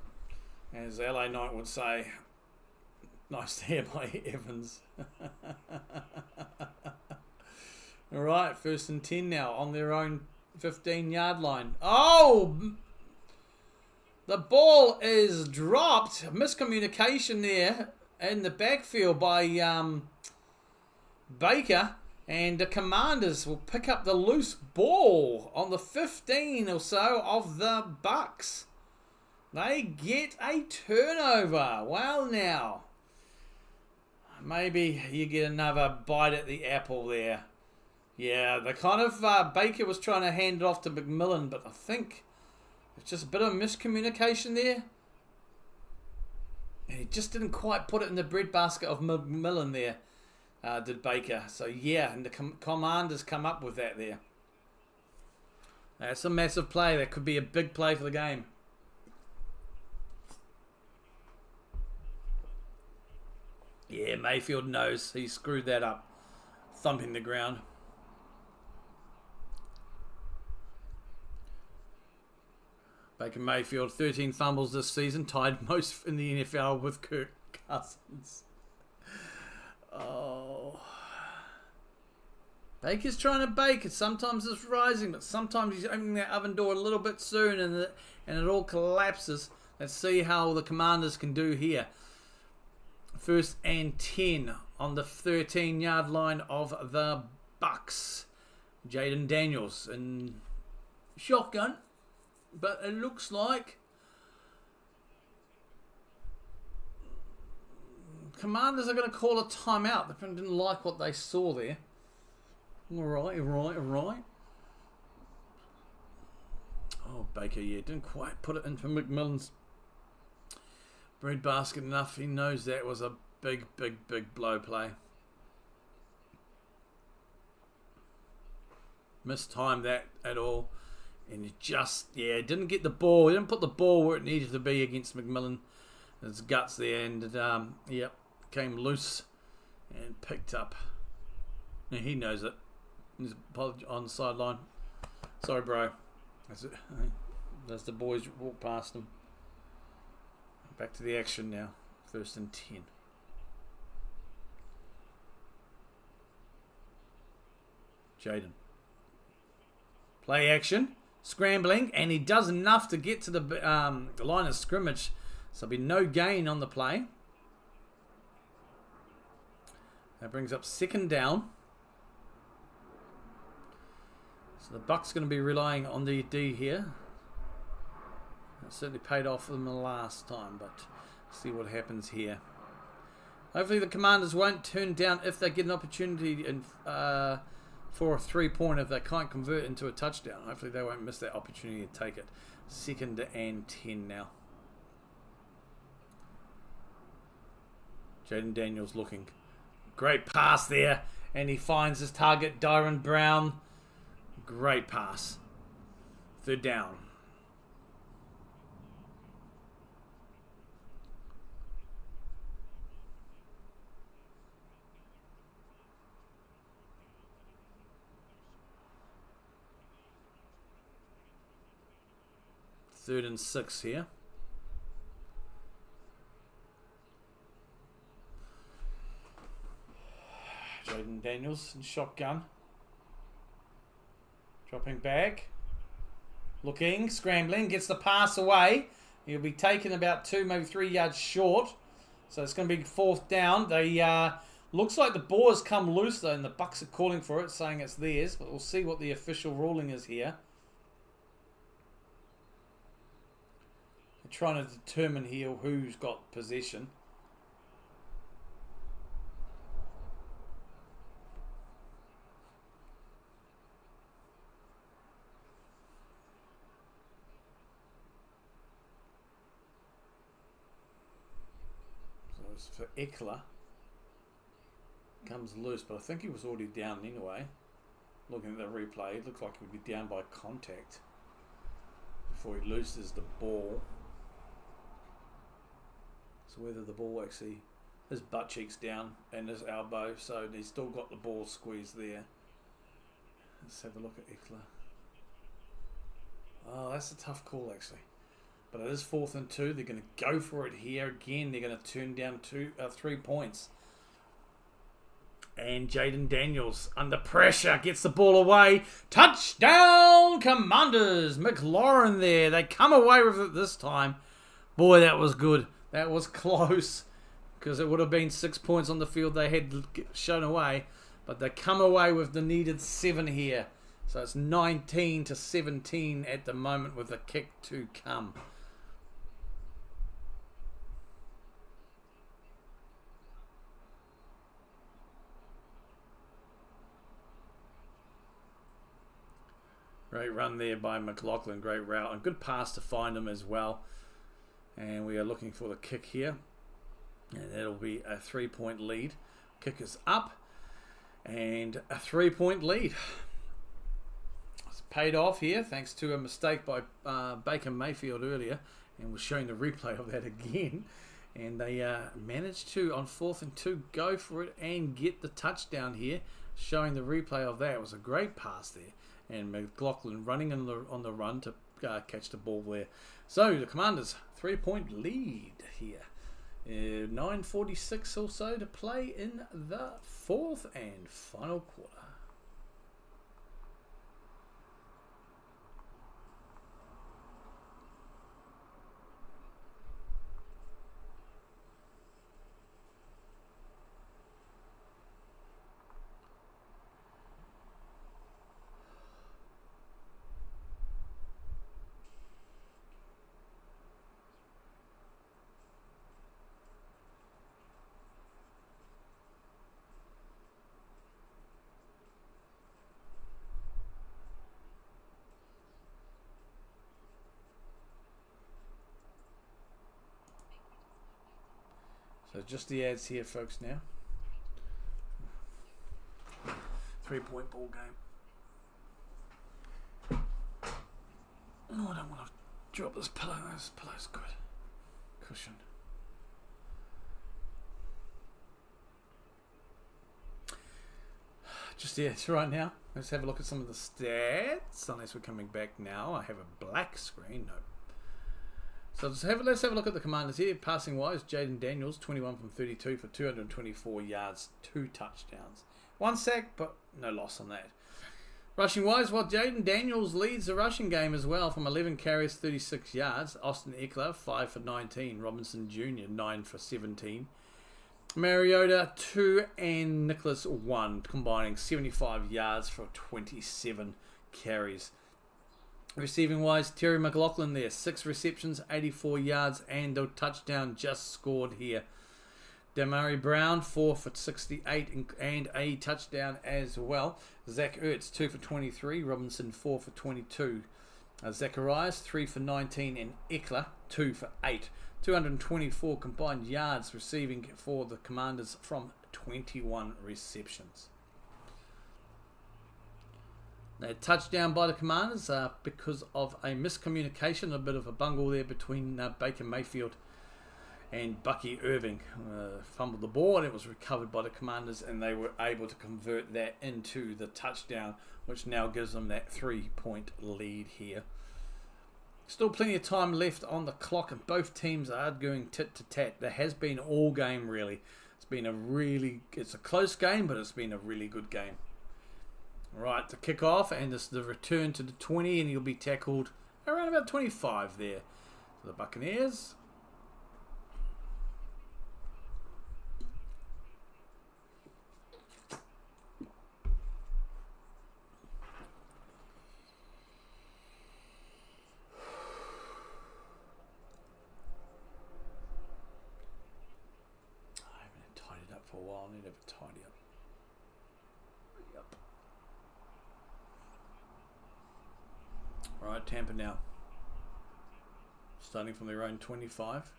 As LA Knight would say, nice to hear by Evans. All right, 1st and 10 now on their own 15-yard line. Oh! The ball is dropped. Miscommunication there in the backfield by Baker. And the Commanders will pick up the loose ball on the 15 or so of the Bucks. They get a turnover. Well, now, maybe you get another bite at the apple there. Yeah, the kind of Baker was trying to hand it off to McMillan, but I think it's just a bit of miscommunication there. And he just didn't quite put it in the breadbasket of McMillan there, did Baker. So, yeah, and the Commanders come up with that there. That's a massive play. That could be a big play for the game. Yeah, Mayfield knows he screwed that up. Thumping the ground. Baker Mayfield, 13 fumbles this season, tied most in the NFL with Kirk Cousins. Oh. Baker's trying to bake it. Sometimes it's rising, but sometimes he's opening that oven door a little bit soon and it all collapses. Let's see how the Commanders can do here. 1st and 10 on the 13-yard line of the Bucks. Jaden Daniels in shotgun. But it looks like Commanders are going to call a timeout. They didn't like what they saw there. All right. Oh, Baker, yeah, didn't quite put it into McMillan's breadbasket enough. He knows that was a big blow play. Mistimed that at all. And he just, didn't get the ball. He didn't put the ball where it needed to be against McMillan. His guts there. And, it, came loose and picked up. And he knows it. He's on the sideline. Sorry, bro. As the boys walk past him. Back to the action now. 1st and 10. Jaden. Play action. Scrambling, and he does enough to get to the line of scrimmage. So there'll be no gain on the play. That brings up 2nd down. So the Bucks going to be relying on the D here. It certainly paid off for them the last time, but see what happens here. Hopefully the Commanders won't turn down if they get an opportunity for a 3-pointer if they can't convert into a touchdown. Hopefully they won't miss that opportunity to take it. 2nd and 10 now. Jaden Daniels looking. Great pass there. And he finds his target, Dyron Brown. Great pass. 3rd down. Third and 6 here. Jaden Daniels in shotgun. Dropping back. Looking, scrambling, gets the pass away. He'll be taken about 2, maybe 3 yards short. So it's going to be 4th down. They looks like the ball has come loose though, and the Bucks are calling for it, saying it's theirs. But we'll see what the official ruling is here. Trying to determine here who's got possession. So it's for Eckler. Comes loose, but I think he was already down anyway. Looking at the replay, it looks like he would be down by contact before he loses the ball. So whether the ball actually his butt cheeks down and his elbow, so he's still got the ball squeezed there. Let's have a look at Eckler. Oh, that's a tough call actually. But it is 4th and 2. They're going to go for it here again. They're going to turn down 3 points. And Jaden Daniels, under pressure, gets the ball away. Touchdown, Commanders. McLaurin there. They come away with it this time. Boy, that was good. That was close. Because it would have been 6 points on the field they had shown away. But they come away with the needed 7 here. So it's 19-17 at the moment with a kick to come. Great run there by McLaughlin. Great route. And good pass to find him as well. And we are looking for the kick here. And that'll be a 3-point lead. Kick is up. And a 3-point lead. It's paid off here thanks to a mistake by Baker Mayfield earlier. And we're showing the replay of that again. And they managed to, on 4th and 2, go for it and get the touchdown here. Showing the replay of that. It was a great pass there. And McLaughlin running on the run to catch the ball there. So the Commanders 3-point lead here. 9:46 or so to play in the 4th and final quarter. So just the ads here, folks, now. 3-point ball game. Oh, I don't want to drop this pillow. This pillow's good. Cushion. Just the ads right now. Let's have a look at some of the stats. Unless we're coming back now. I have a black screen. No. So let's have a look at the Commanders here. Passing wise, Jaden Daniels, 21 from 32 for 224 yards, 2 touchdowns. 1 sack, but no loss on that. Rushing wise, well, Jaden Daniels leads the rushing game as well from 11 carries, 36 yards. Austin Eckler, 5 for 19. Robinson Jr., 9 for 17. Mariota, 2 and Nicholas, 1, combining 75 yards for 27 carries. Receiving wise, Terry McLaughlin there, 6 receptions, 84 yards, and a touchdown just scored here. Damari Brown, 4 for 68 and a touchdown as well. Zach Ertz, 2 for 23. Robinson, 4 for 22. Zacharias, 3 for 19. And Eckler, 2 for 8. 224 combined yards receiving for the Commanders from 21 receptions. A touchdown by the Commanders because of a miscommunication, a bit of a bungle there between Baker Mayfield and Bucky Irving. Fumbled the ball and it was recovered by the Commanders, and they were able to convert that into the touchdown, which now gives them that 3-point lead here. Still plenty of time left on the clock, and both teams are going tit to tat. There has been all game really. It's a close game, but it's been a really good game. Right, the kickoff, and it's the return to the 20, and he'll be tackled around about 25 there for the Buccaneers. I haven't tidied up for a while. I need to have a tidy up. Yep. Alright, Tampa now. Starting from their own 25.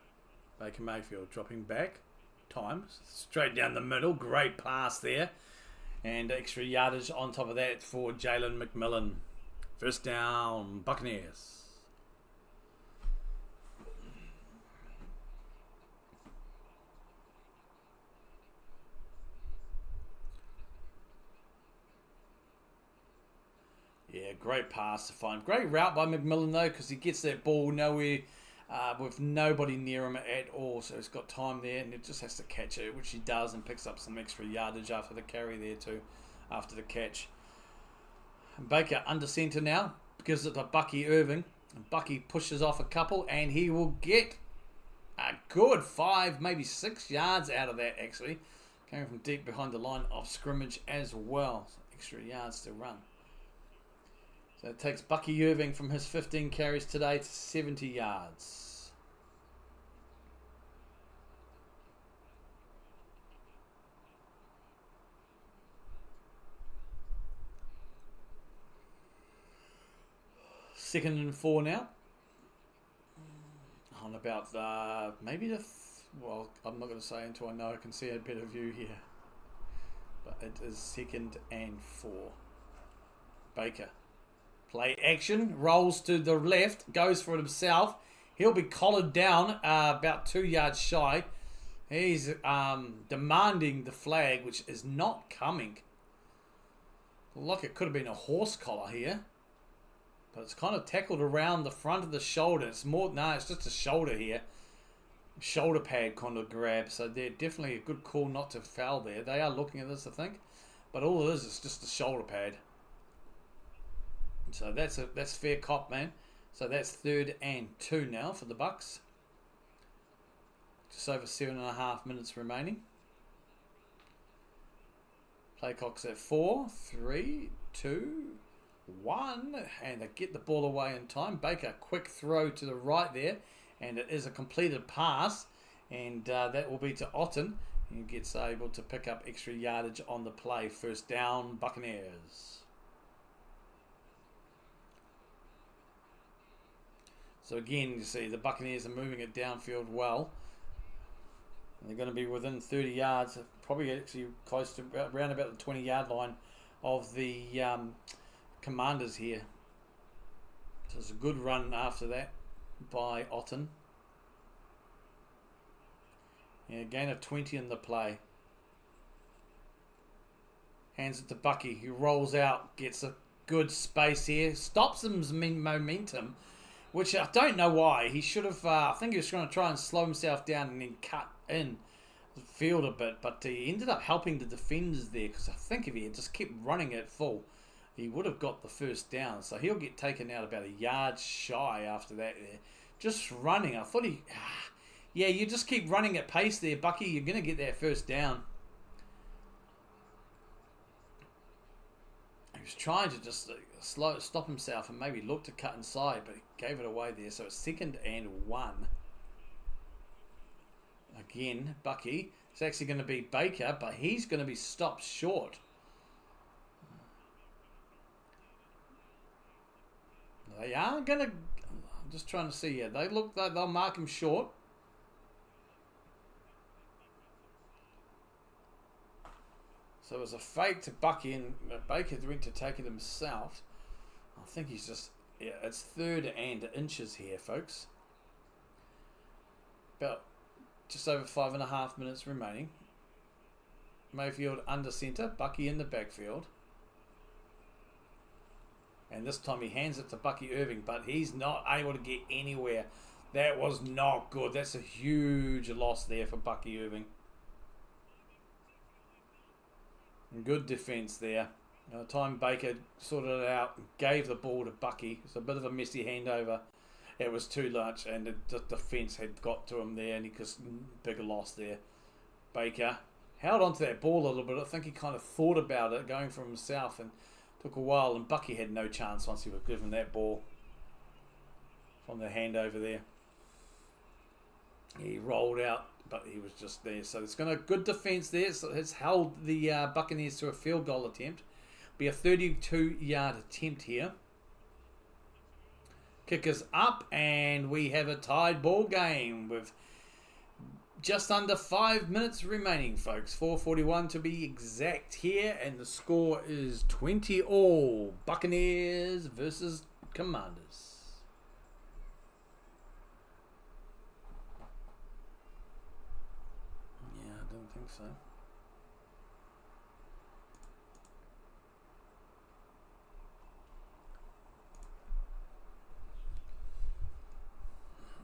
Baker Mayfield dropping back. Time. Straight down the middle. Great pass there. And extra yardage on top of that for Jalen McMillan. First down, Buccaneers. great pass to find. Great route by McMillan, though, because he gets that ball nowhere with nobody near him at all. So he's got time there, and he just has to catch it, which he does, and picks up some extra yardage after the carry there, too, after the catch. And Baker under centre now, gives it to Bucky Irving. And Bucky pushes off a couple, and he will get a good 5, maybe 6 yards out of that, actually. Coming from deep behind the line of scrimmage as well. So extra yards to run. So it takes Bucky Irving from his 15 carries today to 70 yards. Second and 4 now. On about maybe the... well, I'm not going to say until I know I can see a better view here. But it is 2nd and 4. Baker. Play action. Rolls to the left. Goes for it himself. He'll be collared down about 2 yards shy. He's demanding the flag, which is not coming. Look, it could have been a horse collar here. But it's kind of tackled around the front of the shoulder. It's more... no, it's just a shoulder here. Shoulder pad kind of grab. So they're definitely a good call not to foul there. They are looking at this, I think. But all it is just a shoulder pad. So that's fair cop, man. So that's 3rd and 2 now for the Bucks. Just over 7.5 minutes remaining. Play clock's at 4, 3, 2... 1, and they get the ball away in time. Baker, quick throw to the right there, and it is a completed pass, and that will be to Otten. He gets able to pick up extra yardage on the play. First down, Buccaneers. So again, you see the Buccaneers are moving it downfield well. And they're going to be within 30 yards, probably actually close to around about the 20-yard line of the Commanders here. So it's a good run after that by Otten. Yeah, gain of 20 in the play. Hands it to Bucky, who rolls out, gets a good space here, stops his momentum, which I don't know why. He should have, I think he was going to try and slow himself down and then cut in the field a bit, but he ended up helping the defenders there, because I think if he had just kept running it full, he would have got the first down. So he'll get taken out about a yard shy after that there. Just running. I thought he... yeah, you just keep running at pace there, Bucky. You're going to get that first down. He was trying to just stop himself and maybe look to cut inside, but he gave it away there. So it's 2nd and 1. Again, Bucky. It's actually going to be Baker, but he's going to be stopped short. They are going to... I'm just trying to see here. They look like they'll mark him short. So it was a fake to Bucky, and Baker went to take it himself. I think he's just... yeah, it's 3rd and inches here, folks. About just over 5.5 minutes remaining. Mayfield under centre. Bucky in the backfield. And this time he hands it to Bucky Irving, but he's not able to get anywhere. That was not good. That's a huge loss there for Bucky Irving. Good defence there. By the time Baker sorted it out, gave the ball to Bucky. It's a bit of a messy handover. It was too much, and the defence had got to him there, and he just big loss there. Baker held onto that ball a little bit. I think he kind of thought about it, going for himself, and took a while, and Bucky had no chance once he was given that ball from the handover there. He rolled out, but he was just there. So it's going to good defence there. So it's held the Buccaneers to a field goal attempt. Be a 32-yard attempt here. Kickers up, and we have a tied ball game with just under 5 minutes remaining, folks. 4:41 to be exact here, and the score is 20-all. Buccaneers versus Commanders. Yeah, I don't think so.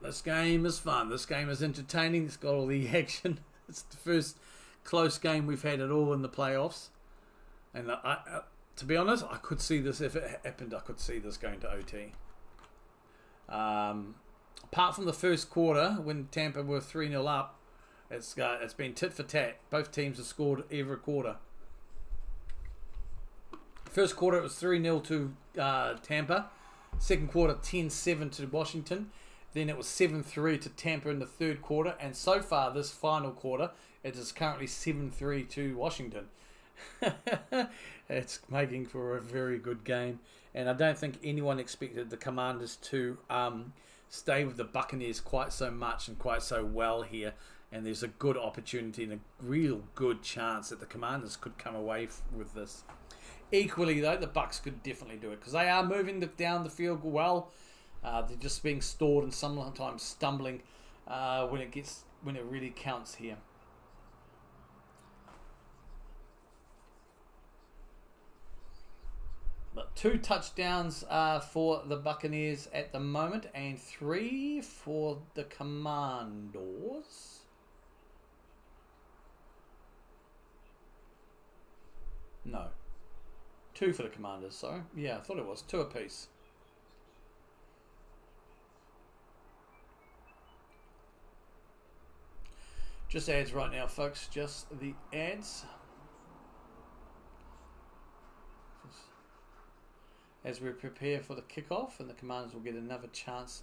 this game is fun. This game is entertaining. It's got all the action. It's the first close game we've had at all in the playoffs. And to be honest, I could see this, if it happened, I could see this going to OT. Apart from the first quarter, when Tampa were 3-0 up, it's been tit for tat. Both teams have scored every quarter. First quarter, it was 3-0 to Tampa. Second quarter, 10-7 to Washington. Then it was 7-3 to Tampa in the third quarter. And so far, this final quarter, it is currently 7-3 to Washington. It's making for a very good game. And I don't think anyone expected the Commanders to stay with the Buccaneers quite so much and quite so well here. And there's a good opportunity and a real good chance that the Commanders could come away with this. Equally, though, the Bucks could definitely do it because they are moving down the field well. They're just being stalled and sometimes stumbling when it really counts here. But 2 touchdowns for the Buccaneers at the moment and 3 for the Commanders. No. 2 for the Commanders, sorry. Yeah, I thought it was 2 apiece. Just ads right now, folks. Just the ads. As we prepare for the kickoff, and the Commanders will get another chance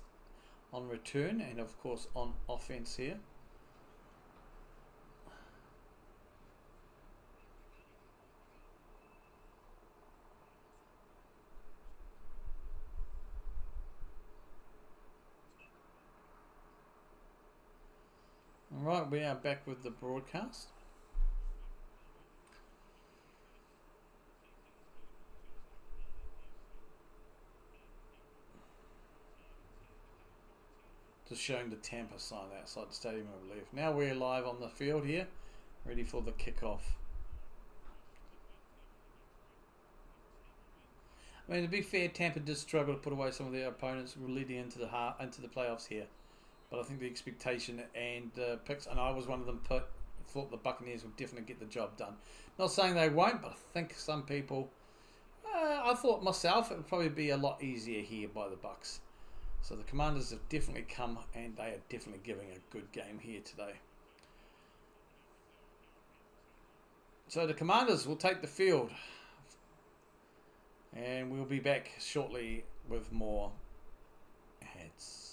on return and, of course, on offense here. Alright, we are back with the broadcast. Just showing the Tampa sign outside the stadium, I believe. Now we're live on the field here, ready for the kickoff. I mean, to be fair, Tampa did struggle to put away some of their opponents leading into the playoffs here. But I think the expectation and picks, and I was one of them, thought the Buccaneers would definitely get the job done. Not saying they won't, but I think some people, I thought myself, it would probably be a lot easier here by the Bucks. So the Commanders have definitely come, and they are definitely giving a good game here today. So the Commanders will take the field. And we'll be back shortly with more ads.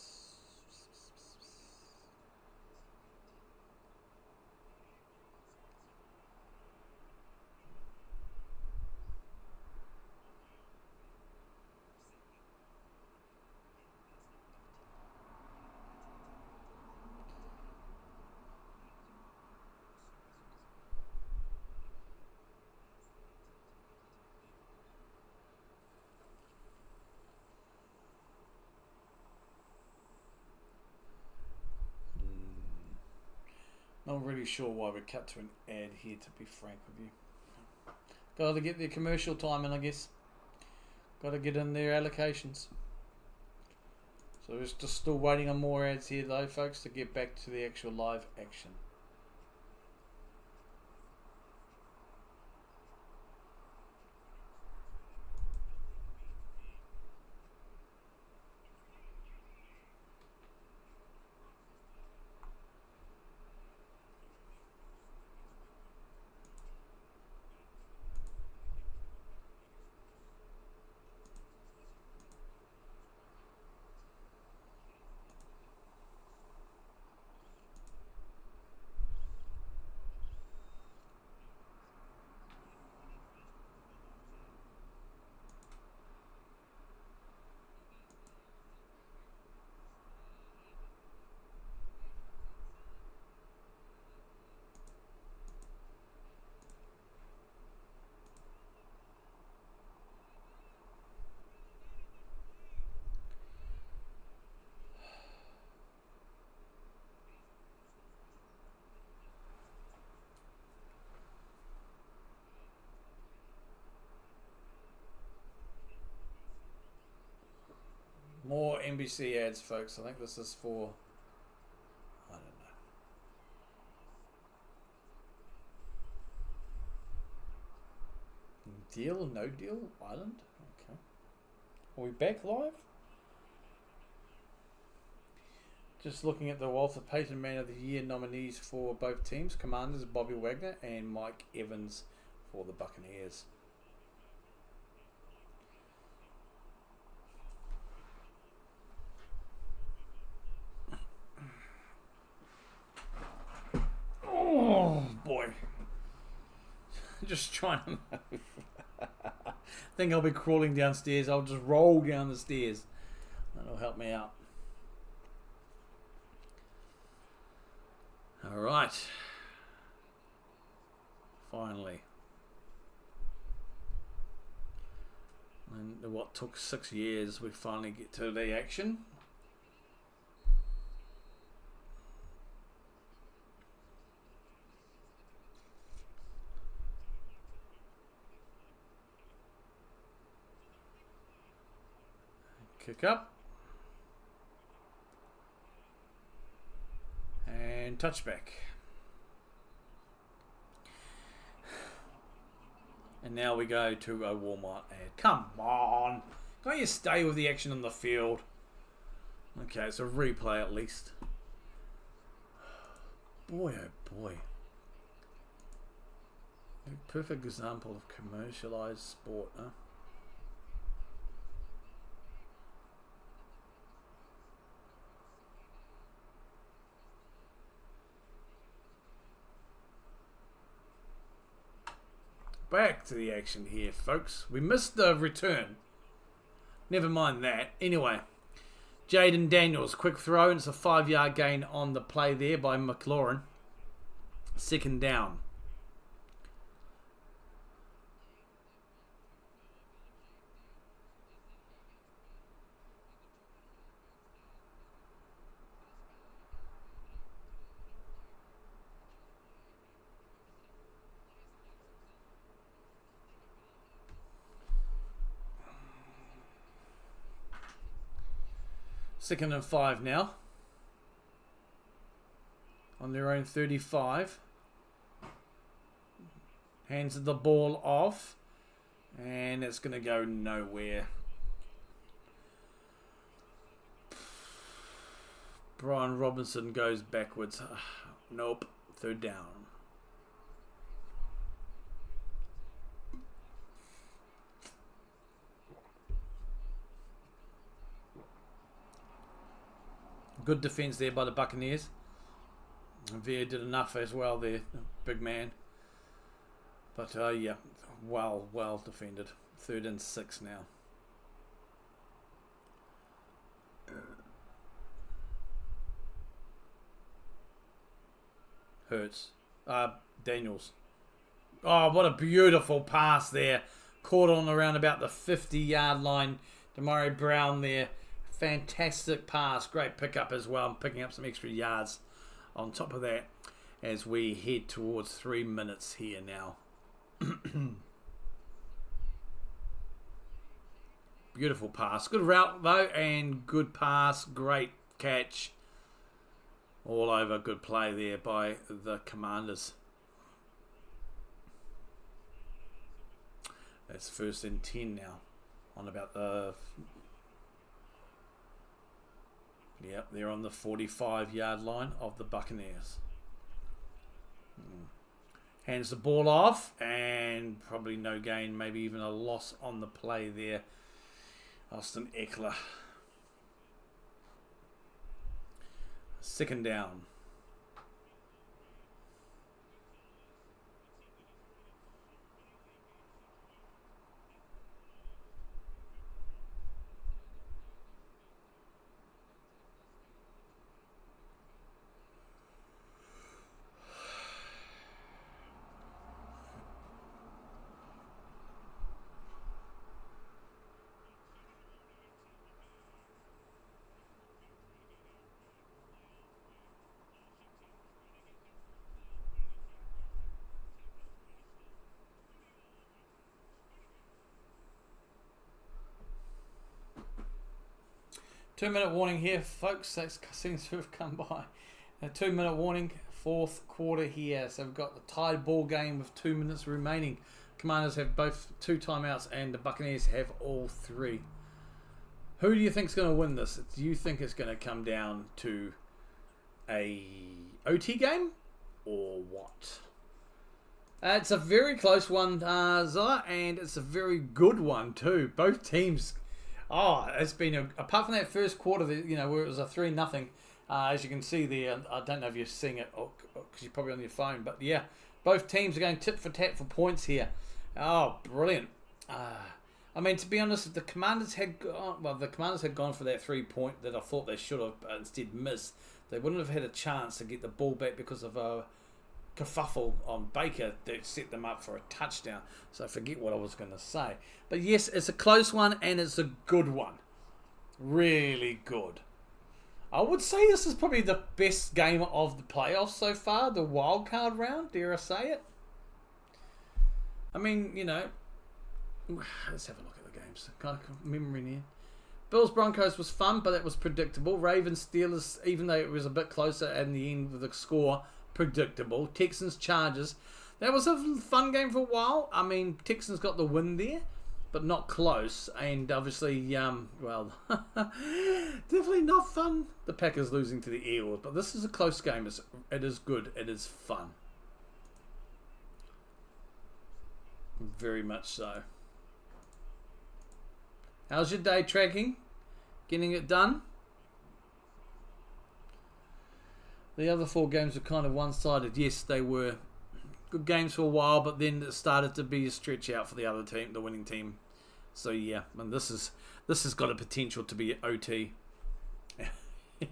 Not really sure why we cut to an ad here, to be frank with you. Got to get their commercial time in, I guess. Got to get in their allocations. So we're just still waiting on more ads here, though, folks, to get back to the actual live action. NBC ads, folks. I think this is for, I don't know. Deal or no deal? Island? Okay. Are we back live? Just looking at the Walter Payton Man of the Year nominees for both teams. Commanders, Bobby Wagner and Mike Evans for the Buccaneers. Oh boy. Just trying to move. I think I'll be crawling downstairs. I'll just roll down the stairs. That'll help me out. Alright. Finally. And what took 6 years, we finally get to the action. Kick up. And touchback. And now we go to a Walmart ad. Come on. Can't you stay with the action on the field? Okay, it's a replay at least. Boy, oh boy. A perfect example of commercialized sport, huh? Back to the action here, folks. We missed the return. Never mind that. Anyway, Jaden Daniels, quick throw, and it's a 5-yard gain on the play there by McLaurin. Second down. Second and 5 now. On their own 35. Hands the ball off. And it's going to go nowhere. Brian Robinson goes backwards. Nope. Third down. Good defense there by the Buccaneers. Veer did enough as well there, big man. But yeah, well defended. 3rd and 6 now. Hurts. Daniels. Oh, what a beautiful pass there. Caught on around about the 50-yard line. Damari Brown there. Fantastic pass. Great pickup as well. Picking up some extra yards on top of that as we head towards 3 minutes here now. Beautiful pass. Good route though, and good pass. Great catch. All over. Good play there by the Commanders. That's 1st and 10 now. On about the... Yep, they're on the 45-yard line of the Buccaneers. Hands the ball off, and probably no gain, maybe even a loss on the play there. Austin Eckler. 2nd down. 2-minute warning here, folks. That seems to have come by. A 2-minute warning, fourth quarter here. So we've got the tied ball game with 2 minutes remaining. Commanders have both 2 timeouts and the Buccaneers have all 3. Who do you think is going to win this? Do you think it's going to come down to a OT game or what? It's a very close one, Zilla, and it's a very good one too. Both teams, it's been apart from that first quarter, where it was a 3-0. As you can see there, I don't know if you're seeing it because you're probably on your phone, but yeah, both teams are going tit for tat for points here. Oh, brilliant! I mean, to be honest, if the Commanders had gone for that 3-point that I thought they should have, but instead missed, they wouldn't have had a chance to get the ball back because of a kerfuffle on Baker that set them up for a touchdown. So I forget what I was going to say. But yes, it's a close one and it's a good one. Really good. I would say this is probably the best game of the playoffs so far, the wild card round, dare I say it. I mean, let's have a look at the games. Kind of memory here. Bills Broncos was fun, but it was predictable. Ravens Steelers, even though it was a bit closer in the end with the score, predictable. Texans Chargers, that was a fun game for a while. I mean, Texans got the win there, but not close. And obviously, definitely not fun. The Packers losing to the Eagles, but this is a close game. It is good. It is fun. Very much so. How's your day tracking? Getting it done? The other 4 games were kind of one-sided. Yes, they were good games for a while, but then it started to be a stretch out for the other team, the winning team. So yeah, and this has got a potential to be OT.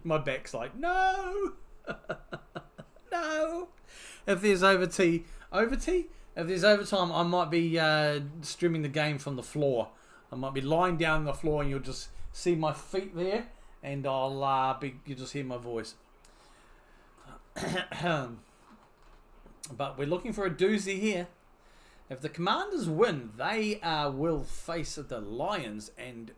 My back's like, no, no. If there's overtime, if there's overtime, I might be streaming the game from the floor. I might be lying down on the floor, and you'll just see my feet there, and you'll just hear my voice. But we're looking for a doozy here. If the Commanders win, they will face the Lions, and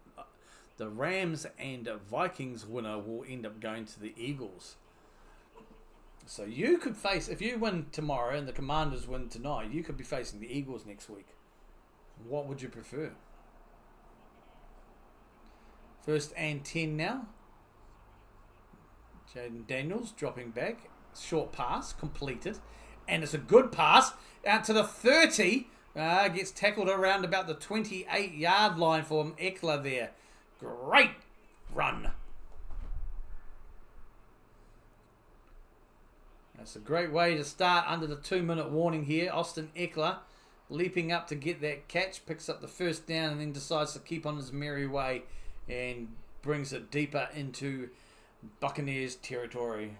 the Rams and Vikings winner will end up going to the Eagles. So you could face, if you win tomorrow and the Commanders win tonight, you could be facing the Eagles next week. What would you prefer? 1st and 10 now. Jaden Daniels dropping back. Short pass completed. And it's a good pass out to the 30. Gets tackled around about the 28-yard line for Eckler there. Great run. That's a great way to start under the 2-minute warning here. Austin Eckler leaping up to get that catch. Picks up the first down and then decides to keep on his merry way and brings it deeper into Buccaneers territory.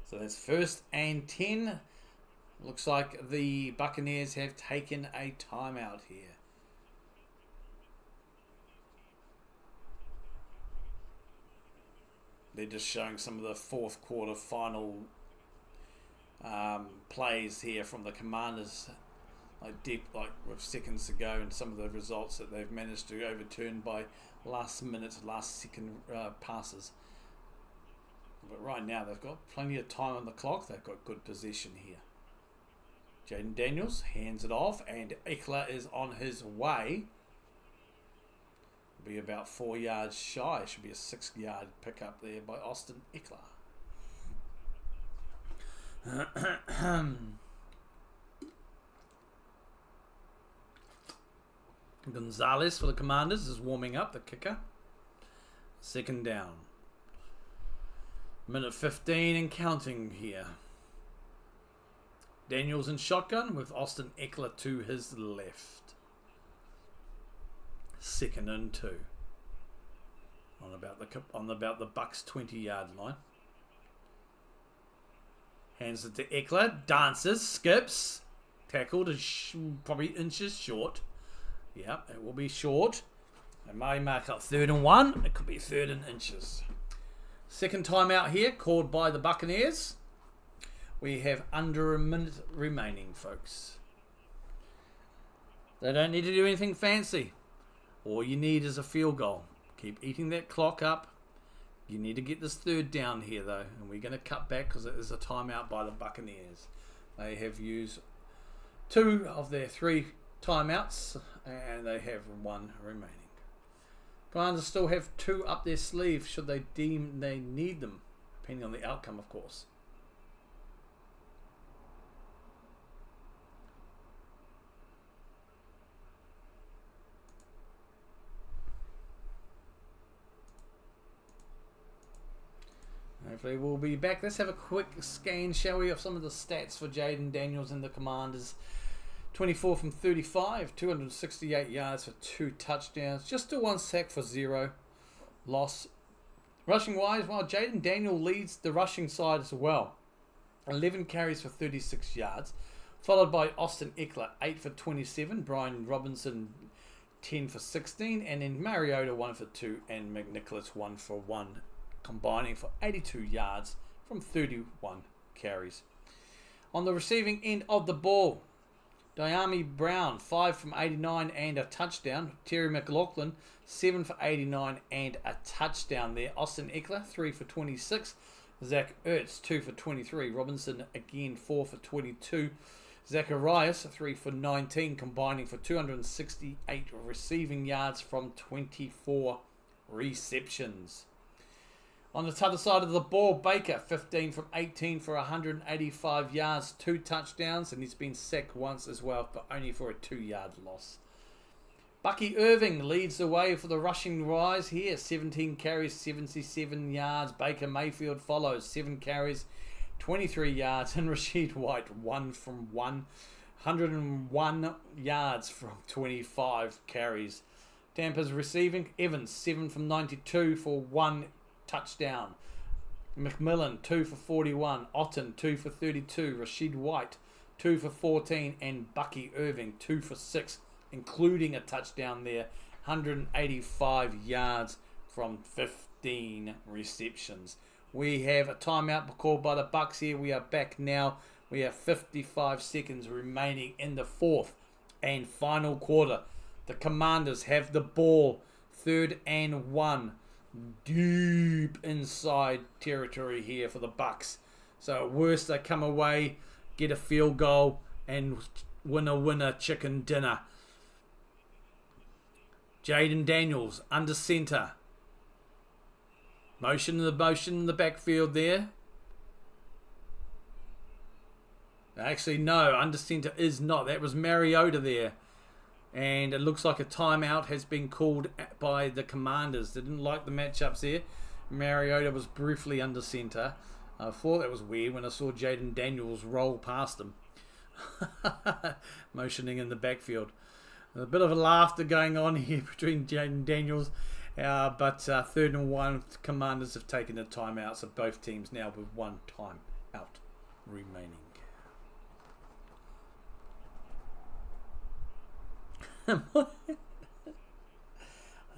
So that's 1st and 10. Looks like the Buccaneers have taken a timeout here. They're just showing some of the 4th quarter final plays here from the Commanders, like with seconds to go, and some of the results that they've managed to overturn by last second passes. But right now they've got plenty of time on the clock. They've got good possession here. Jaden Daniels hands it off, and Eckler is on his way. Be about 4 yards shy. Should be a 6-yard pickup there by Austin Eckler. Gonzalez for the Commanders is warming up, the kicker. 2nd down. Minute 15 and counting here. Daniels in shotgun with Austin Eckler to his left. 2nd and 2. On about the Bucks 20-yard line. Hands it to Eckler. Dances, skips. Tackled is probably inches short. Yeah, it will be short. They may mark up 3rd and 1. It could be 3rd and inches. 2nd timeout here called by the Buccaneers. We have under a minute remaining, folks. They don't need to do anything fancy. All you need is a field goal. Keep eating that clock up. You need to get this third down here, though. And we're going to cut back because it is a timeout by the Buccaneers. They have used 2 of their 3 timeouts, and they have 1 remaining. Commanders still have 2 up their sleeve should they deem they need them, depending on the outcome, of course. Hopefully we'll be back. Let's have a quick scan, shall we, of some of the stats for Jaden Daniels and the Commanders. 24 from 35, 268 yards for 2 touchdowns, just a 1 sack for 0 loss. Rushing wise, while Jaden Daniel leads the rushing side as well. 11 carries for 36 yards, followed by Austin Eckler, 8 for 27, Brian Robinson, 10 for 16, and then Mariota, 1 for 2, and McNicholas, 1 for 1. Combining for 82 yards from 31 carries. On the receiving end of the ball, Diami Brown, 5 from 89 and a touchdown. Terry McLaughlin, 7 for 89 and a touchdown there. Austin Eckler, 3 for 26. Zach Ertz, 2 for 23. Robinson, again, 4 for 22. Zacharias, 3 for 19, combining for 268 receiving yards from 24 receptions. On the other side of the ball, Baker, 15 from 18 for 185 yards, 2 touchdowns, and he's been sacked once as well, but only for a 2-yard loss. Bucky Irving leads the way for the rushing rise here, 17 carries, 77 yards. Baker Mayfield follows, 7 carries, 23 yards, and Rashid White, 1 from 1, 101 yards from 25 carries. Tampa's receiving, Evans, 7 from 92 for 1 touchdown. McMillan, 2 for 41. Otten, 2 for 32. Rashid White, 2 for 14. And Bucky Irving, 2 for 6, including a touchdown there. 185 yards from 15 receptions. We have a timeout called by the Bucks here. We are back now. We have 55 seconds remaining in the 4th and final quarter. The Commanders have the ball. 3rd and 1. Deep inside territory here for the Bucks. So at worst they come away, get a field goal, and winner chicken dinner. Jaden Daniels under center. Motion in the backfield there. Actually, no, under center is not. That was Mariota there. And it looks like a timeout has been called by the Commanders. They didn't like the matchups there. Mariota was briefly under center. I thought that was weird when I saw Jaden Daniels roll past him. Motioning in the backfield. A bit of a laughter going on here between Jaden Daniels. But 3rd and 1, Commanders have taken a timeout. So both teams now with 1 timeout remaining.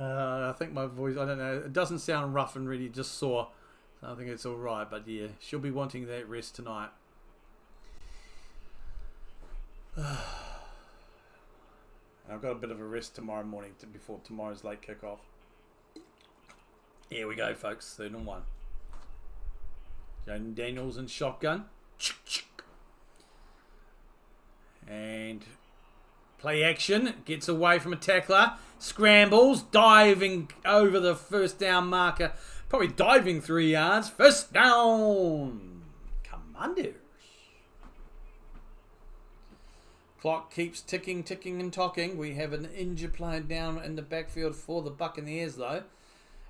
I think my voice, I don't know, it doesn't sound rough and ready, just sore. So I think it's alright, but yeah, she'll be wanting that rest tonight. I've got a bit of a rest tomorrow morning before tomorrow's late kickoff. Here we go, folks, 3rd and 1. Jaden Daniels in shotgun. And play action, gets away from a tackler, scrambles, diving over the first down marker, probably diving 3 yards. First down, Commanders. Clock keeps ticking and talking. We have an injured player down in the backfield for the Buccaneers though.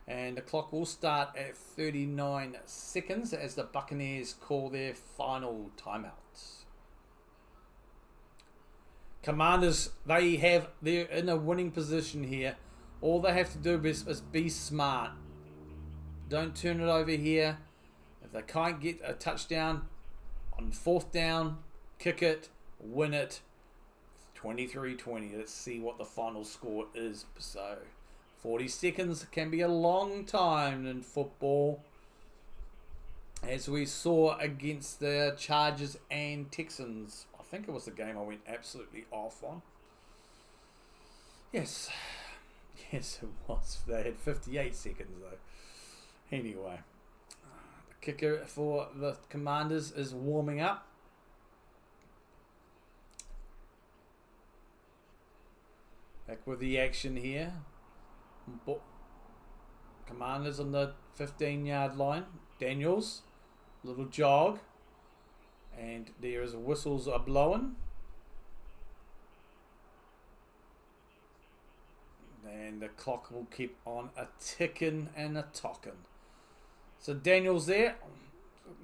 And the clock will start at 39 seconds as the Buccaneers call their final timeout. Commanders, they're in a winning position here. All they have to do is be smart. Don't turn it over here. If they can't get a touchdown on 4th down, kick it, win it. 23-20. Let's see what the final score is. So 40 seconds can be a long time in football. as we saw against the Chargers and Texans. I think it was the game I went absolutely off on. Yes, yes it was. They had 58 seconds though. Anyway, the kicker for the Commanders is warming up. Back with the action here. Commanders on the 15-yard line. Daniels, little jog, and there is whistles are blowing. And the clock will keep on a ticking and a talking. So Daniels there,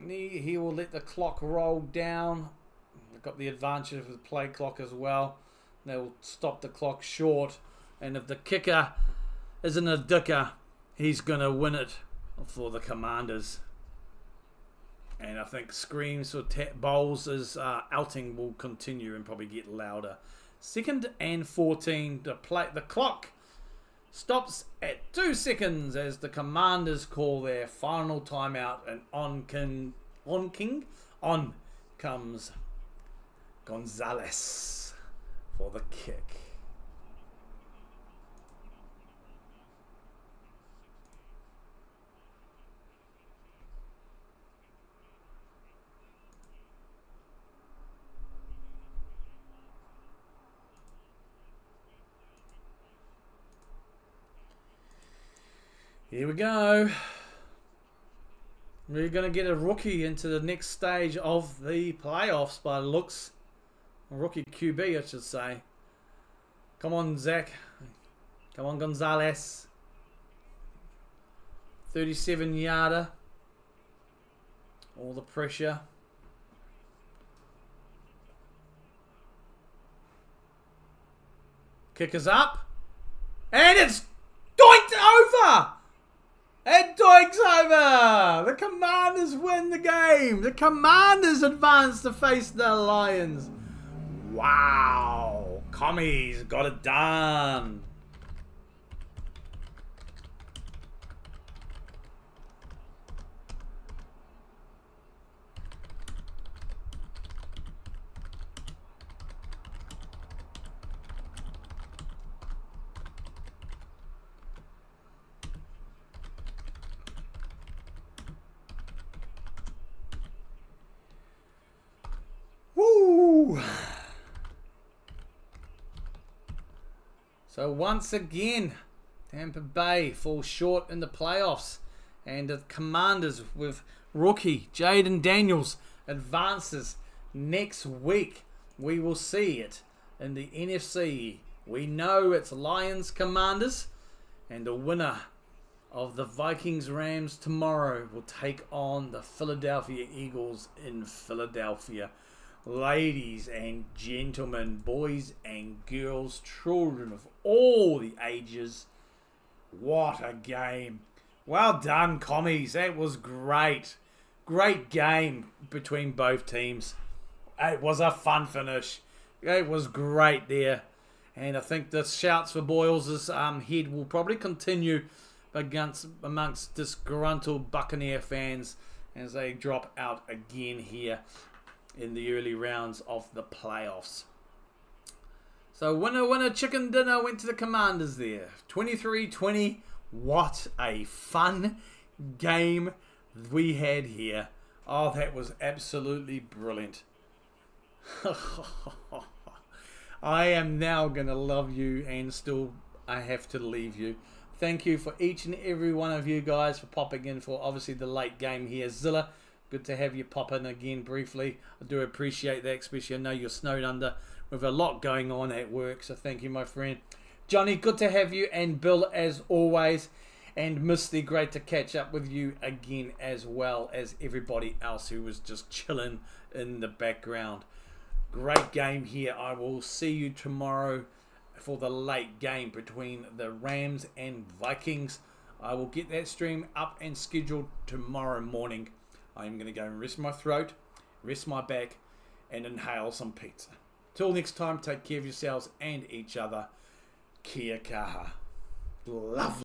he will let the clock roll down. They've got the advantage of the play clock as well. They will stop the clock short, and if the kicker isn't a dicker, he's going to win it for the Commanders. And I think screams for Bowles' outing will continue and probably get louder. 2nd and 14. The clock stops at 2 seconds as the Commanders call their final timeout, and on comes Gonzalez for the kick. Here we go. We're going to get a rookie into the next stage of the playoffs by looks. A rookie QB, I should say. Come on, Zach. Come on, Gonzalez. 37-yarder. All the pressure. Kick is up. And it's doinked over! It doinks over! The Commanders win the game! The Commanders advance to face the Lions. Wow! Commies got it done. Woo! So once again, Tampa Bay falls short in the playoffs, and the Commanders with rookie Jaden Daniels advances next week. We will see it in the NFC. We know it's Lions Commanders, and the winner of the Vikings Rams tomorrow will take on the Philadelphia Eagles in Philadelphia. Ladies and gentlemen, boys and girls, children of all the ages, what a game. Well done, commies. That was great. Great game between both teams. It was a fun finish. It was great there. And I think the shouts for Boyles' head will probably continue amongst disgruntled Buccaneer fans as they drop out again here in the early rounds of the playoffs. So winner chicken dinner went to the Commanders there. 23-20. What a fun game we had here. Oh, that was absolutely brilliant. I am now going to love you, and still I have to leave you. Thank you for each and every one of you guys for popping in for obviously the late game here. Zilla, good to have you pop in again briefly. I do appreciate that, especially I know you're snowed under with a lot going on at work, so thank you, my friend. Johnny, good to have you, and Bill, as always, and Misty, great to catch up with you again, as well as everybody else who was just chilling in the background. Great game here. I will see you tomorrow for the late game between the Rams and Vikings. I will get that stream up and scheduled tomorrow morning. I'm going to go and rest my throat, rest my back, and inhale some pizza. Till next time, take care of yourselves and each other. Kia kaha. Love.